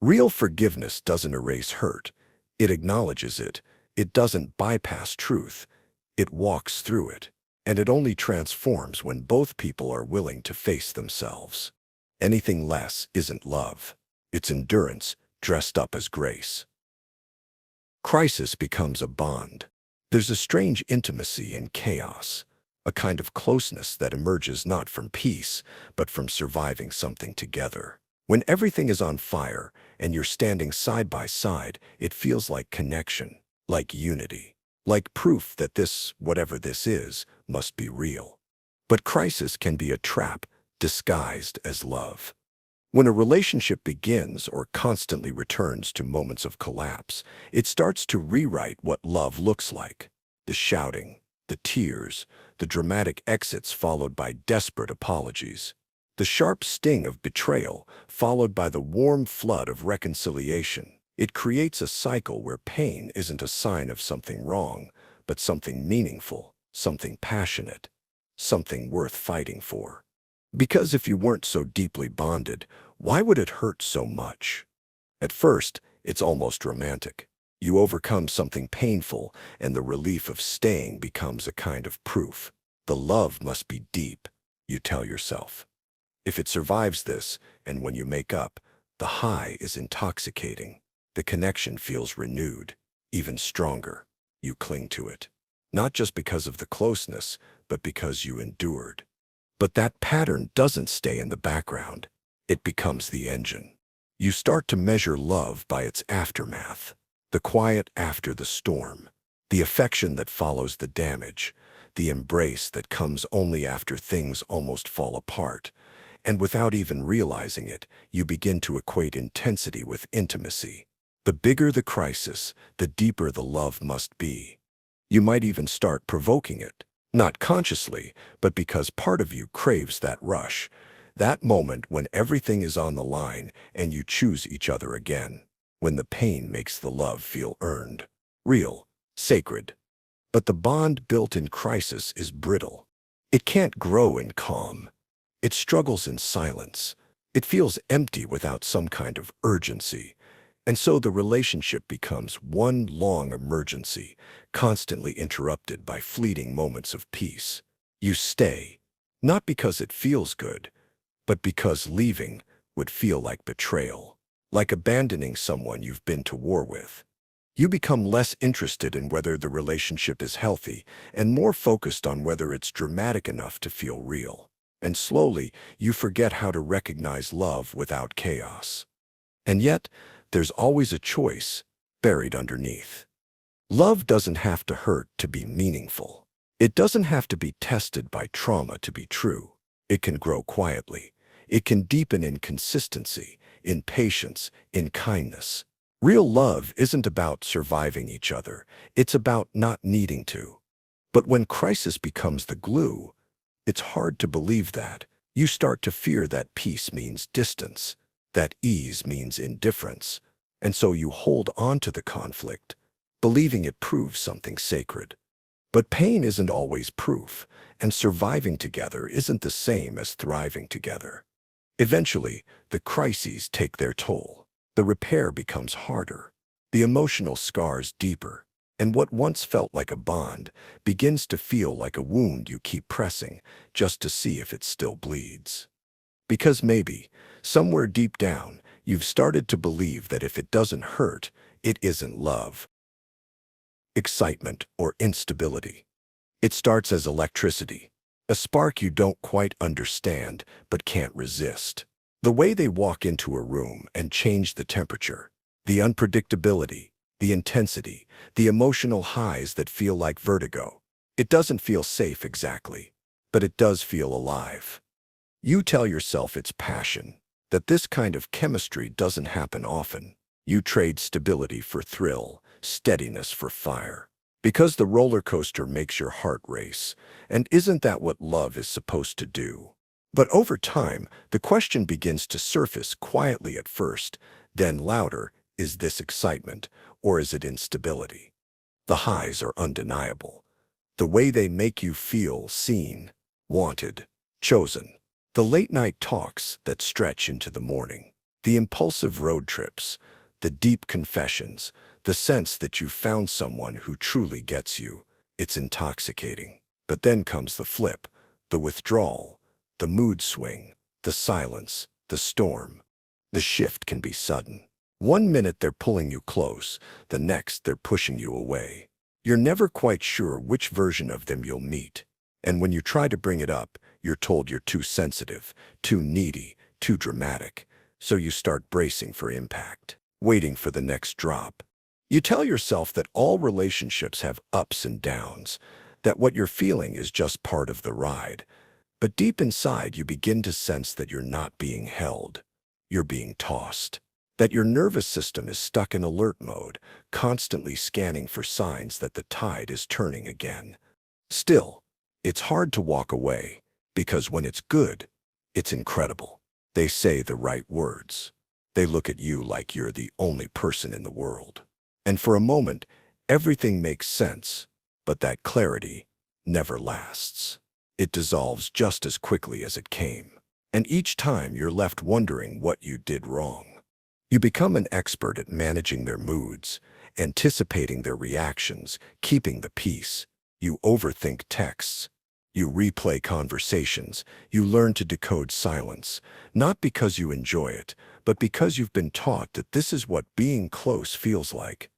Real forgiveness doesn't erase hurt. It acknowledges it. It doesn't bypass truth. It walks through it. And it only transforms when both people are willing to face themselves. Anything less isn't love. It's endurance dressed up as grace. Crisis becomes a bond. There's a strange intimacy in chaos, a kind of closeness that emerges not from peace, but from surviving something together. When everything is on fire and you're standing side by side, it feels like connection, like unity, like proof that this, whatever this is, must be real. But crisis can be a trap disguised as love. When a relationship begins or constantly returns to moments of collapse, it starts to rewrite what love looks like. The shouting, the tears, the dramatic exits followed by desperate apologies. The sharp sting of betrayal followed by the warm flood of reconciliation. It creates a cycle where pain isn't a sign of something wrong, but something meaningful, something passionate, something worth fighting for. Because if you weren't so deeply bonded, why would it hurt so much? At first, it's almost romantic. You overcome something painful, and the relief of staying becomes a kind of proof. The love must be deep, you tell yourself. If it survives this, and when you make up, the high is intoxicating. The connection feels renewed, even stronger. You cling to it. Not just because of the closeness, but because you endured. But that pattern doesn't stay in the background. It becomes the engine. You start to measure love by its aftermath, the quiet after the storm, the affection that follows the damage, the embrace that comes only after things almost fall apart. And without even realizing it, you begin to equate intensity with intimacy. The bigger the crisis, the deeper the love must be. You might even start provoking it. Not consciously, but because part of you craves that rush, that moment when everything is on the line and you choose each other again, when the pain makes the love feel earned, real, sacred. But the bond built in crisis is brittle. It can't grow in calm. It struggles in silence. It feels empty without some kind of urgency. And so the relationship becomes one long emergency, constantly interrupted by fleeting moments of peace. You stay, not because it feels good, but because leaving would feel like betrayal, like abandoning someone you've been to war with. You become less interested in whether the relationship is healthy and more focused on whether it's dramatic enough to feel real. And slowly, you forget how to recognize love without chaos. And yet, there's always a choice buried underneath. Love doesn't have to hurt to be meaningful. It doesn't have to be tested by trauma to be true. It can grow quietly. It can deepen in consistency, in patience, in kindness. Real love isn't about surviving each other. It's about not needing to. But when crisis becomes the glue, it's hard to believe that. You start to fear that peace means distance, that ease means indifference, and so you hold on to the conflict, believing it proves something sacred. But pain isn't always proof, and surviving together isn't the same as thriving together. Eventually, the crises take their toll. The repair becomes harder, the emotional scars deeper, and what once felt like a bond begins to feel like a wound you keep pressing just to see if it still bleeds. Because maybe, somewhere deep down, you've started to believe that if it doesn't hurt, it isn't love. Excitement or instability. It starts as electricity, a spark you don't quite understand but can't resist. The way they walk into a room and change the temperature, the unpredictability, the intensity, the emotional highs that feel like vertigo. It doesn't feel safe exactly, but it does feel alive. You tell yourself it's passion, that this kind of chemistry doesn't happen often. You trade stability for thrill, steadiness for fire. Because the roller coaster makes your heart race, and isn't that what love is supposed to do? But over time, the question begins to surface quietly at first, then louder, is this excitement, or is it instability? The highs are undeniable. The way they make you feel seen, wanted, chosen. The late-night talks that stretch into the morning. The impulsive road trips. The deep confessions. The sense that you found someone who truly gets you. It's intoxicating. But then comes the flip, the withdrawal, the mood swing, the silence, the storm. The shift can be sudden. One minute they're pulling you close, the next they're pushing you away. You're never quite sure which version of them you'll meet. And when you try to bring it up, you're told you're too sensitive, too needy, too dramatic. So you start bracing for impact, waiting for the next drop. You tell yourself that all relationships have ups and downs, that what you're feeling is just part of the ride. But deep inside, you begin to sense that you're not being held. You're being tossed. That your nervous system is stuck in alert mode, constantly scanning for signs that the tide is turning again. Still, it's hard to walk away, because when it's good, it's incredible. They say the right words. They look at you like you're the only person in the world. And for a moment, everything makes sense, but that clarity never lasts. It dissolves just as quickly as it came. And each time you're left wondering what you did wrong. You become an expert at managing their moods, anticipating their reactions, keeping the peace. You overthink texts. You replay conversations. You learn to decode silence, not because you enjoy it, but because you've been taught that this is what being close feels like.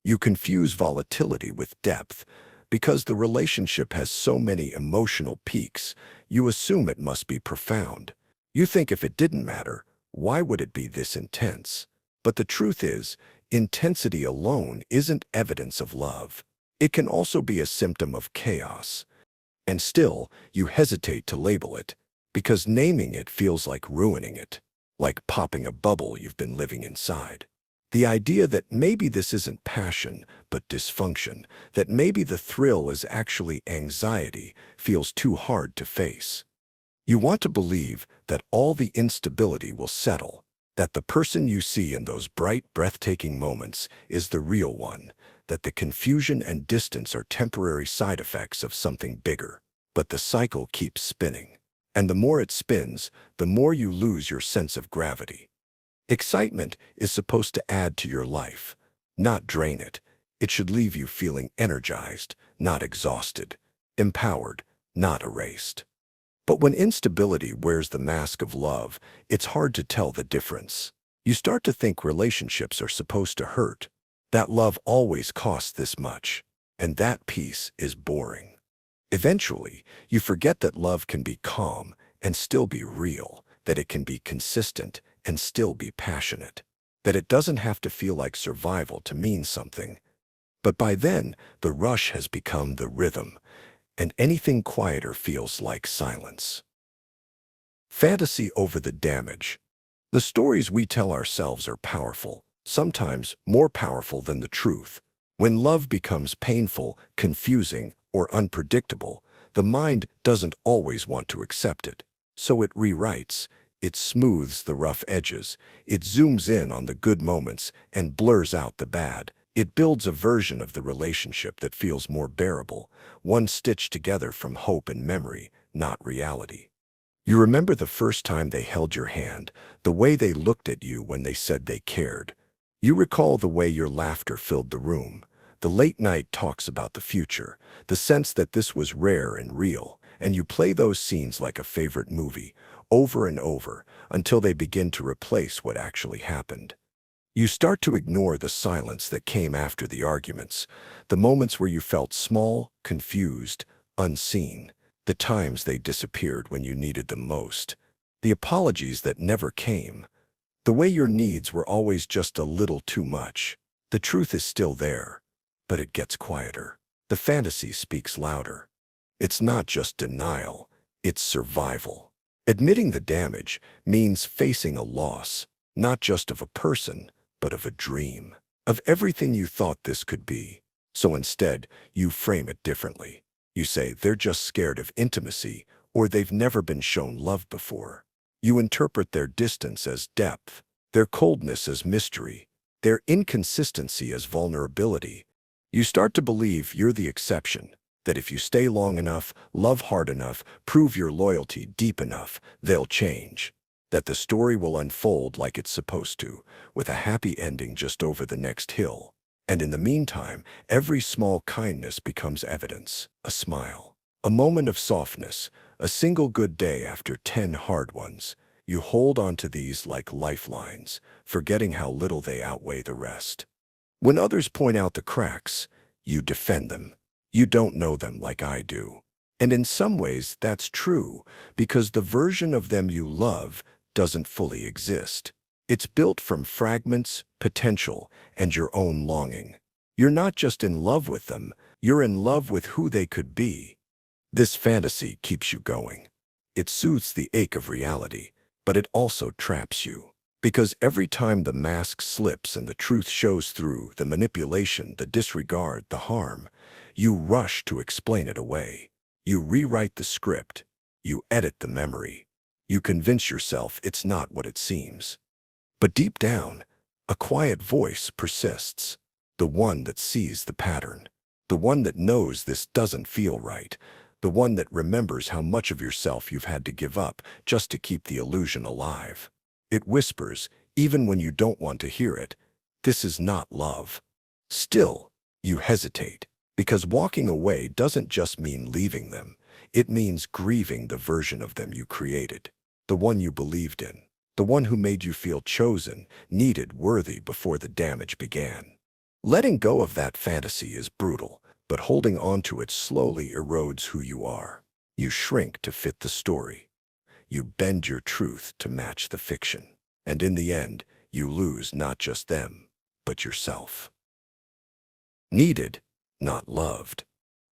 You confuse volatility with depth. Because the relationship has so many emotional peaks, you assume it must be profound. You think if it didn't matter, why would it be this intense? But the truth is, intensity alone isn't evidence of love. It can also be a symptom of chaos. And still, you hesitate to label it, because naming it feels like ruining it, like popping a bubble you've been living inside. The idea that maybe this isn't passion, but dysfunction, that maybe the thrill is actually anxiety, feels too hard to face. You want to believe that all the instability will settle, that the person you see in those bright, breathtaking moments is the real one, that the confusion and distance are temporary side effects of something bigger. But the cycle keeps spinning. And the more it spins, the more you lose your sense of gravity. Excitement is supposed to add to your life, not drain it. It should leave you feeling energized, not exhausted, empowered, not erased. But when instability wears the mask of love, it's hard to tell the difference. You start to think relationships are supposed to hurt, that love always costs this much, and that peace is boring. Eventually, you forget that love can be calm and still be real, that it can be consistent and still be passionate, that it doesn't have to feel like survival to mean something. But by then, the rush has become the rhythm, and anything quieter feels like silence. Fantasy over the damage. The stories we tell ourselves are powerful, sometimes more powerful than the truth. When love becomes painful, confusing, or unpredictable, the mind doesn't always want to accept it. So it rewrites, it smooths the rough edges, it zooms in on the good moments and blurs out the bad. It builds a version of the relationship that feels more bearable, one stitched together from hope and memory, not reality. You remember the first time they held your hand, the way they looked at you when they said they cared. You recall the way your laughter filled the room, the late-night talks about the future, the sense that this was rare and real, and you play those scenes like a favorite movie, over and over, until they begin to replace what actually happened. You start to ignore the silence that came after the arguments, the moments where you felt small, confused, unseen, the times they disappeared when you needed them most, the apologies that never came, the way your needs were always just a little too much. The truth is still there, but it gets quieter. The fantasy speaks louder. It's not just denial, it's survival. Admitting the damage means facing a loss, not just of a person, but of a dream, of everything you thought this could be. So instead, you frame it differently. You say they're just scared of intimacy, or they've never been shown love before. You interpret their distance as depth, their coldness as mystery, their inconsistency as vulnerability. You start to believe you're the exception, that if you stay long enough, love hard enough, prove your loyalty deep enough, they'll change. That the story will unfold like it's supposed to, with a happy ending just over the next hill. And in the meantime, every small kindness becomes evidence, a smile, a moment of softness, a single good day after 10 hard ones. You hold on to these like lifelines, forgetting how little they outweigh the rest. When others point out the cracks, you defend them. You don't know them like I do. And in some ways, that's true, because the version of them you love doesn't fully exist. It's built from fragments, potential, and your own longing. You're not just in love with them, you're in love with who they could be. This fantasy keeps you going. It soothes the ache of reality, but it also traps you. Because every time the mask slips and the truth shows through, the manipulation, the disregard, the harm, you rush to explain it away. You rewrite the script. You edit the memory. You convince yourself it's not what it seems. But deep down, a quiet voice persists. The one that sees the pattern. The one that knows this doesn't feel right. The one that remembers how much of yourself you've had to give up just to keep the illusion alive. It whispers, even when you don't want to hear it, this is not love. Still, you hesitate, because walking away doesn't just mean leaving them. It means grieving the version of them you created, the one you believed in, the one who made you feel chosen, needed, worthy before the damage began. Letting go of that fantasy is brutal, but holding on to it slowly erodes who you are. You shrink to fit the story. You bend your truth to match the fiction. And in the end, you lose not just them, but yourself. Needed, not loved.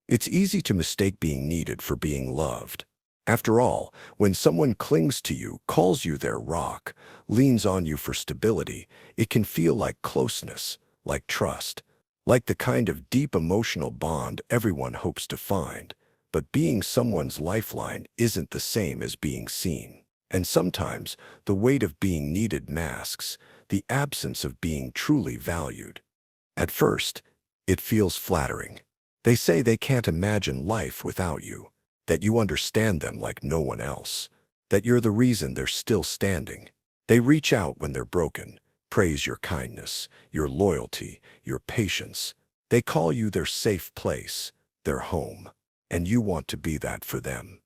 It's easy to mistake being needed for being loved. After all, when someone clings to you, calls you their rock, leans on you for stability, it can feel like closeness, like trust, like the kind of deep emotional bond everyone hopes to find. But being someone's lifeline isn't the same as being seen. And sometimes, the weight of being needed masks the absence of being truly valued. At first, it feels flattering. They say they can't imagine life without you, that you understand them like no one else, that you're the reason they're still standing. They reach out when they're broken, praise your kindness, your loyalty, your patience. They call you their safe place, their home. And you want to be that for them.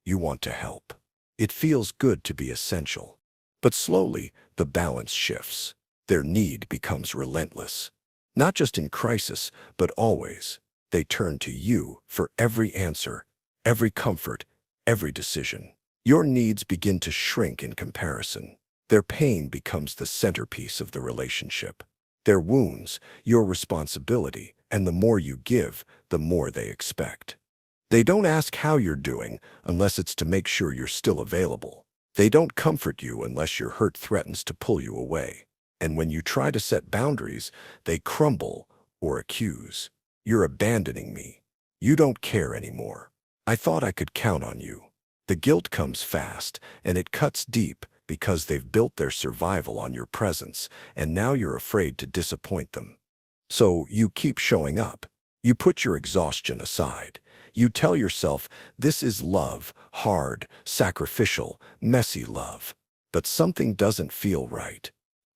You want to help. It feels good to be essential. But slowly, the balance shifts. Their need becomes relentless. Not just in crisis, but always. They turn to you for every answer, every comfort, every decision. Your needs begin to shrink in comparison. Their pain becomes the centerpiece of the relationship. Their wounds, your responsibility, and the more you give, the more they expect. They don't ask how you're doing unless it's to make sure you're still available. They don't comfort you unless your hurt threatens to pull you away. And when you try to set boundaries, they crumble or accuse. You're abandoning me. You don't care anymore. I thought I could count on you. The guilt comes fast, and it cuts deep because they've built their survival on your presence, and now you're afraid to disappoint them. So you keep showing up. You put your exhaustion aside. You tell yourself, this is love, hard, sacrificial, messy love. But something doesn't feel right.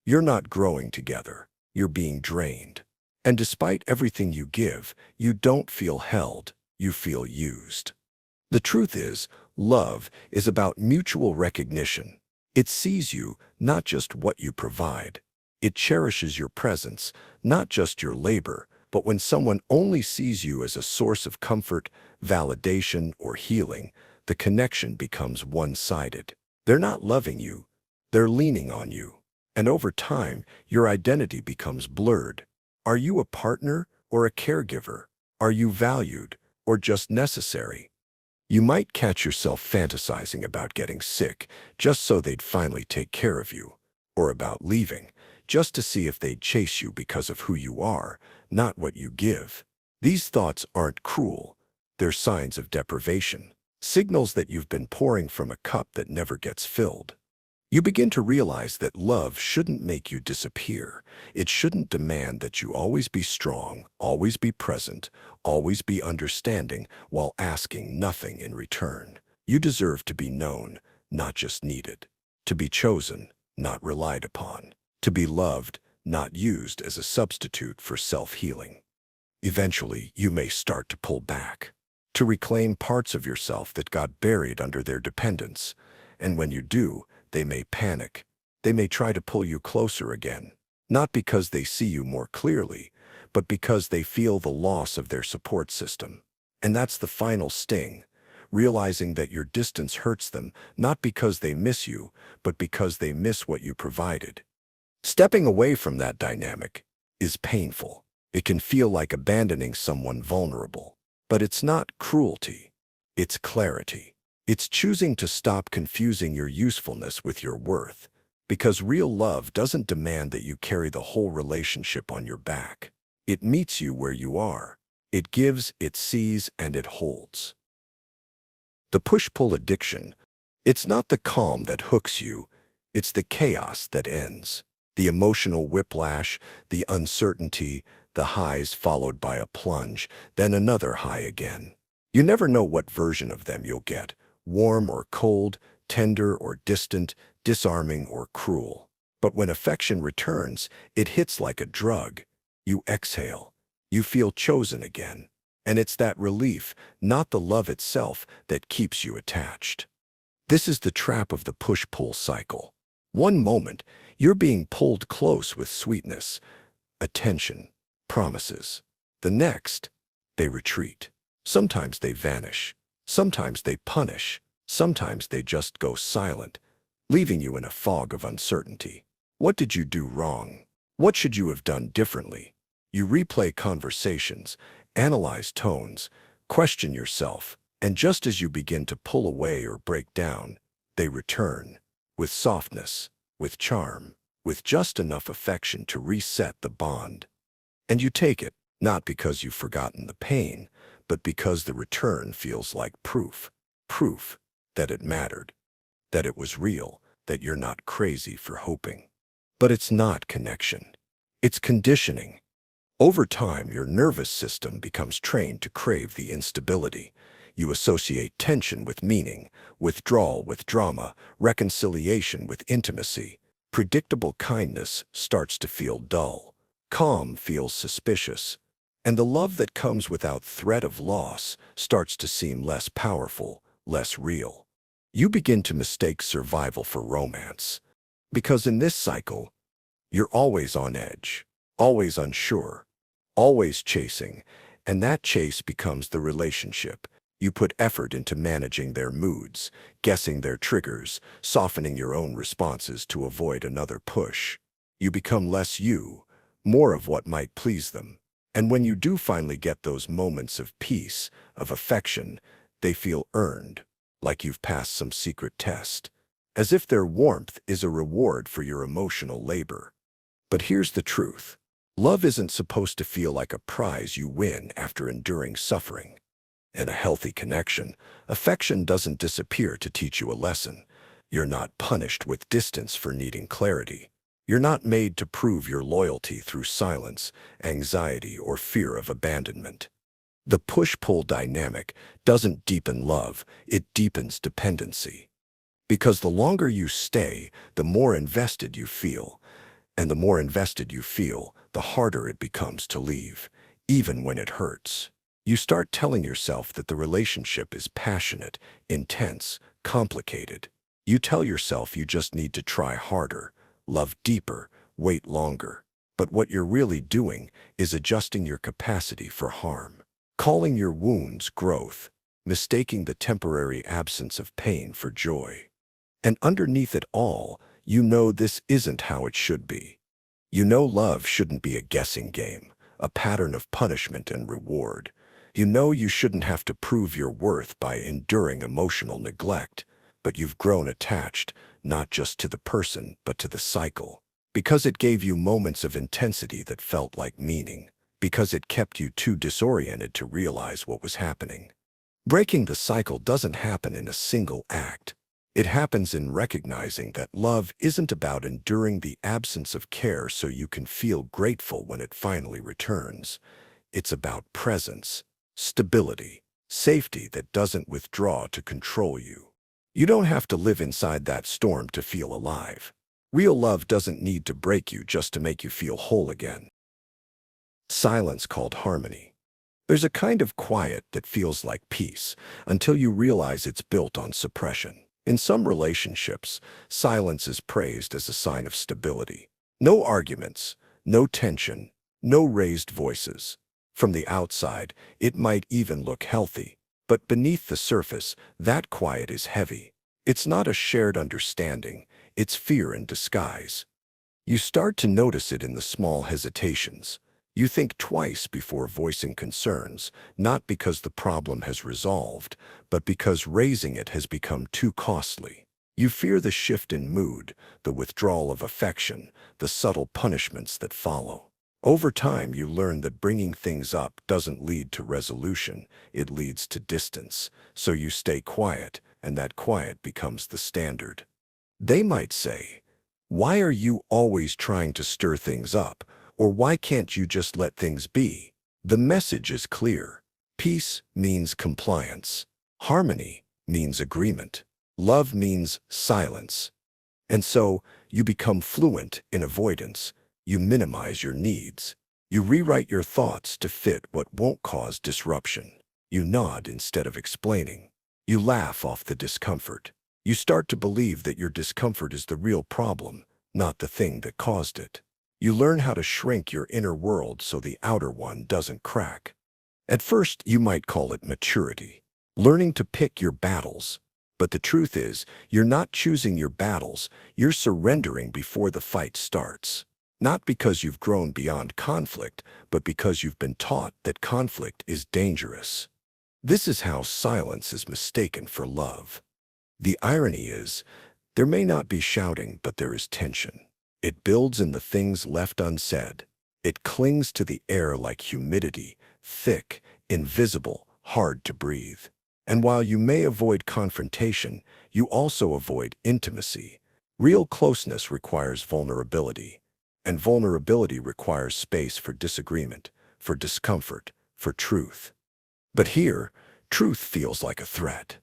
You're not growing together. You're being drained. And despite everything you give, you don't feel held. You feel used. The truth is, love is about mutual recognition. It sees you, not just what you provide. It cherishes your presence, not just your labor. But when someone only sees you as a source of comfort, validation, or healing, the connection becomes one-sided. They're not loving you. They're leaning on you. And over time, your identity becomes blurred. Are you a partner or a caregiver? Are you valued or just necessary? You might catch yourself fantasizing about getting sick just so they'd finally take care of you, or about leaving just to see if they'd chase you because of who you are, not what you give. These thoughts aren't cruel. They're signs of deprivation, signals that you've been pouring from a cup that never gets filled. You begin to realize that love shouldn't make you disappear. It shouldn't demand that you always be strong, always be present, always be understanding, while asking nothing in return. You deserve to be known, not just needed. To be chosen, not relied upon. To be loved, not used as a substitute for self-healing. Eventually, you may start to pull back, to reclaim parts of yourself that got buried under their dependence. And when you do, they may panic. They may try to pull you closer again, not because they see you more clearly, but because they feel the loss of their support system. And that's the final sting, realizing that your distance hurts them, not because they miss you, but because they miss what you provided. Stepping away from that dynamic is painful. It can feel like abandoning someone vulnerable. But it's not cruelty. It's clarity. It's choosing to stop confusing your usefulness with your worth, because real love doesn't demand that you carry the whole relationship on your back. It meets you where you are. It gives, it sees, and it holds. The push-pull addiction. It's not the calm that hooks you. It's the chaos that ends. The emotional whiplash, the uncertainty, the highs followed by a plunge, then another high again. You never know what version of them you'll get. Warm or cold, tender or distant, disarming or cruel. But when affection returns, it hits like a drug. You exhale. You feel chosen again. And it's that relief, not the love itself, that keeps you attached. This is the trap of the push-pull cycle. One moment, you're being pulled close with sweetness, attention, promises. The next, they retreat. Sometimes they vanish. Sometimes they punish. Sometimes they just go silent, leaving you in a fog of uncertainty. What did you do wrong? What should you have done differently? You replay conversations, analyze tones, question yourself, and just as you begin to pull away or break down, they return, with softness, with charm, with just enough affection to reset the bond. And you take it, not because you've forgotten the pain, but because the return feels like proof. Proof that it mattered, that it was real, that you're not crazy for hoping. But it's not connection. It's conditioning. Over time, your nervous system becomes trained to crave the instability. You associate tension with meaning, withdrawal with drama, reconciliation with intimacy. Predictable kindness starts to feel dull. Calm feels suspicious. And the love that comes without threat of loss starts to seem less powerful, less real. You begin to mistake survival for romance. Because in this cycle, you're always on edge, always unsure, always chasing, and that chase becomes the relationship. You put effort into managing their moods, guessing their triggers, softening your own responses to avoid another push. You become less you, more of what might please them. And when you do finally get those moments of peace, of affection, they feel earned, like you've passed some secret test, as if their warmth is a reward for your emotional labor. But here's the truth. Love isn't supposed to feel like a prize you win after enduring suffering. In a healthy connection, affection doesn't disappear to teach you a lesson. You're not punished with distance for needing clarity. You're not made to prove your loyalty through silence, anxiety, or fear of abandonment. The push-pull dynamic doesn't deepen love, it deepens dependency. Because the longer you stay, the more invested you feel. And the more invested you feel, the harder it becomes to leave, even when it hurts. You start telling yourself that the relationship is passionate, intense, complicated. You tell yourself you just need to try harder, love deeper, wait longer. But what you're really doing is adjusting your capacity for harm, calling your wounds growth, mistaking the temporary absence of pain for joy. And underneath it all, you know this isn't how it should be. You know love shouldn't be a guessing game, a pattern of punishment and reward. You know you shouldn't have to prove your worth by enduring emotional neglect, but you've grown attached, not just to the person, but to the cycle. Because it gave you moments of intensity that felt like meaning. Because it kept you too disoriented to realize what was happening. Breaking the cycle doesn't happen in a single act. It happens in recognizing that love isn't about enduring the absence of care so you can feel grateful when it finally returns. It's about presence, stability, safety that doesn't withdraw to control you. You don't have to live inside that storm to feel alive. Real love doesn't need to break you just to make you feel whole again. Silence called harmony. There's a kind of quiet that feels like peace until you realize it's built on suppression. In some relationships, silence is praised as a sign of stability. No arguments, no tension, no raised voices. From the outside, it might even look healthy, but beneath the surface, that quiet is heavy. It's not a shared understanding, it's fear in disguise. You start to notice it in the small hesitations. You think twice before voicing concerns, not because the problem has resolved, but because raising it has become too costly. You fear the shift in mood, the withdrawal of affection, the subtle punishments that follow. Over time, you learn that bringing things up doesn't lead to resolution, it leads to distance. So you stay quiet, and that quiet becomes the standard. They might say, "Why are you always trying to stir things up? Or why can't you just let things be?" The message is clear. Peace means compliance. Harmony means agreement. Love means silence. And so, you become fluent in avoidance. You minimize your needs. You rewrite your thoughts to fit what won't cause disruption. You nod instead of explaining. You laugh off the discomfort. You start to believe that your discomfort is the real problem, not the thing that caused it. You learn how to shrink your inner world so the outer one doesn't crack. At first, you might call it maturity, learning to pick your battles. But the truth is, you're not choosing your battles, you're surrendering before the fight starts. Not because you've grown beyond conflict, but because you've been taught that conflict is dangerous. This is how silence is mistaken for love. The irony is, there may not be shouting, but there is tension. It builds in the things left unsaid. It clings to the air like humidity, thick, invisible, hard to breathe. And while you may avoid confrontation, you also avoid intimacy. Real closeness requires vulnerability, and vulnerability requires space for disagreement, for discomfort, for truth. But here, truth feels like a threat.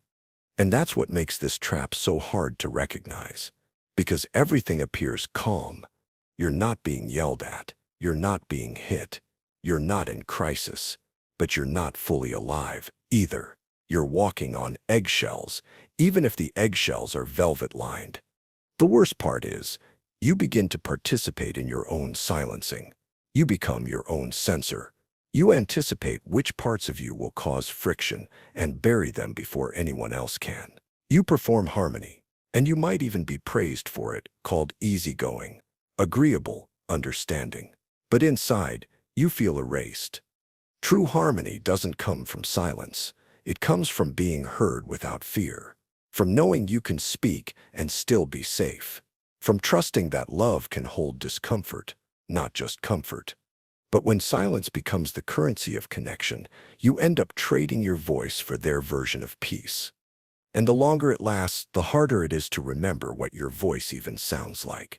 And that's what makes this trap so hard to recognize. Because everything appears calm. You're not being yelled at. You're not being hit. You're not in crisis. But you're not fully alive either. You're walking on eggshells, even if the eggshells are velvet-lined. The worst part is, you begin to participate in your own silencing. You become your own censor. You anticipate which parts of you will cause friction and bury them before anyone else can. You perform harmony. And you might even be praised for it, called easygoing, agreeable, understanding. But inside, you feel erased. True harmony doesn't come from silence. It comes from being heard without fear, from knowing you can speak and still be safe, from trusting that love can hold discomfort, not just comfort. But when silence becomes the currency of connection, you end up trading your voice for their version of peace. And the longer it lasts, the harder it is to remember what your voice even sounds like.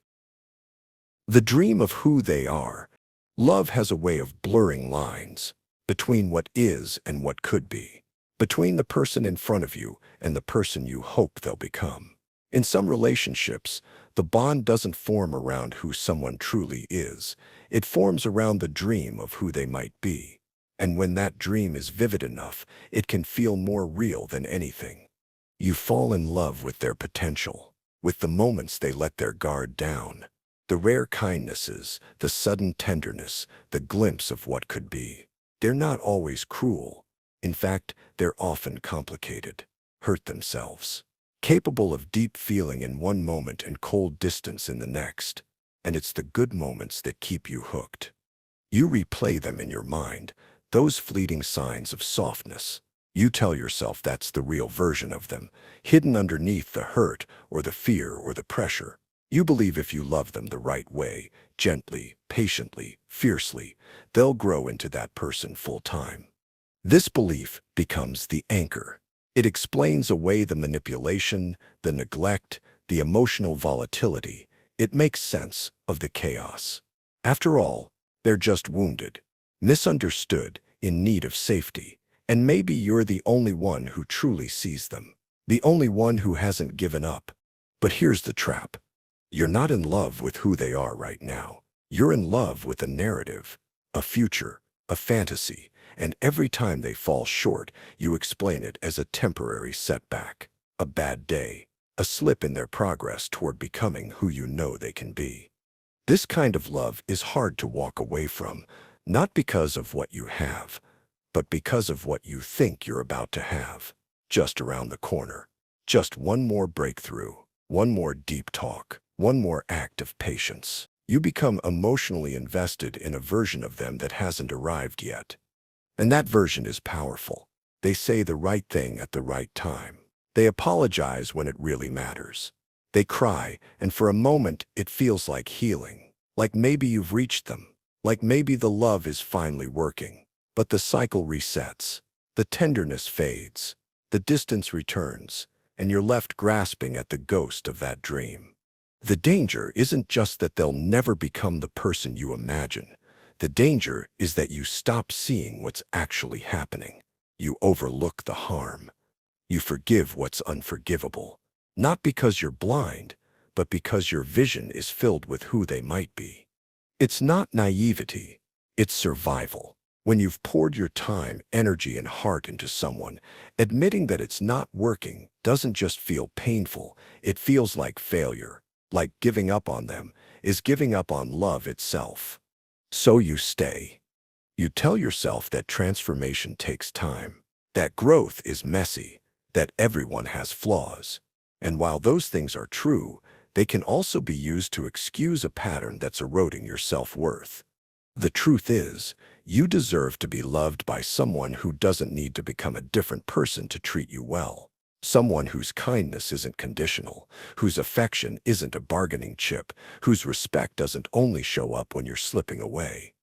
The dream of who they are. Love has a way of blurring lines between what is and what could be, between the person in front of you and the person you hope they'll become. In some relationships, the bond doesn't form around who someone truly is. It forms around the dream of who they might be. And when that dream is vivid enough, it can feel more real than anything. You fall in love with their potential, with the moments they let their guard down, the rare kindnesses, the sudden tenderness, the glimpse of what could be. They're not always cruel. In fact, they're often complicated, hurt themselves, capable of deep feeling in one moment and cold distance in the next. And it's the good moments that keep you hooked. You replay them in your mind, those fleeting signs of softness. You tell yourself that's the real version of them, hidden underneath the hurt or the fear or the pressure. You believe if you love them the right way, gently, patiently, fiercely, they'll grow into that person full time. This belief becomes the anchor. It explains away the manipulation, the neglect, the emotional volatility. It makes sense of the chaos. After all, they're just wounded, misunderstood, in need of safety. And maybe you're the only one who truly sees them, the only one who hasn't given up. But here's the trap. You're not in love with who they are right now. You're in love with a narrative, a future, a fantasy, and every time they fall short, you explain it as a temporary setback, a bad day, a slip in their progress toward becoming who you know they can be. This kind of love is hard to walk away from, not because of what you have, but because of what you think you're about to have, just around the corner. Just one more breakthrough, one more deep talk, one more act of patience. You become emotionally invested in a version of them that hasn't arrived yet. And that version is powerful. They say the right thing at the right time. They apologize when it really matters. They cry, and for a moment it feels like healing. Like maybe you've reached them. Like maybe the love is finally working. But the cycle resets. The tenderness fades. The distance returns, and you're left grasping at the ghost of that dream. The danger isn't just that they'll never become the person you imagine. The danger is that you stop seeing what's actually happening. You overlook the harm. You forgive what's unforgivable. Not because you're blind, but because your vision is filled with who they might be. It's not naivety. It's survival. When you've poured your time, energy, and heart into someone, admitting that it's not working doesn't just feel painful. It feels like failure. Like giving up on them is giving up on love itself. So you stay. You tell yourself that transformation takes time, that growth is messy, that everyone has flaws. And while those things are true, they can also be used to excuse a pattern that's eroding your self-worth. The truth is, you deserve to be loved by someone who doesn't need to become a different person to treat you well. Someone whose kindness isn't conditional, whose affection isn't a bargaining chip, whose respect doesn't only show up when you're slipping away.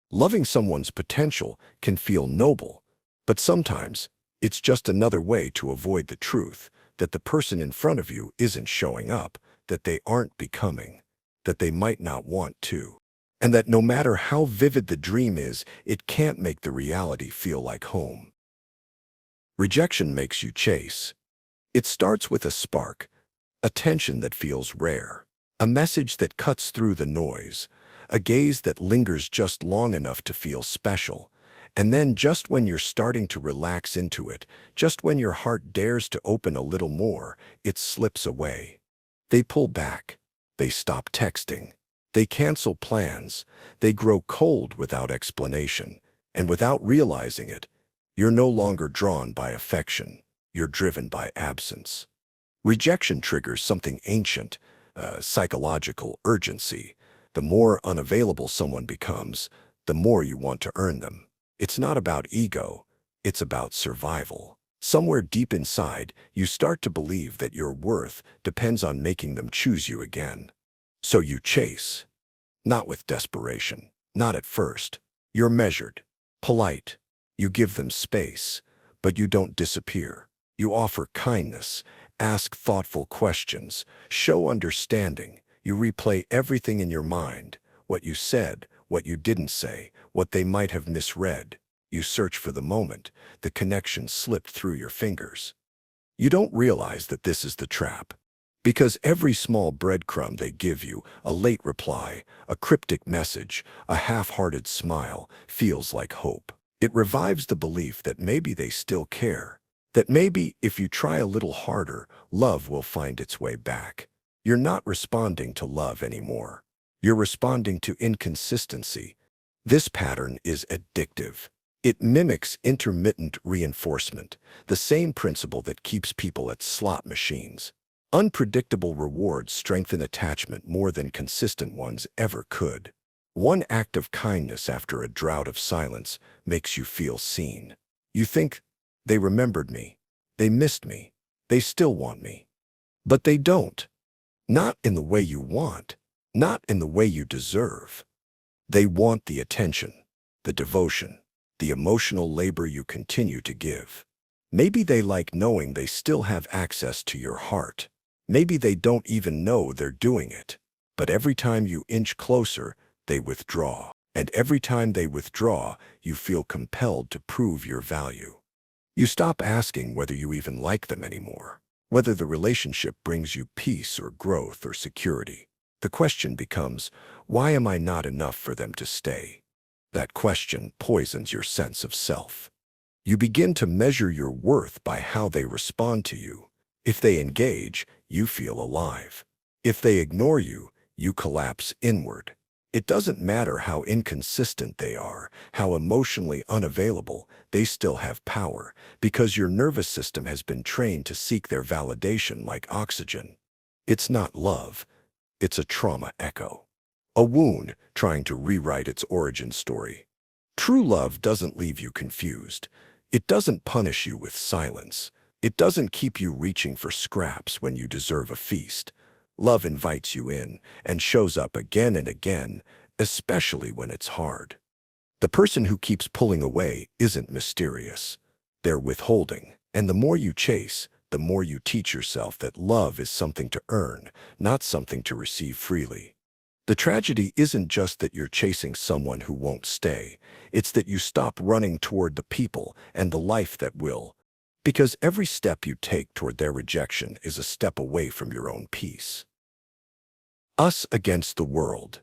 Loving someone's potential can feel noble, but sometimes it's just another way to avoid the truth that the person in front of you isn't showing up, that they aren't becoming, that they might not want to, and that no matter how vivid the dream is, it can't make the reality feel like home. Rejection makes you chase. It starts with a spark, a tension that feels rare, a message that cuts through the noise, a gaze that lingers just long enough to feel special. And then just when you're starting to relax into it, just when your heart dares to open a little more, it slips away. They pull back. They stop texting. They cancel plans. They grow cold without explanation. And without realizing it, you're no longer drawn by affection. You're driven by absence. Rejection triggers something ancient, psychological urgency. The more unavailable someone becomes, the more you want to earn them. It's not about ego, it's about survival. Somewhere deep inside, you start to believe that your worth depends on making them choose you again. So you chase. Not with desperation, not at first. You're measured, polite. You give them space, but you don't disappear. You offer kindness, ask thoughtful questions, show understanding. You replay everything in your mind, what you said, what you didn't say, what they might have misread. You search for the moment the connection slipped through your fingers. You don't realize that this is the trap. Because every small breadcrumb they give you, a late reply, a cryptic message, a half-hearted smile, feels like hope. It revives the belief that maybe they still care. That maybe, if you try a little harder, love will find its way back. You're not responding to love anymore. You're responding to inconsistency. This pattern is addictive. It mimics intermittent reinforcement, the same principle that keeps people at slot machines. Unpredictable rewards strengthen attachment more than consistent ones ever could. One act of kindness after a drought of silence makes you feel seen. You think, they remembered me. They missed me. They still want me. But they don't. Not in the way you want. Not in the way you deserve. They want the attention, the devotion, the emotional labor you continue to give. Maybe they like knowing they still have access to your heart. Maybe they don't even know they're doing it. But every time you inch closer, they withdraw. And every time they withdraw, you feel compelled to prove your value. You stop asking whether you even like them anymore, whether the relationship brings you peace or growth or security. The question becomes, why am I not enough for them to stay? That question poisons your sense of self. You begin to measure your worth by how they respond to you. If they engage, you feel alive. If they ignore you, you collapse inward. It doesn't matter how inconsistent they are, how emotionally unavailable, they still have power, because your nervous system has been trained to seek their validation like oxygen. It's not love, it's a trauma echo. A wound trying to rewrite its origin story. True love doesn't leave you confused. It doesn't punish you with silence. It doesn't keep you reaching for scraps when you deserve a feast. Love invites you in and shows up again and again, especially when it's hard. The person who keeps pulling away isn't mysterious. They're withholding, and the more you chase, the more you teach yourself that love is something to earn, not something to receive freely. The tragedy isn't just that you're chasing someone who won't stay. It's that you stop running toward the people and the life that will. Because every step you take toward their rejection is a step away from your own peace. Us against the world.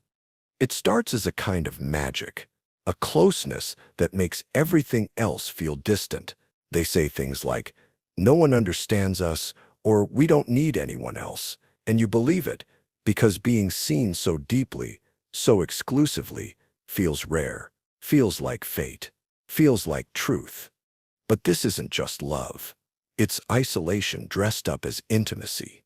It starts as a kind of magic, a closeness that makes everything else feel distant. They say things like, "No one understands us," or "We don't need anyone else." And you believe it, because being seen so deeply, so exclusively, feels rare, feels like fate, feels like truth. But this isn't just love. It's isolation dressed up as intimacy.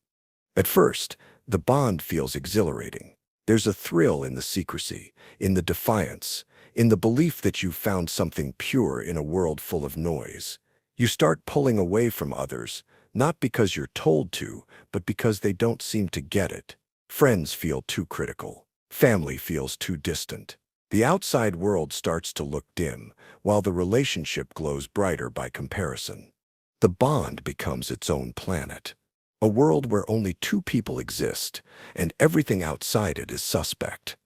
At first, the bond feels exhilarating. There's a thrill in the secrecy, in the defiance, in the belief that you've found something pure in a world full of noise. You start pulling away from others, not because you're told to, but because they don't seem to get it. Friends feel too critical. Family feels too distant. The outside world starts to look dim, while the relationship glows brighter by comparison. The bond becomes its own planet, a world where only two people exist, and everything outside it is suspect.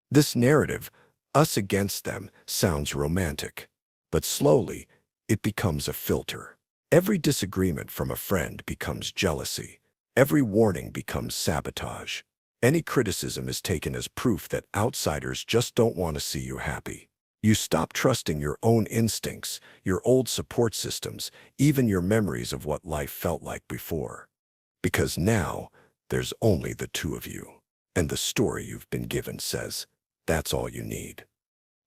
This narrative, us against them, sounds romantic, but slowly, it becomes a filter. Every disagreement from a friend becomes jealousy. Every warning becomes sabotage. Any criticism is taken as proof that outsiders just don't want to see you happy. You stop trusting your own instincts, your old support systems, even your memories of what life felt like before. Because now, there's only the two of you. And the story you've been given says, that's all you need.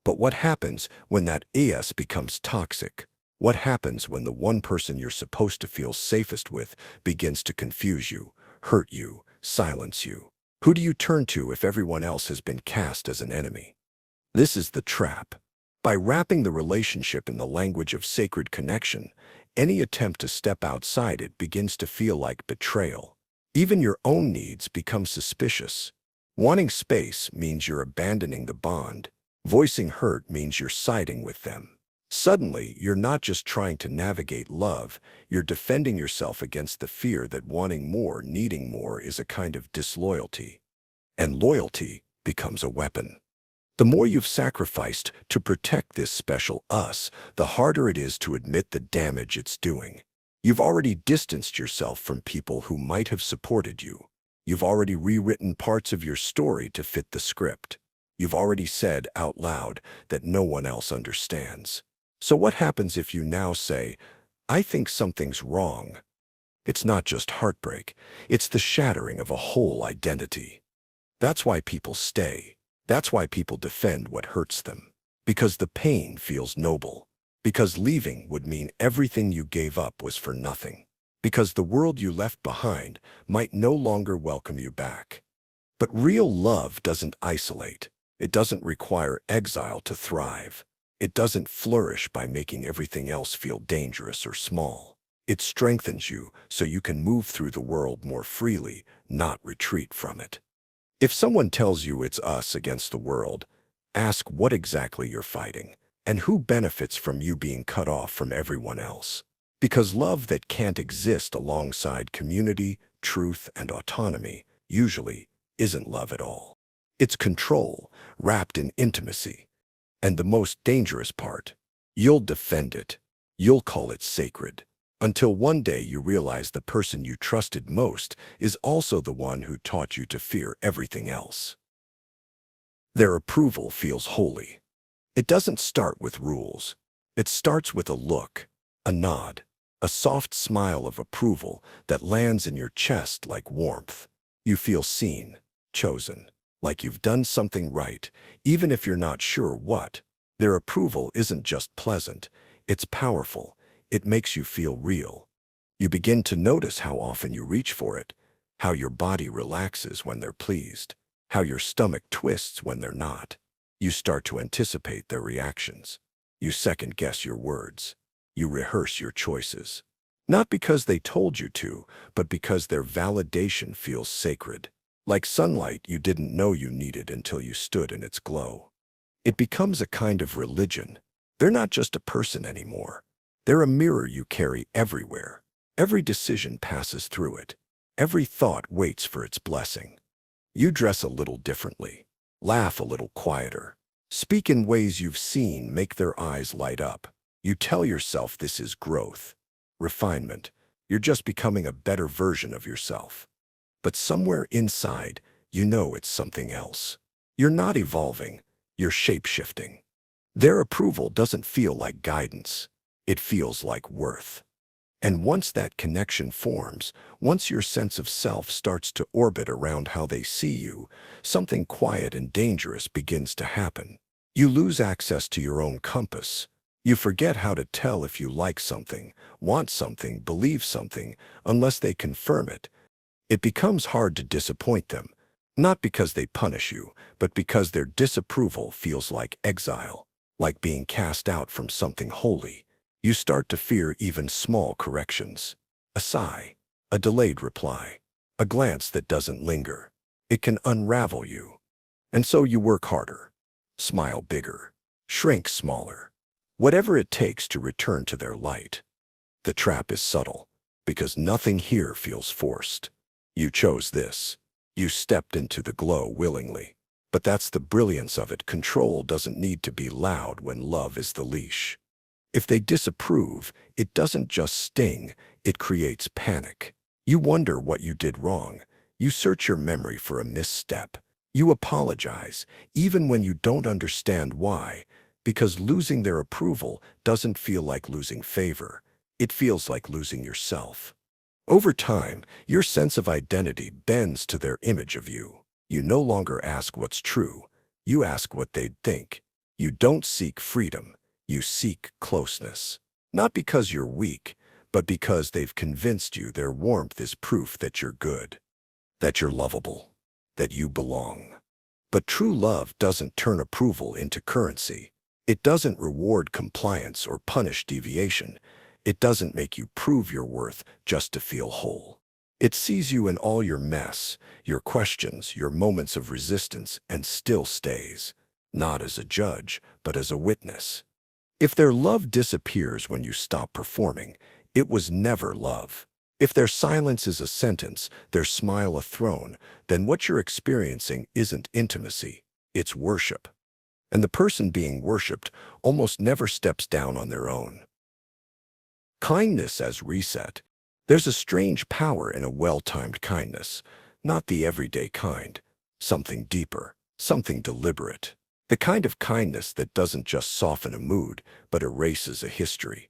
But what happens when that AS becomes toxic? What happens when the one person you're supposed to feel safest with begins to confuse you, hurt you, silence you? Who do you turn to if everyone else has been cast as an enemy? This is the trap. By wrapping the relationship in the language of sacred connection, any attempt to step outside it begins to feel like betrayal. Even your own needs become suspicious. Wanting space means you're abandoning the bond. Voicing hurt means you're siding with them. Suddenly, you're not just trying to navigate love, you're defending yourself against the fear that wanting more, needing more is a kind of disloyalty. And loyalty becomes a weapon. The more you've sacrificed to protect this special us, the harder it is to admit the damage it's doing. You've already distanced yourself from people who might have supported you. You've already rewritten parts of your story to fit the script. You've already said out loud that no one else understands. So what happens if you now say, I think something's wrong? It's not just heartbreak, it's the shattering of a whole identity. That's why people stay. That's why people defend what hurts them. Because the pain feels noble. Because leaving would mean everything you gave up was for nothing. Because the world you left behind might no longer welcome you back. But real love doesn't isolate. It doesn't require exile to thrive. It doesn't flourish by making everything else feel dangerous or small. It strengthens you so you can move through the world more freely, not retreat from it. If someone tells you it's us against the world, ask what exactly you're fighting, and who benefits from you being cut off from everyone else. Because love that can't exist alongside community, truth, and autonomy usually isn't love at all. It's control, wrapped in intimacy. And the most dangerous part, you'll defend it. You'll call it sacred. Until one day you realize the person you trusted most is also the one who taught you to fear everything else. Their approval feels holy. It doesn't start with rules. It starts with a look, a nod, a soft smile of approval that lands in your chest like warmth. You feel seen, chosen, like you've done something right, even if you're not sure what. Their approval isn't just pleasant, it's powerful. It makes you feel real. You begin to notice how often you reach for it, how your body relaxes when they're pleased, how your stomach twists when they're not. You start to anticipate their reactions. You second-guess your words. You rehearse your choices. Not because they told you to, but because their validation feels sacred. Like sunlight you didn't know you needed until you stood in its glow. It becomes a kind of religion. They're not just a person anymore. They're a mirror you carry everywhere. Every decision passes through it. Every thought waits for its blessing. You dress a little differently, laugh a little quieter, speak in ways you've seen make their eyes light up. You tell yourself this is growth, refinement. You're just becoming a better version of yourself. But somewhere inside, you know it's something else. You're not evolving, you're shape-shifting. Their approval doesn't feel like guidance. It feels like worth. And once that connection forms, once your sense of self starts to orbit around how they see you, something quiet and dangerous begins to happen. You lose access to your own compass. You forget how to tell if you like something, want something, believe something, unless they confirm it. It becomes hard to disappoint them, not because they punish you, but because their disapproval feels like exile, like being cast out from something holy. You start to fear even small corrections. A sigh, a delayed reply, a glance that doesn't linger. It can unravel you. And so you work harder, smile bigger, shrink smaller, whatever it takes to return to their light. The trap is subtle, because nothing here feels forced. You chose this. You stepped into the glow willingly. But that's the brilliance of it. Control doesn't need to be loud when love is the leash. If they disapprove, it doesn't just sting, it creates panic. You wonder what you did wrong. You search your memory for a misstep. You apologize, even when you don't understand why, because losing their approval doesn't feel like losing favor. It feels like losing yourself. Over time, your sense of identity bends to their image of you. You no longer ask what's true. You ask what they'd think. You don't seek freedom. You seek closeness. Not because you're weak, but because they've convinced you their warmth is proof that you're good, that you're lovable, that you belong. But true love doesn't turn approval into currency. It doesn't reward compliance or punish deviation. It doesn't make you prove your worth just to feel whole. It sees you in all your mess, your questions, your moments of resistance, and still stays, not as a judge, but as a witness. If their love disappears when you stop performing, it was never love. If their silence is a sentence, their smile a throne, then what you're experiencing isn't intimacy, it's worship. And the person being worshipped almost never steps down on their own. Kindness as reset. There's a strange power in a well-timed kindness, not the everyday kind, something deeper, something deliberate. The kind of kindness that doesn't just soften a mood, but erases a history.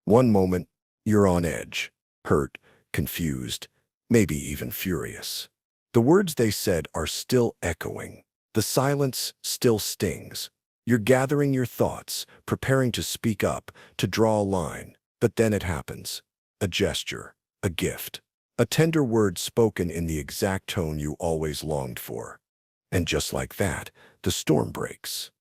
One moment, you're on edge, hurt, confused, maybe even furious. The words they said are still echoing. The silence still stings. You're gathering your thoughts, preparing to speak up, to draw a line. But then it happens. A gesture, a gift, a tender word spoken in the exact tone you always longed for. And just like that, the storm breaks.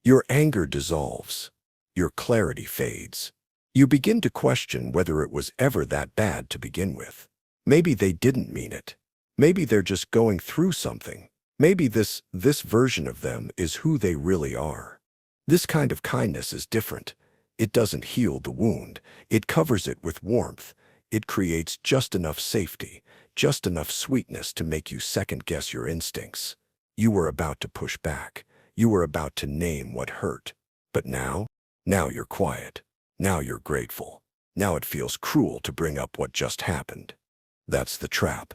Your anger dissolves. Your clarity fades. You begin to question whether it was ever that bad to begin with. Maybe they didn't mean it. Maybe they're just going through something. Maybe this version of them is who they really are. This kind of kindness is different. It doesn't heal the wound. It covers it with warmth. It creates just enough safety, just enough sweetness to make you second-guess your instincts. You were about to push back. You were about to name what hurt. But now you're quiet. Now you're grateful. Now it feels cruel to bring up what just happened. That's the trap.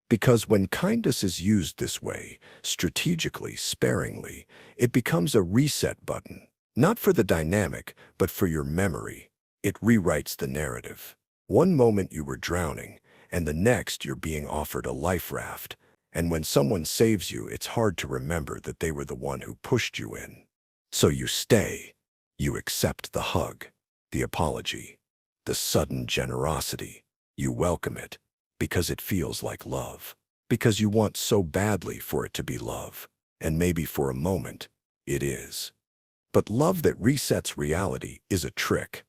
Because when kindness is used this way, strategically, sparingly, it becomes a reset button. Not for the dynamic, but for your memory. It rewrites the narrative. One moment you were drowning, and the next you're being offered a life raft. And when someone saves you, it's hard to remember that they were the one who pushed you in. So you stay. You accept the hug, the apology, the sudden generosity. You welcome it because it feels like love. Because you want so badly for it to be love. And maybe for a moment, it is. But love that resets reality is a trick.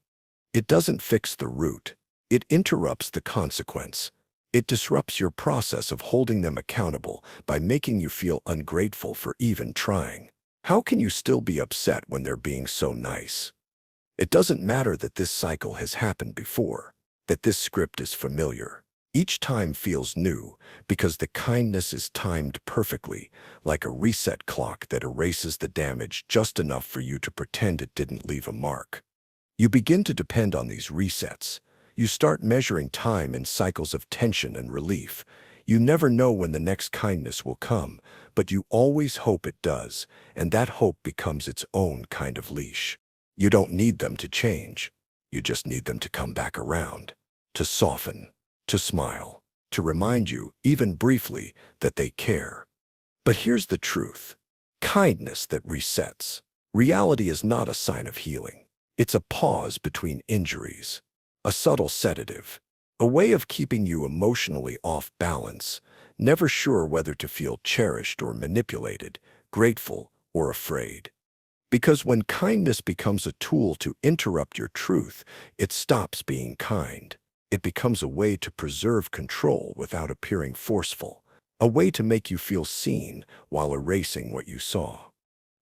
It doesn't fix the root. It interrupts the consequence. It disrupts your process of holding them accountable by making you feel ungrateful for even trying. How can you still be upset when they're being so nice? It doesn't matter that this cycle has happened before, that this script is familiar. Each time feels new because the kindness is timed perfectly, like a reset clock that erases the damage just enough for you to pretend it didn't leave a mark. You begin to depend on these resets. You start measuring time in cycles of tension and relief. You never know when the next kindness will come, but you always hope it does, and that hope becomes its own kind of leash. You don't need them to change. You just need them to come back around, to soften, to smile, to remind you, even briefly, that they care. But here's the truth. Kindness that resets. Reality is not a sign of healing. It's a pause between injuries, a subtle sedative, a way of keeping you emotionally off balance, never sure whether to feel cherished or manipulated, grateful or afraid. Because when kindness becomes a tool to interrupt your truth, it stops being kind. It becomes a way to preserve control without appearing forceful, a way to make you feel seen while erasing what you saw.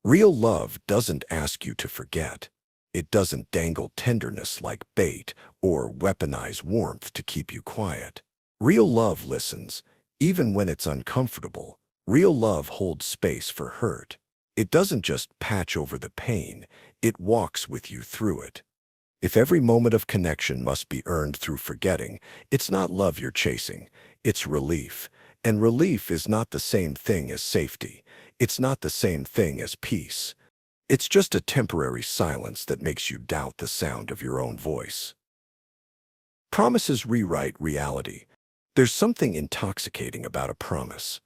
Real love doesn't ask you to forget. It doesn't dangle tenderness like bait or weaponize warmth to keep you quiet. Real love listens, even when it's uncomfortable. Real love holds space for hurt. It doesn't just patch over the pain, it walks with you through it. If every moment of connection must be earned through forgetting, it's not love you're chasing, it's relief. And relief is not the same thing as safety. It's not the same thing as peace. It's just a temporary silence that makes you doubt the sound of your own voice. Promises rewrite reality. There's something intoxicating about a promise,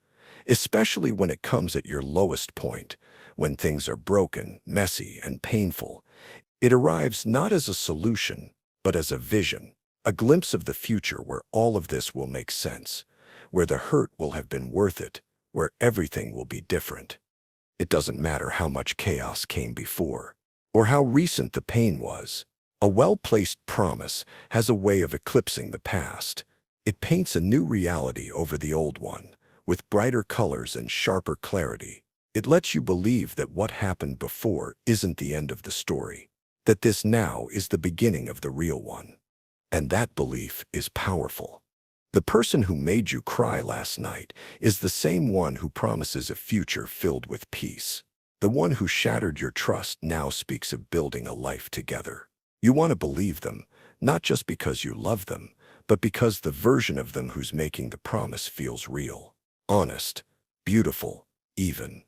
especially when it comes at your lowest point, when things are broken, messy, and painful. It arrives not as a solution, but as a vision, a glimpse of the future where all of this will make sense, where the hurt will have been worth it, where everything will be different. It doesn't matter how much chaos came before, or how recent the pain was. A well-placed promise has a way of eclipsing the past. It paints a new reality over the old one, with brighter colors and sharper clarity. It lets you believe that what happened before isn't the end of the story, that this now is the beginning of the real one. And that belief is powerful. The person who made you cry last night is the same one who promises a future filled with peace. The one who shattered your trust now speaks of building a life together. You want to believe them, not just because you love them, but because the version of them who's making the promise feels real, honest, beautiful, even.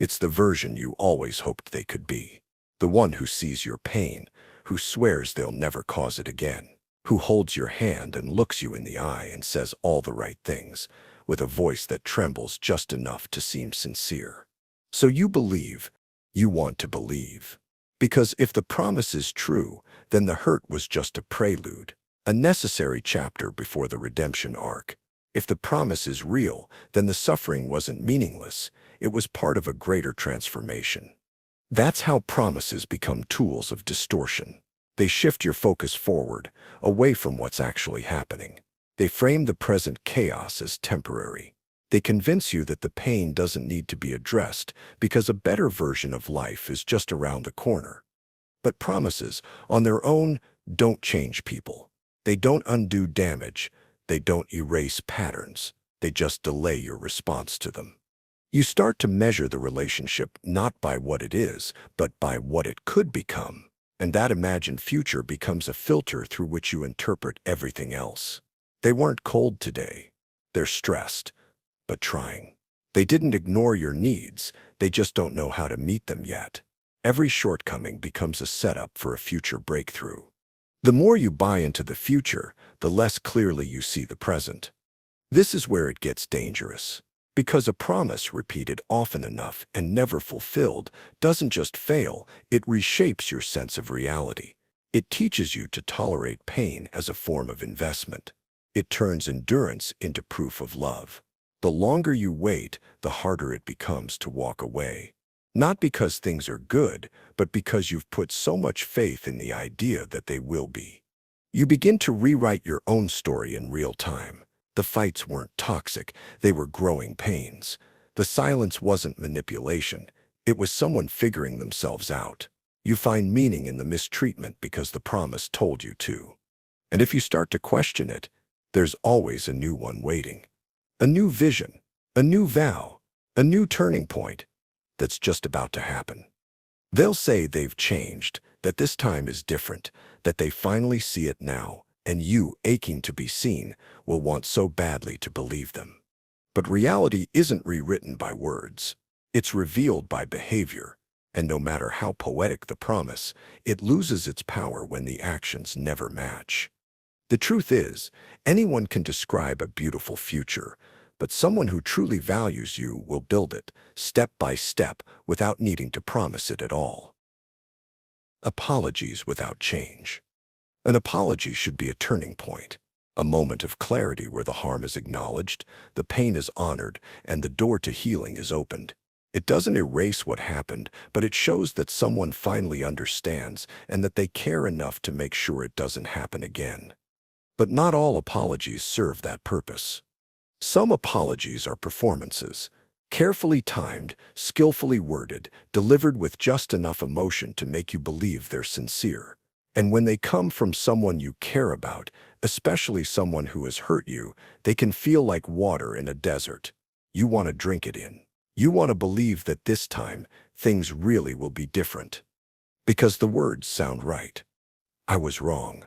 It's the version you always hoped they could be. The one who sees your pain, who swears they'll never cause it again, who holds your hand and looks you in the eye and says all the right things, with a voice that trembles just enough to seem sincere. So you believe, you want to believe. Because if the promise is true, then the hurt was just a prelude, a necessary chapter before the redemption arc. If the promise is real, then the suffering wasn't meaningless, it was part of a greater transformation. That's how promises become tools of distortion. They shift your focus forward, away from what's actually happening. They frame the present chaos as temporary. They convince you that the pain doesn't need to be addressed because a better version of life is just around the corner. But promises, on their own, don't change people. They don't undo damage. They don't erase patterns. They just delay your response to them. You start to measure the relationship not by what it is, but by what it could become. And that imagined future becomes a filter through which you interpret everything else. They weren't cold today. They're stressed, but trying. They didn't ignore your needs. They just don't know how to meet them yet. Every shortcoming becomes a setup for a future breakthrough. The more you buy into the future, the less clearly you see the present. This is where it gets dangerous. Because a promise repeated often enough and never fulfilled doesn't just fail, it reshapes your sense of reality. It teaches you to tolerate pain as a form of investment. It turns endurance into proof of love. The longer you wait, the harder it becomes to walk away. Not because things are good, but because you've put so much faith in the idea that they will be. You begin to rewrite your own story in real time. The fights weren't toxic, they were growing pains. The silence wasn't manipulation, it was someone figuring themselves out. You find meaning in the mistreatment because the promise told you to. And if you start to question it, there's always a new one waiting. A new vision, a new vow, a new turning point that's just about to happen. They'll say they've changed, that this time is different, that they finally see it now, and you, aching to be seen, will want so badly to believe them. But reality isn't rewritten by words. It's revealed by behavior, and no matter how poetic the promise, it loses its power when the actions never match. The truth is, anyone can describe a beautiful future, but someone who truly values you will build it, step by step, without needing to promise it at all. Apologies without change. An apology should be a turning point, a moment of clarity where the harm is acknowledged, the pain is honored, and the door to healing is opened. It doesn't erase what happened, but it shows that someone finally understands and that they care enough to make sure it doesn't happen again. But not all apologies serve that purpose. Some apologies are performances, carefully timed, skillfully worded, delivered with just enough emotion to make you believe they're sincere. And when they come from someone you care about, especially someone who has hurt you, they can feel like water in a desert. You want to drink it in. You want to believe that this time, things really will be different. Because the words sound right. I was wrong.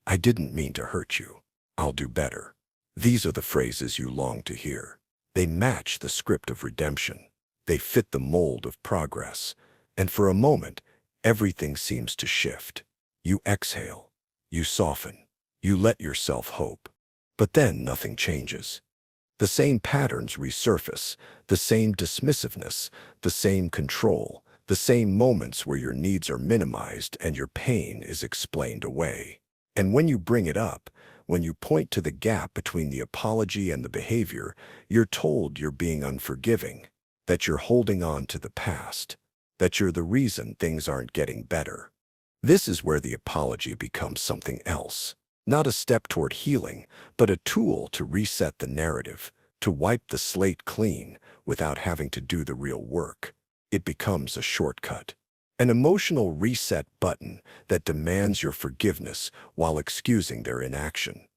I didn't mean to hurt you. I'll do better. These are the phrases you long to hear. They match the script of redemption. They fit the mold of progress. And for a moment, everything seems to shift. You exhale, you soften, you let yourself hope. But then nothing changes. The same patterns resurface, the same dismissiveness, the same control, the same moments where your needs are minimized and your pain is explained away. And when you bring it up, when you point to the gap between the apology and the behavior, you're told you're being unforgiving, that you're holding on to the past, that you're the reason things aren't getting better. This is where the apology becomes something else. Not a step toward healing, but a tool to reset the narrative, to wipe the slate clean without having to do the real work. It becomes a shortcut. An emotional reset button that demands your forgiveness while excusing their inaction.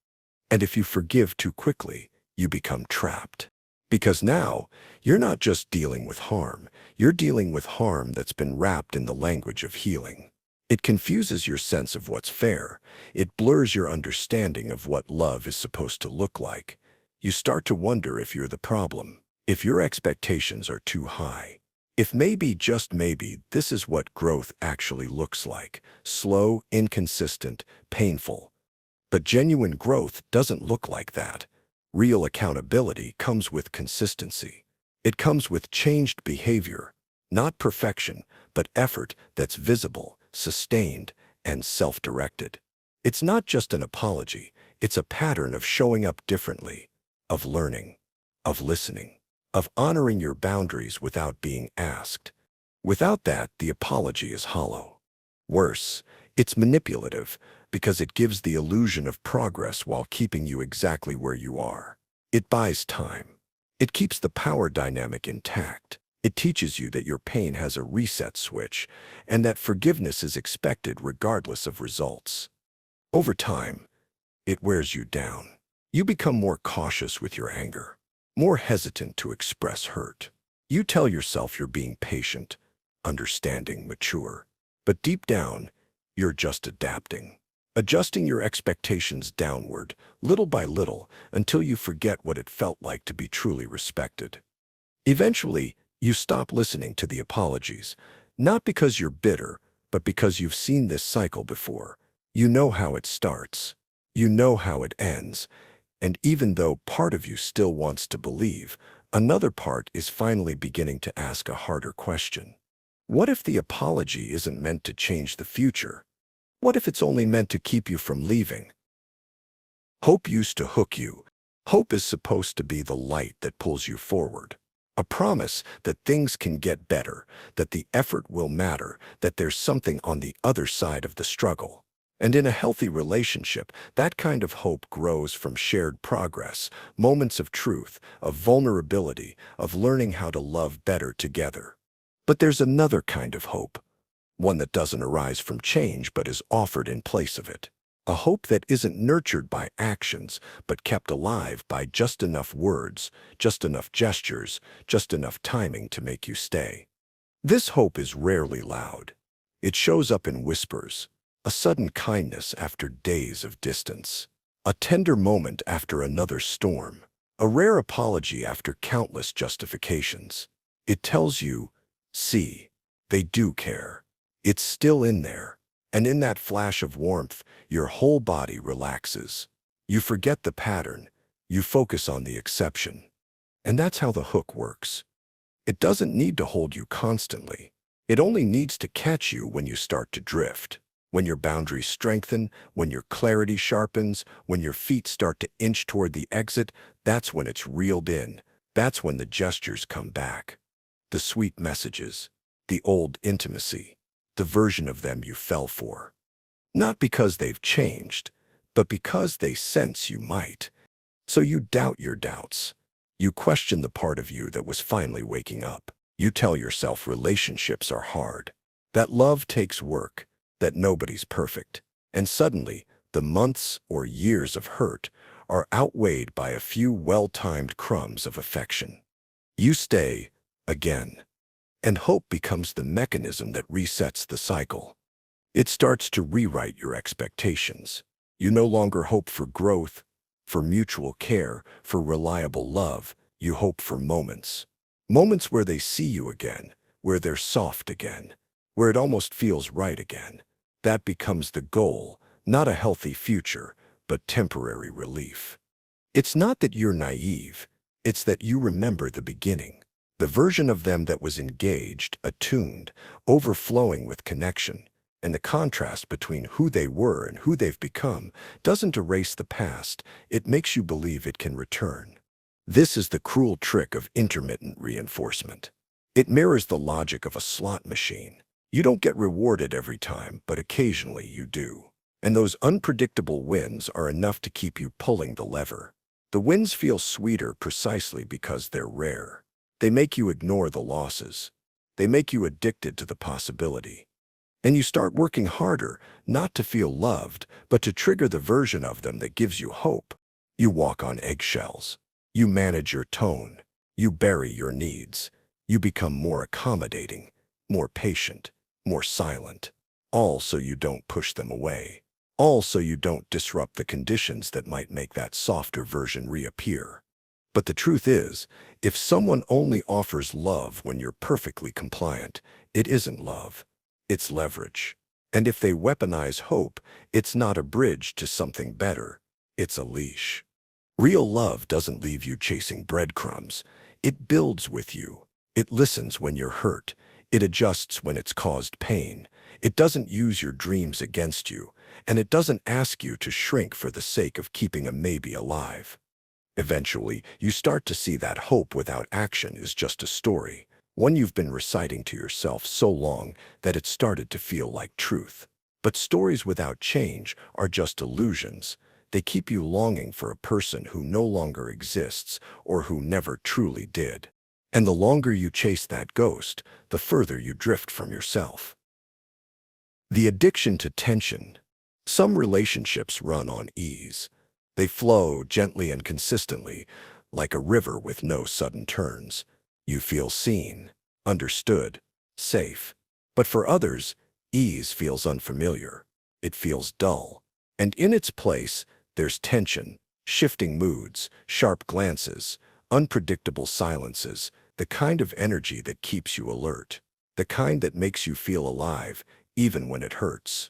And if you forgive too quickly, you become trapped. Because now, you're not just dealing with harm, you're dealing with harm that's been wrapped in the language of healing. It confuses your sense of what's fair. It blurs your understanding of what love is supposed to look like. You start to wonder if you're the problem, if your expectations are too high. If maybe, just maybe, this is what growth actually looks like. Slow, inconsistent, painful. But genuine growth doesn't look like that. Real accountability comes with consistency. It comes with changed behavior, not perfection, but effort that's visible, sustained, and self-directed. It's not just an apology, it's a pattern of showing up differently, of learning, of listening, of honoring your boundaries without being asked. Without that, the apology is hollow. Worse, it's manipulative because it gives the illusion of progress while keeping you exactly where you are. It buys time. It keeps the power dynamic intact. It teaches you that your pain has a reset switch and that forgiveness is expected regardless of results. Over time, it wears you down. You become more cautious with your anger, more hesitant to express hurt. You tell yourself you're being patient, understanding, mature. But deep down, you're just adapting, adjusting your expectations downward, little by little, until you forget what it felt like to be truly respected. Eventually, you stop listening to the apologies, not because you're bitter, but because you've seen this cycle before. You know how it starts. You know how it ends. And even though part of you still wants to believe, another part is finally beginning to ask a harder question. What if the apology isn't meant to change the future? What if it's only meant to keep you from leaving? Hope used to hook you. Hope is supposed to be the light that pulls you forward. A promise that things can get better, that the effort will matter, that there's something on the other side of the struggle. And in a healthy relationship, that kind of hope grows from shared progress, moments of truth, of vulnerability, of learning how to love better together. But there's another kind of hope, one that doesn't arise from change but is offered in place of it. A hope that isn't nurtured by actions, but kept alive by just enough words, just enough gestures, just enough timing to make you stay. This hope is rarely loud. It shows up in whispers, a sudden kindness after days of distance, a tender moment after another storm, a rare apology after countless justifications. It tells you, see, they do care. It's still in there. And in that flash of warmth, your whole body relaxes. You forget the pattern. You focus on the exception. And that's how the hook works. It doesn't need to hold you constantly. It only needs to catch you when you start to drift, when your boundaries strengthen, when your clarity sharpens, when your feet start to inch toward the exit. That's when it's reeled in. That's when the gestures come back. The sweet messages, the old intimacy, the version of them you fell for. Not because they've changed, but because they sense you might. So you doubt your doubts. You question the part of you that was finally waking up. You tell yourself relationships are hard, that love takes work, that nobody's perfect. And suddenly, the months or years of hurt are outweighed by a few well-timed crumbs of affection. You stay, again. And hope becomes the mechanism that resets the cycle. It starts to rewrite your expectations. You no longer hope for growth, for mutual care, for reliable love. You hope for moments. Moments where they see you again, where they're soft again, where it almost feels right again. That becomes the goal, not a healthy future, but temporary relief. It's not that you're naive. It's that you remember the beginning. The version of them that was engaged, attuned, overflowing with connection. And the contrast between who they were and who they've become doesn't erase the past. It makes you believe it can return. This is the cruel trick of intermittent reinforcement. It mirrors the logic of a slot machine. You don't get rewarded every time, but occasionally you do. And those unpredictable wins are enough to keep you pulling the lever. The wins feel sweeter precisely because they're rare. They make you ignore the losses. They make you addicted to the possibility. And you start working harder, not to feel loved, but to trigger the version of them that gives you hope. You walk on eggshells. You manage your tone. You bury your needs. You become more accommodating, more patient, more silent. All so you don't push them away. All so you don't disrupt the conditions that might make that softer version reappear. But the truth is, if someone only offers love when you're perfectly compliant, it isn't love. It's leverage. And if they weaponize hope, it's not a bridge to something better. It's a leash. Real love doesn't leave you chasing breadcrumbs. It builds with you. It listens when you're hurt. It adjusts when it's caused pain. It doesn't use your dreams against you. And it doesn't ask you to shrink for the sake of keeping a maybe alive. Eventually, you start to see that hope without action is just a story, one you've been reciting to yourself so long that it started to feel like truth. But stories without change are just illusions. They keep you longing for a person who no longer exists or who never truly did. And the longer you chase that ghost, the further you drift from yourself. The addiction to tension. Some relationships run on ease. They flow gently and consistently, like a river with no sudden turns. You feel seen, understood, safe. But for others, ease feels unfamiliar. It feels dull. And in its place, there's tension, shifting moods, sharp glances, unpredictable silences, the kind of energy that keeps you alert, the kind that makes you feel alive, even when it hurts.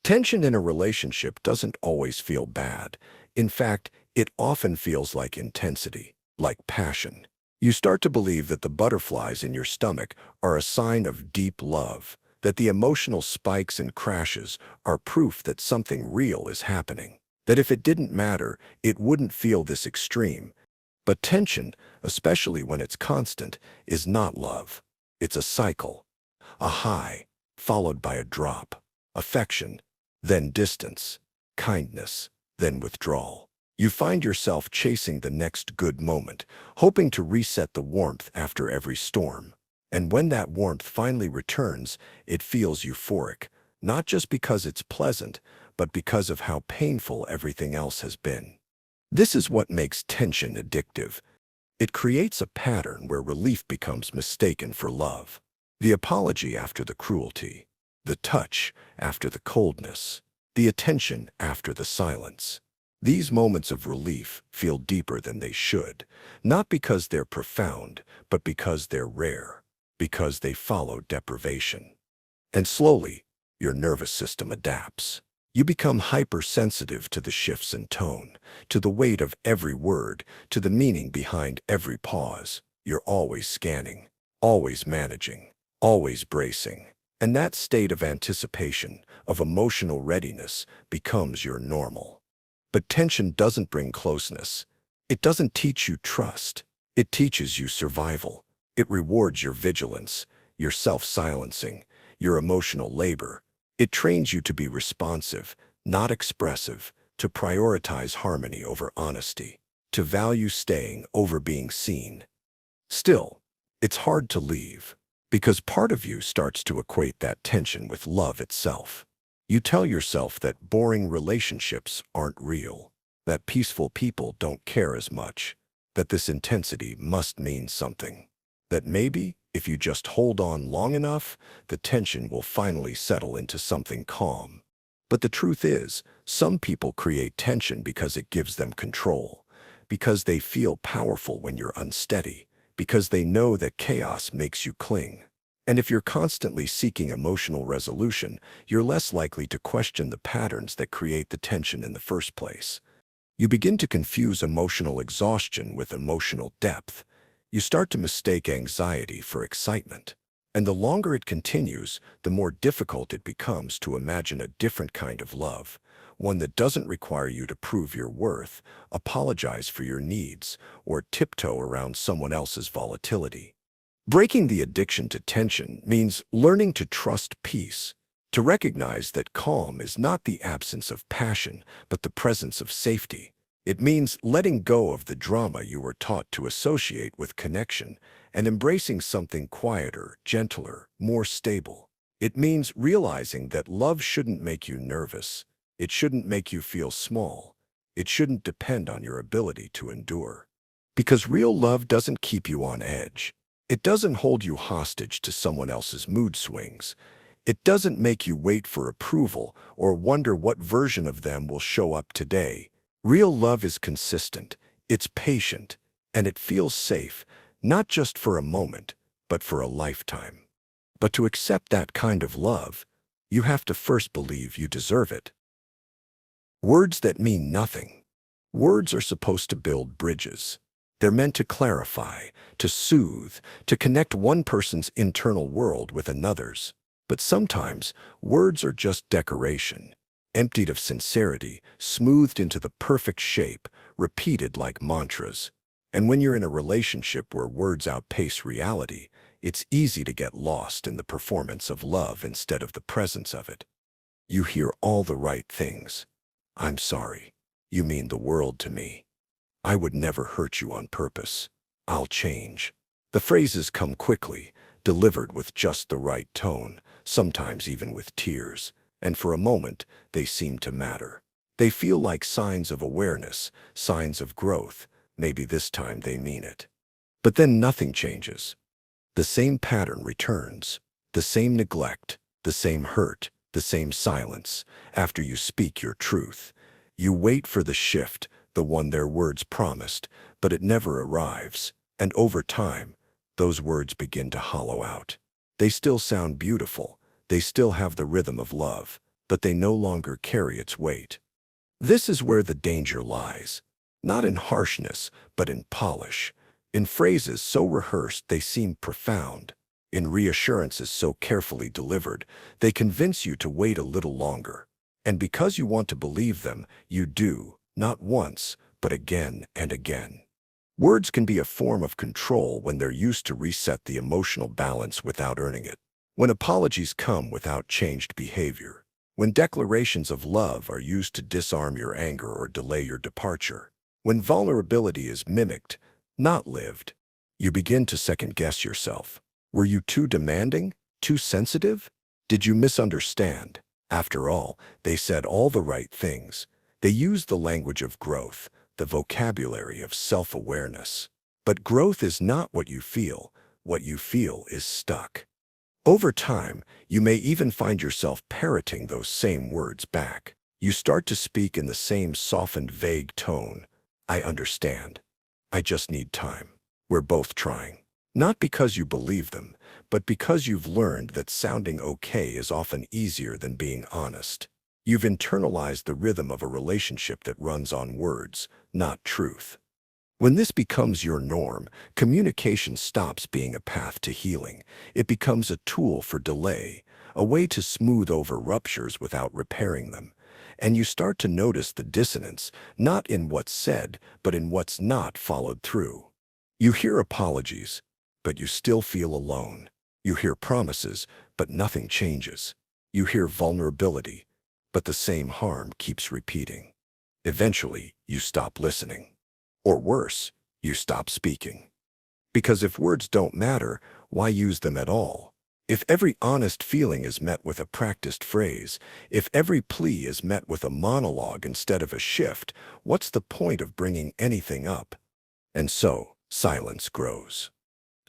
Tension in a relationship doesn't always feel bad. In fact, it often feels like intensity, like passion. You start to believe that the butterflies in your stomach are a sign of deep love, that the emotional spikes and crashes are proof that something real is happening, that if it didn't matter, it wouldn't feel this extreme. But tension, especially when it's constant, is not love. It's a cycle, a high, followed by a drop, affection, then distance, kindness, then withdrawal. You find yourself chasing the next good moment, hoping to reset the warmth after every storm. And when that warmth finally returns, it feels euphoric, not just because it's pleasant, but because of how painful everything else has been. This is what makes tension addictive. It creates a pattern where relief becomes mistaken for love. The apology after the cruelty, the touch after the coldness, the attention after the silence. These moments of relief feel deeper than they should, not because they're profound, but because they're rare, because they follow deprivation. And slowly, your nervous system adapts. You become hypersensitive to the shifts in tone, to the weight of every word, to the meaning behind every pause. You're always scanning, always managing, always bracing. And that state of anticipation, of emotional readiness, becomes your normal. But tension doesn't bring closeness. It doesn't teach you trust. It teaches you survival. It rewards your vigilance, your self-silencing, your emotional labor. It trains you to be responsive, not expressive, to prioritize harmony over honesty, to value staying over being seen. Still, it's hard to leave, because part of you starts to equate that tension with love itself. You tell yourself that boring relationships aren't real, that peaceful people don't care as much, that this intensity must mean something, that maybe, if you just hold on long enough, the tension will finally settle into something calm. But the truth is, some people create tension because it gives them control, because they feel powerful when you're unsteady, because they know that chaos makes you cling. And if you're constantly seeking emotional resolution, you're less likely to question the patterns that create the tension in the first place. You begin to confuse emotional exhaustion with emotional depth. You start to mistake anxiety for excitement. And the longer it continues, the more difficult it becomes to imagine a different kind of love, one that doesn't require you to prove your worth, apologize for your needs, or tiptoe around someone else's volatility. Breaking the addiction to tension means learning to trust peace, to recognize that calm is not the absence of passion, but the presence of safety. It means letting go of the drama you were taught to associate with connection and embracing something quieter, gentler, more stable. It means realizing that love shouldn't make you nervous. It shouldn't make you feel small. It shouldn't depend on your ability to endure. Because real love doesn't keep you on edge. It doesn't hold you hostage to someone else's mood swings. It doesn't make you wait for approval or wonder what version of them will show up today. Real love is consistent, it's patient, and it feels safe, not just for a moment, but for a lifetime. But to accept that kind of love, you have to first believe you deserve it. Words that mean nothing. Words are supposed to build bridges. They're meant to clarify, to soothe, to connect one person's internal world with another's. But sometimes, words are just decoration, emptied of sincerity, smoothed into the perfect shape, repeated like mantras. And when you're in a relationship where words outpace reality, it's easy to get lost in the performance of love instead of the presence of it. You hear all the right things. I'm sorry. You mean the world to me. I would never hurt you on purpose. I'll change. The phrases come quickly, delivered with just the right tone, sometimes even with tears, and for a moment, they seem to matter. They feel like signs of awareness, signs of growth. Maybe this time they mean it. But then nothing changes. The same pattern returns. The same neglect, the same hurt, the same silence. After you speak your truth, you wait for the shift, the one their words promised, but it never arrives. And over time, those words begin to hollow out. They still sound beautiful. They still have the rhythm of love, but they no longer carry its weight. This is where the danger lies. Not in harshness, but in polish. In phrases so rehearsed they seem profound. In reassurances so carefully delivered, they convince you to wait a little longer. And because you want to believe them, you do, not once, but again and again. Words can be a form of control when they're used to reset the emotional balance without earning it. When apologies come without changed behavior. When declarations of love are used to disarm your anger or delay your departure. When vulnerability is mimicked, not lived. You begin to second-guess yourself. Were you too demanding? Too sensitive? Did you misunderstand? After all, they said all the right things. They used the language of growth, the vocabulary of self-awareness. But growth is not what you feel. What you feel is stuck. Over time, you may even find yourself parroting those same words back. You start to speak in the same softened, vague tone. I understand. I just need time. We're both trying. Not because you believe them, but because you've learned that sounding okay is often easier than being honest. You've internalized the rhythm of a relationship that runs on words, not truth. When this becomes your norm, communication stops being a path to healing. It becomes a tool for delay, a way to smooth over ruptures without repairing them. And you start to notice the dissonance, not in what's said, but in what's not followed through. You hear apologies, but you still feel alone. You hear promises, but nothing changes. You hear vulnerability, but the same harm keeps repeating. Eventually, you stop listening. Or worse, you stop speaking. Because if words don't matter, why use them at all? If every honest feeling is met with a practiced phrase, if every plea is met with a monologue instead of a shift, what's the point of bringing anything up? And so, silence grows.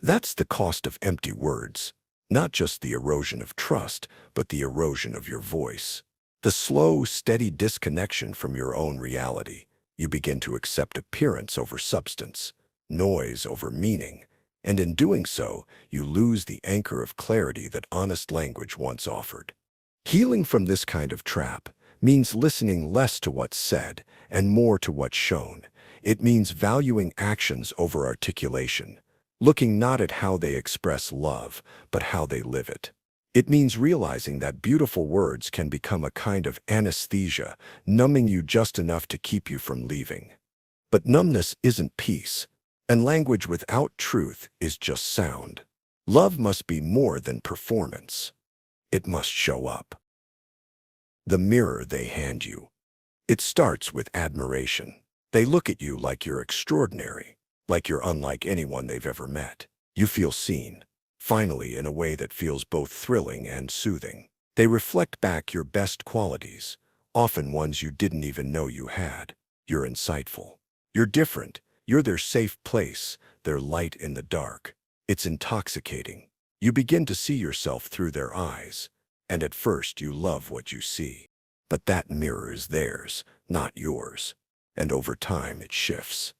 That's the cost of empty words. Not just the erosion of trust, but the erosion of your voice. The slow, steady disconnection from your own reality. You begin to accept appearance over substance, noise over meaning, and in doing so, you lose the anchor of clarity that honest language once offered. Healing from this kind of trap means listening less to what's said and more to what's shown. It means valuing actions over articulation, looking not at how they express love, but how they live it. It means realizing that beautiful words can become a kind of anesthesia, numbing you just enough to keep you from leaving. But numbness isn't peace, and language without truth is just sound. Love must be more than performance. It must show up. The mirror they hand you. It starts with admiration. They look at you like you're extraordinary, like you're unlike anyone they've ever met. You feel seen. Finally, in a way that feels both thrilling and soothing. They reflect back your best qualities, often ones you didn't even know you had. You're insightful. You're different. You're their safe place, their light in the dark. It's intoxicating. You begin to see yourself through their eyes, and at first you love what you see. But that mirror is theirs, not yours. And over time it shifts.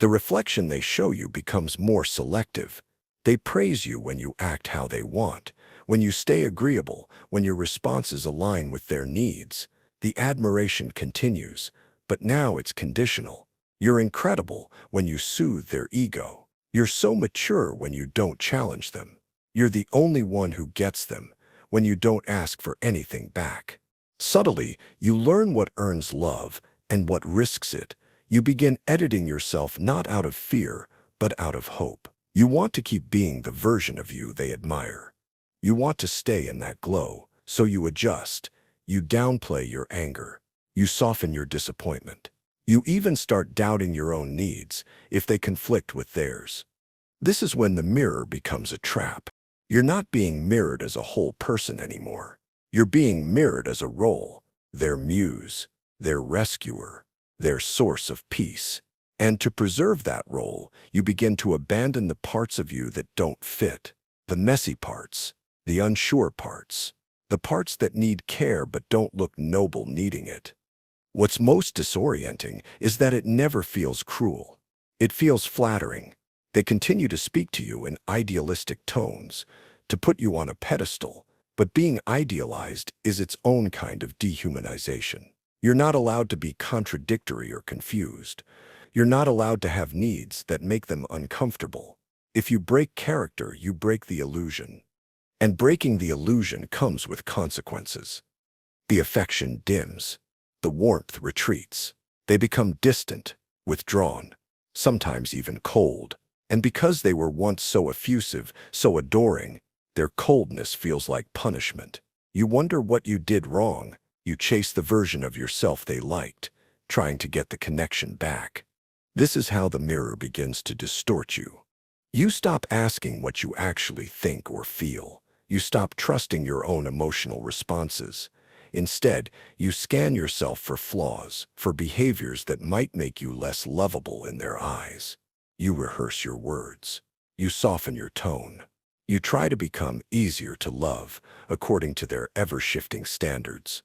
The reflection they show you becomes more selective. They praise you when you act how they want, when you stay agreeable, when your responses align with their needs. The admiration continues, but now it's conditional. You're incredible when you soothe their ego. You're so mature when you don't challenge them. You're the only one who gets them when you don't ask for anything back. Subtly, you learn what earns love and what risks it. You begin editing yourself not out of fear, but out of hope. You want to keep being the version of you they admire. You want to stay in that glow, so you adjust. You downplay your anger. You soften your disappointment. You even start doubting your own needs if they conflict with theirs. This is when the mirror becomes a trap. You're not being mirrored as a whole person anymore. You're being mirrored as a role, their muse, their rescuer, their source of peace. And to preserve that role, you begin to abandon the parts of you that don't fit, the messy parts, the unsure parts, the parts that need care but don't look noble needing it. What's most disorienting is that it never feels cruel. It feels flattering. They continue to speak to you in idealistic tones, to put you on a pedestal, but being idealized is its own kind of dehumanization. You're not allowed to be contradictory or confused. You're not allowed to have needs that make them uncomfortable. If you break character, you break the illusion. And breaking the illusion comes with consequences. The affection dims. The warmth retreats. They become distant, withdrawn, sometimes even cold. And because they were once so effusive, so adoring, their coldness feels like punishment. You wonder what you did wrong. You chase the version of yourself they liked, trying to get the connection back. This is how the mirror begins to distort you. You stop asking what you actually think or feel. You stop trusting your own emotional responses. Instead, you scan yourself for flaws, for behaviors that might make you less lovable in their eyes. You rehearse your words. You soften your tone. You try to become easier to love, according to their ever-shifting standards.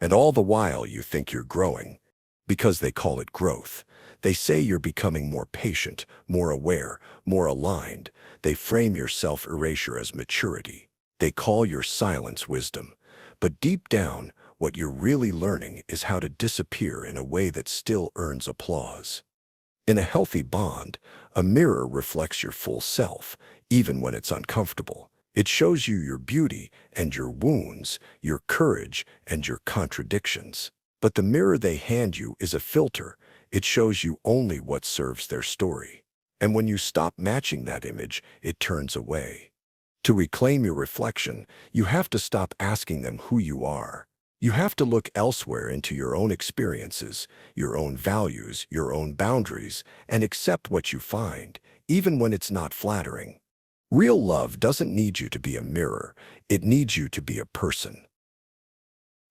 And all the while you think you're growing, because they call it growth. They say you're becoming more patient, more aware, more aligned. They frame your self-erasure as maturity. They call your silence wisdom. But deep down, what you're really learning is how to disappear in a way that still earns applause. In a healthy bond, a mirror reflects your full self, even when it's uncomfortable. It shows you your beauty and your wounds, your courage and your contradictions. But the mirror they hand you is a filter. It shows you only what serves their story. And when you stop matching that image, it turns away. To reclaim your reflection, you have to stop asking them who you are. You have to look elsewhere into your own experiences, your own values, your own boundaries, and accept what you find, even when it's not flattering. Real love doesn't need you to be a mirror. It needs you to be a person.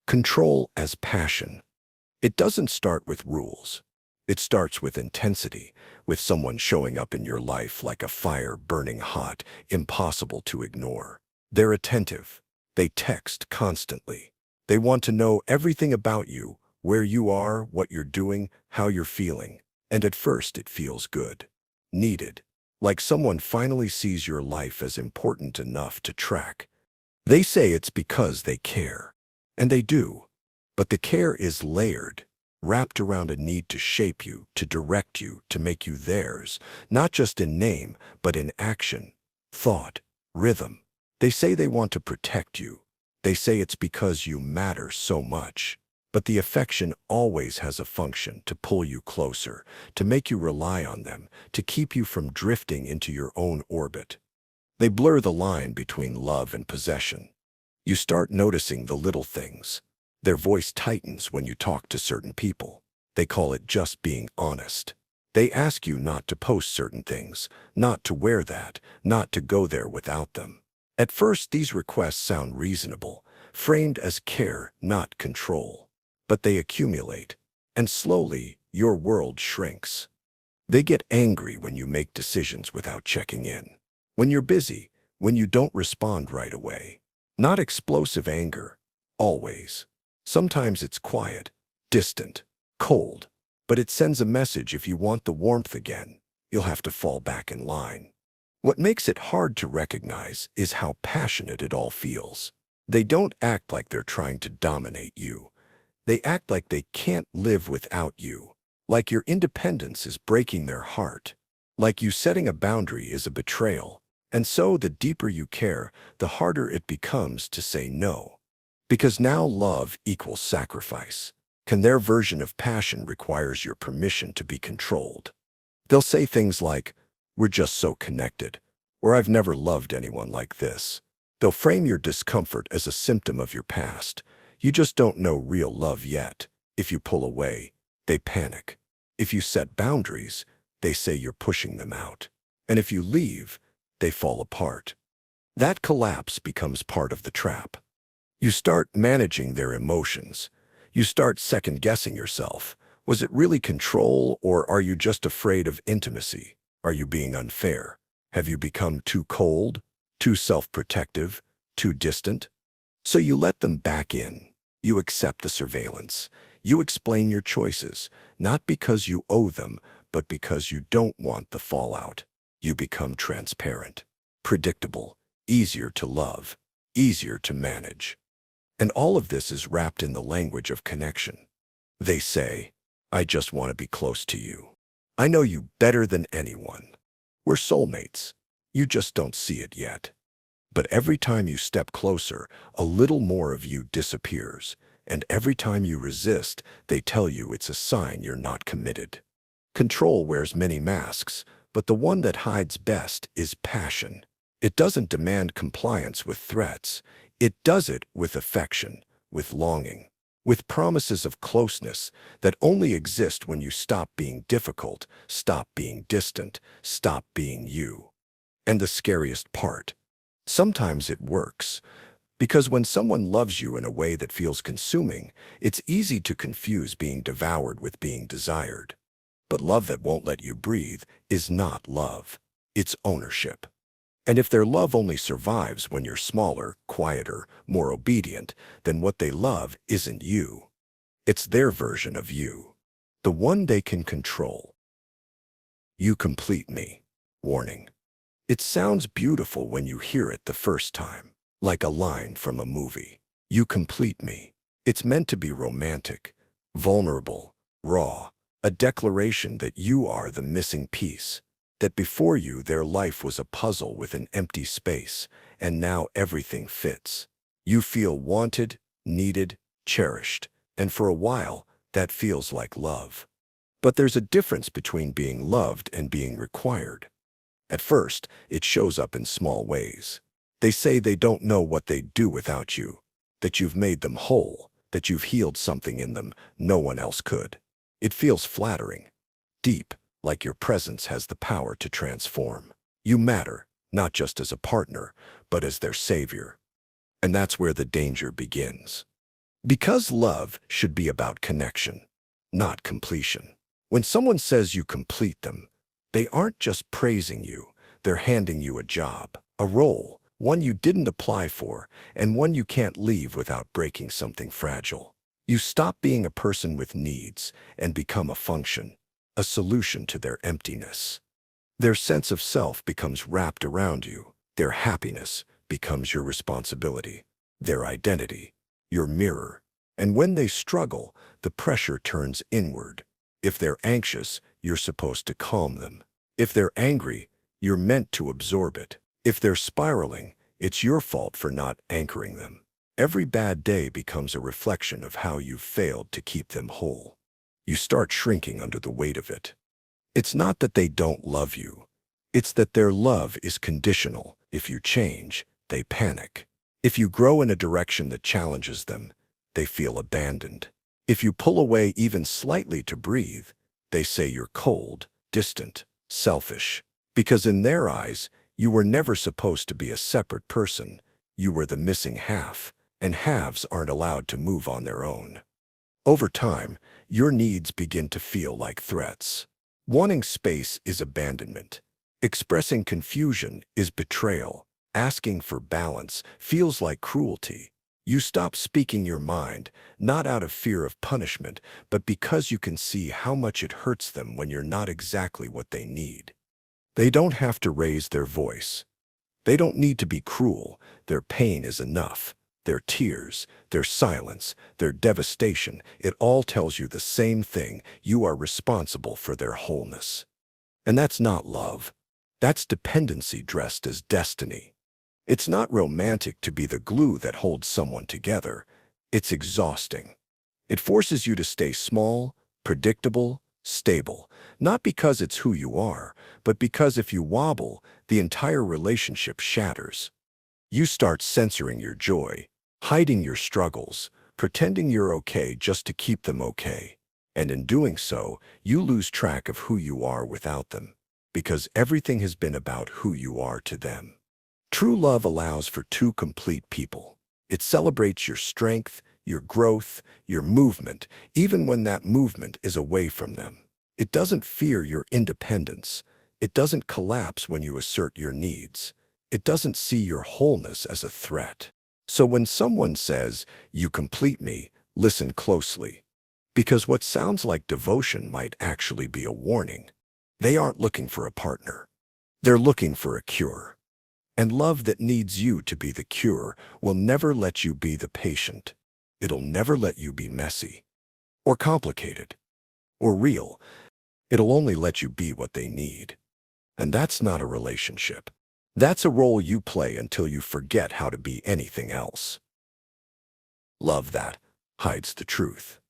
Control as passion. It doesn't start with rules. It starts with intensity, with someone showing up in your life like a fire burning hot, impossible to ignore. They're attentive. They text constantly. They want to know everything about you, where you are, what you're doing, how you're feeling. And at first it feels good. Needed. Like someone finally sees your life as important enough to track. They say it's because they care. And they do. But the care is layered, wrapped around a need to shape you, to direct you, to make you theirs, not just in name, but in action, thought, rhythm. They say they want to protect you. They say it's because you matter so much. But the affection always has a function to pull you closer, to make you rely on them, to keep you from drifting into your own orbit. They blur the line between love and possession. You start noticing the little things. Their voice tightens when you talk to certain people. They call it just being honest. They ask you not to post certain things, not to wear that, not to go there without them. At first, these requests sound reasonable, framed as care, not control. But they accumulate, and slowly, your world shrinks. They get angry when you make decisions without checking in. When you're busy, when you don't respond right away. Not explosive anger, always. Sometimes it's quiet, distant, cold. But it sends a message: if you want the warmth again, you'll have to fall back in line. What makes it hard to recognize is how passionate it all feels. They don't act like they're trying to dominate you. They act like they can't live without you. Like your independence is breaking their heart. Like you setting a boundary is a betrayal. And so the deeper you care, the harder it becomes to say no. Because now love equals sacrifice. And their version of passion requires your permission to be controlled. They'll say things like, "We're just so connected," or "I've never loved anyone like this." They'll frame your discomfort as a symptom of your past. You just don't know real love yet. If you pull away, they panic. If you set boundaries, they say you're pushing them out. And if you leave, they fall apart. That collapse becomes part of the trap. You start managing their emotions. You start second-guessing yourself. Was it really control, or are you just afraid of intimacy? Are you being unfair? Have you become too cold, too self-protective, too distant? So you let them back in. You accept the surveillance. You explain your choices, not because you owe them, but because you don't want the fallout. You become transparent, predictable, easier to love, easier to manage. And all of this is wrapped in the language of connection. They say, I just want to be close to you. I know you better than anyone. We're soulmates. You just don't see it yet. But every time you step closer, a little more of you disappears. And every time you resist, they tell you it's a sign you're not committed. Control wears many masks, but the one that hides best is passion. It doesn't demand compliance with threats. It does it with affection, with longing, with promises of closeness that only exist when you stop being difficult, stop being distant, stop being you. And the scariest part, sometimes it works. Because when someone loves you in a way that feels consuming, it's easy to confuse being devoured with being desired. But love that won't let you breathe is not love. It's ownership. And if their love only survives when you're smaller, quieter, more obedient, then what they love isn't you. It's their version of you, the one they can control. You complete me. Warning. It sounds beautiful when you hear it the first time, like a line from a movie. You complete me. It's meant to be romantic, vulnerable, raw, a declaration that you are the missing piece, that before you their life was a puzzle with an empty space, and now everything fits. You feel wanted, needed, cherished, and for a while, that feels like love. But there's a difference between being loved and being required. At first, it shows up in small ways. They say they don't know what they'd do without you, that you've made them whole, that you've healed something in them no one else could. It feels flattering, deep, like your presence has the power to transform. You matter, not just as a partner, but as their savior. And that's where the danger begins. Because love should be about connection, not completion. When someone says you complete them, they aren't just praising you, they're handing you a job, a role, one you didn't apply for, and one you can't leave without breaking something fragile. You stop being a person with needs and become a function, a solution to their emptiness. Their sense of self becomes wrapped around you. Their happiness becomes your responsibility. Their identity, your mirror. And when they struggle, the pressure turns inward. If they're anxious, you're supposed to calm them. If they're angry, you're meant to absorb it. If they're spiraling, it's your fault for not anchoring them. Every bad day becomes a reflection of how you've failed to keep them whole. You start shrinking under the weight of it. It's not that they don't love you. It's that their love is conditional. If you change, they panic. If you grow in a direction that challenges them, they feel abandoned. If you pull away even slightly to breathe, they say you're cold, distant, selfish. Because in their eyes, you were never supposed to be a separate person. You were the missing half, and halves aren't allowed to move on their own. Over time, your needs begin to feel like threats. Wanting space is abandonment. Expressing confusion is betrayal. Asking for balance feels like cruelty. You stop speaking your mind, not out of fear of punishment, but because you can see how much it hurts them when you're not exactly what they need. They don't have to raise their voice. They don't need to be cruel. Their pain is enough. Their tears, their silence, their devastation, it all tells you the same thing. You are responsible for their wholeness. And that's not love. That's dependency dressed as destiny. It's not romantic to be the glue that holds someone together. It's exhausting. It forces you to stay small, predictable, stable, not because it's who you are, but because if you wobble, the entire relationship shatters. You start censoring your joy, hiding your struggles, pretending you're okay just to keep them okay. And in doing so, you lose track of who you are without them. because everything has been about who you are to them. True love allows for two complete people. It celebrates your strength, your growth, your movement, even when that movement is away from them. It doesn't fear your independence. It doesn't collapse when you assert your needs. It doesn't see your wholeness as a threat. So when someone says, "You complete me," listen closely. Because what sounds like devotion might actually be a warning. They aren't looking for a partner. They're looking for a cure. And love that needs you to be the cure will never let you be the patient. It'll never let you be messy, or complicated, or real. It'll only let you be what they need. And that's not a relationship. That's a role you play until you forget how to be anything else. Love that hides the truth.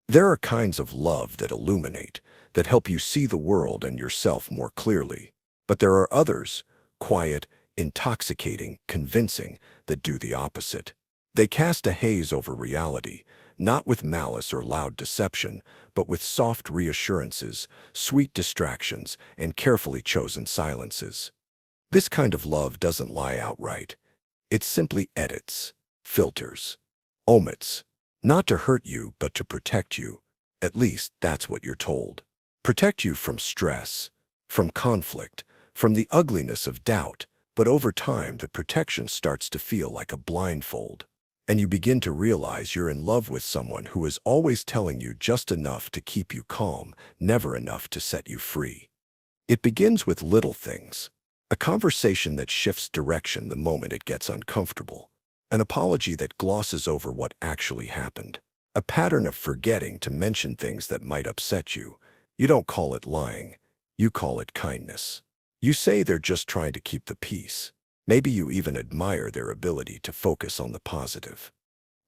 There are kinds of love that illuminate, that help you see the world and yourself more clearly. But there are others, quiet, intoxicating, convincing, that do the opposite. They cast a haze over reality, not with malice or loud deception, but with soft reassurances, sweet distractions, and carefully chosen silences. This kind of love doesn't lie outright. It simply edits, filters, omits, not to hurt you, but to protect you. At least that's what you're told. Protect you from stress, from conflict, from the ugliness of doubt. But over time, the protection starts to feel like a blindfold. And you begin to realize you're in love with someone who is always telling you just enough to keep you calm, never enough to set you free. It begins with little things. A conversation that shifts direction the moment it gets uncomfortable. An apology that glosses over what actually happened. A pattern of forgetting to mention things that might upset you. You don't call it lying. You call it kindness. You say they're just trying to keep the peace. Maybe you even admire their ability to focus on the positive.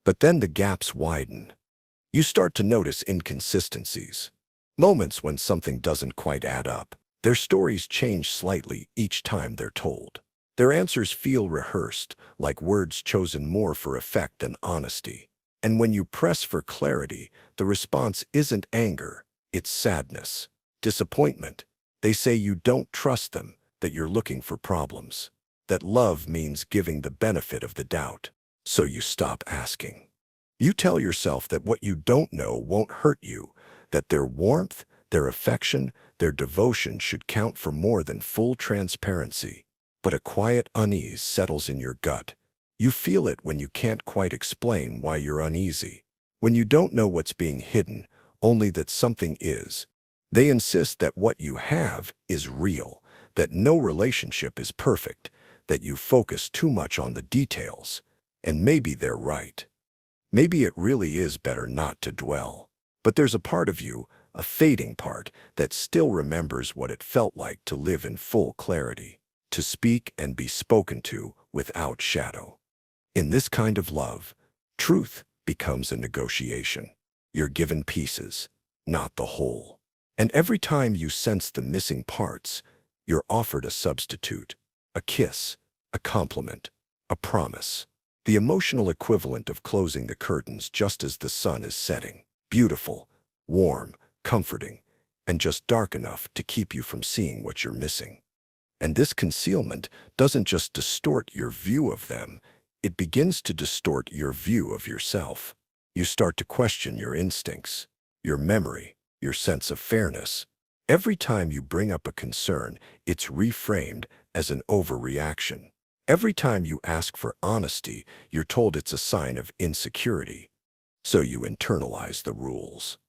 But then the gaps widen. You start to notice inconsistencies. Moments when something doesn't quite add up. Their stories change slightly each time they're told. Their answers feel rehearsed, like words chosen more for effect than honesty. And when you press for clarity, the response isn't anger, it's sadness, disappointment. They say you don't trust them, that you're looking for problems, that love means giving the benefit of the doubt. So you stop asking. You tell yourself that what you don't know won't hurt you, that their warmth, their affection, their devotion should count for more than full transparency. But a quiet unease settles in your gut. You feel it when you can't quite explain why you're uneasy. When you don't know what's being hidden, only that something is. They insist that what you have is real, that no relationship is perfect, that you focus too much on the details. And maybe they're right. Maybe it really is better not to dwell. But there's a part of you, a fading part, that still remembers what it felt like to live in full clarity, to speak and be spoken to without shadow. In this kind of love, truth becomes a negotiation. You're given pieces, not the whole. And every time you sense the missing parts, you're offered a substitute, a kiss, a compliment, a promise. The emotional equivalent of closing the curtains just as the sun is setting. Beautiful, warm, comforting, and just dark enough to keep you from seeing what you're missing. And this concealment doesn't just distort your view of them, it begins to distort your view of yourself. You start to question your instincts, your memory, your sense of fairness. Every time you bring up a concern, it's reframed as an overreaction. Every time you ask for honesty, you're told it's a sign of insecurity. So you internalize the rules.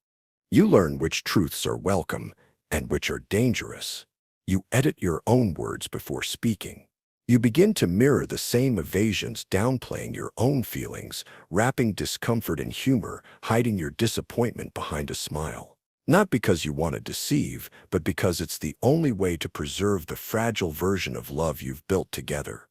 You learn which truths are welcome and which are dangerous. You edit your own words before speaking. You begin to mirror the same evasions, downplaying your own feelings, wrapping discomfort in humor, hiding your disappointment behind a smile. Not because you want to deceive, but because it's the only way to preserve the fragile version of love you've built together.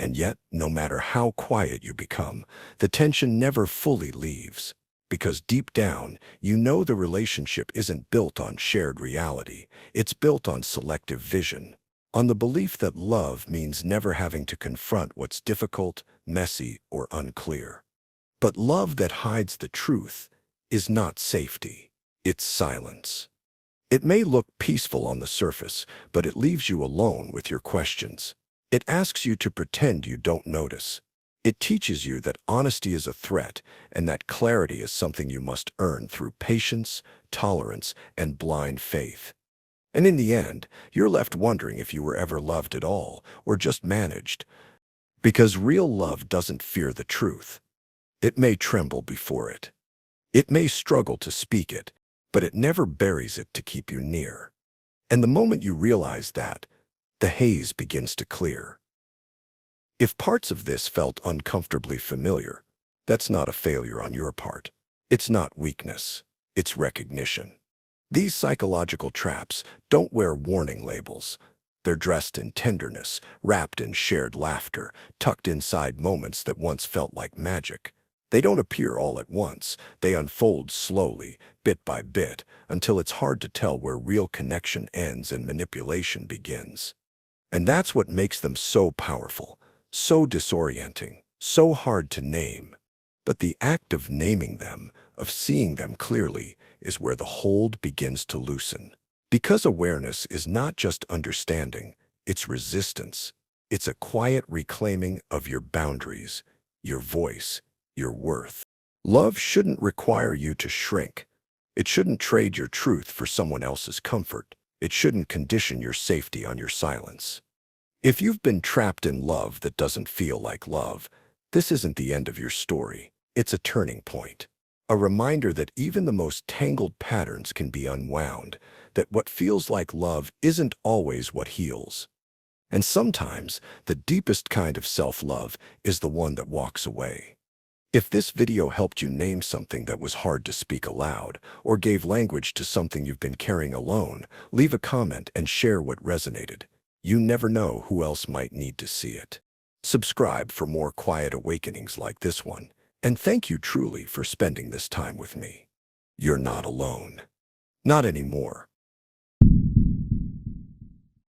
And yet, no matter how quiet you become, the tension never fully leaves. Because deep down, you know the relationship isn't built on shared reality. It's built on selective vision, on the belief that love means never having to confront what's difficult, messy, or unclear. But love that hides the truth is not safety. It's silence. It may look peaceful on the surface, but it leaves you alone with your questions. It asks you to pretend you don't notice. It teaches you that honesty is a threat and that clarity is something you must earn through patience, tolerance, and blind faith. And in the end, you're left wondering if you were ever loved at all or just managed. Because real love doesn't fear the truth. It may tremble before it. It may struggle to speak it, but it never buries it to keep you near. And the moment you realize that, the haze begins to clear. If parts of this felt uncomfortably familiar, that's not a failure on your part. It's not weakness. It's recognition. These psychological traps don't wear warning labels. They're dressed in tenderness, wrapped in shared laughter, tucked inside moments that once felt like magic. They don't appear all at once. They unfold slowly, bit by bit, until it's hard to tell where real connection ends and manipulation begins. And that's what makes them so powerful, so disorienting, so hard to name. But the act of naming them, of seeing them clearly, is where the hold begins to loosen. Because awareness is not just understanding, it's resistance. It's a quiet reclaiming of your boundaries, your voice, your worth. Love shouldn't require you to shrink. It shouldn't trade your truth for someone else's comfort. It shouldn't condition your safety on your silence. If you've been trapped in love that doesn't feel like love, this isn't the end of your story. It's a turning point. A reminder that even the most tangled patterns can be unwound, that what feels like love isn't always what heals. And sometimes, the deepest kind of self-love is the one that walks away. If this video helped you name something that was hard to speak aloud, or gave language to something you've been carrying alone, leave a comment and share what resonated. You never know who else might need to see it. Subscribe for more quiet awakenings like this one, and thank you truly for spending this time with me. You're not alone. Not anymore.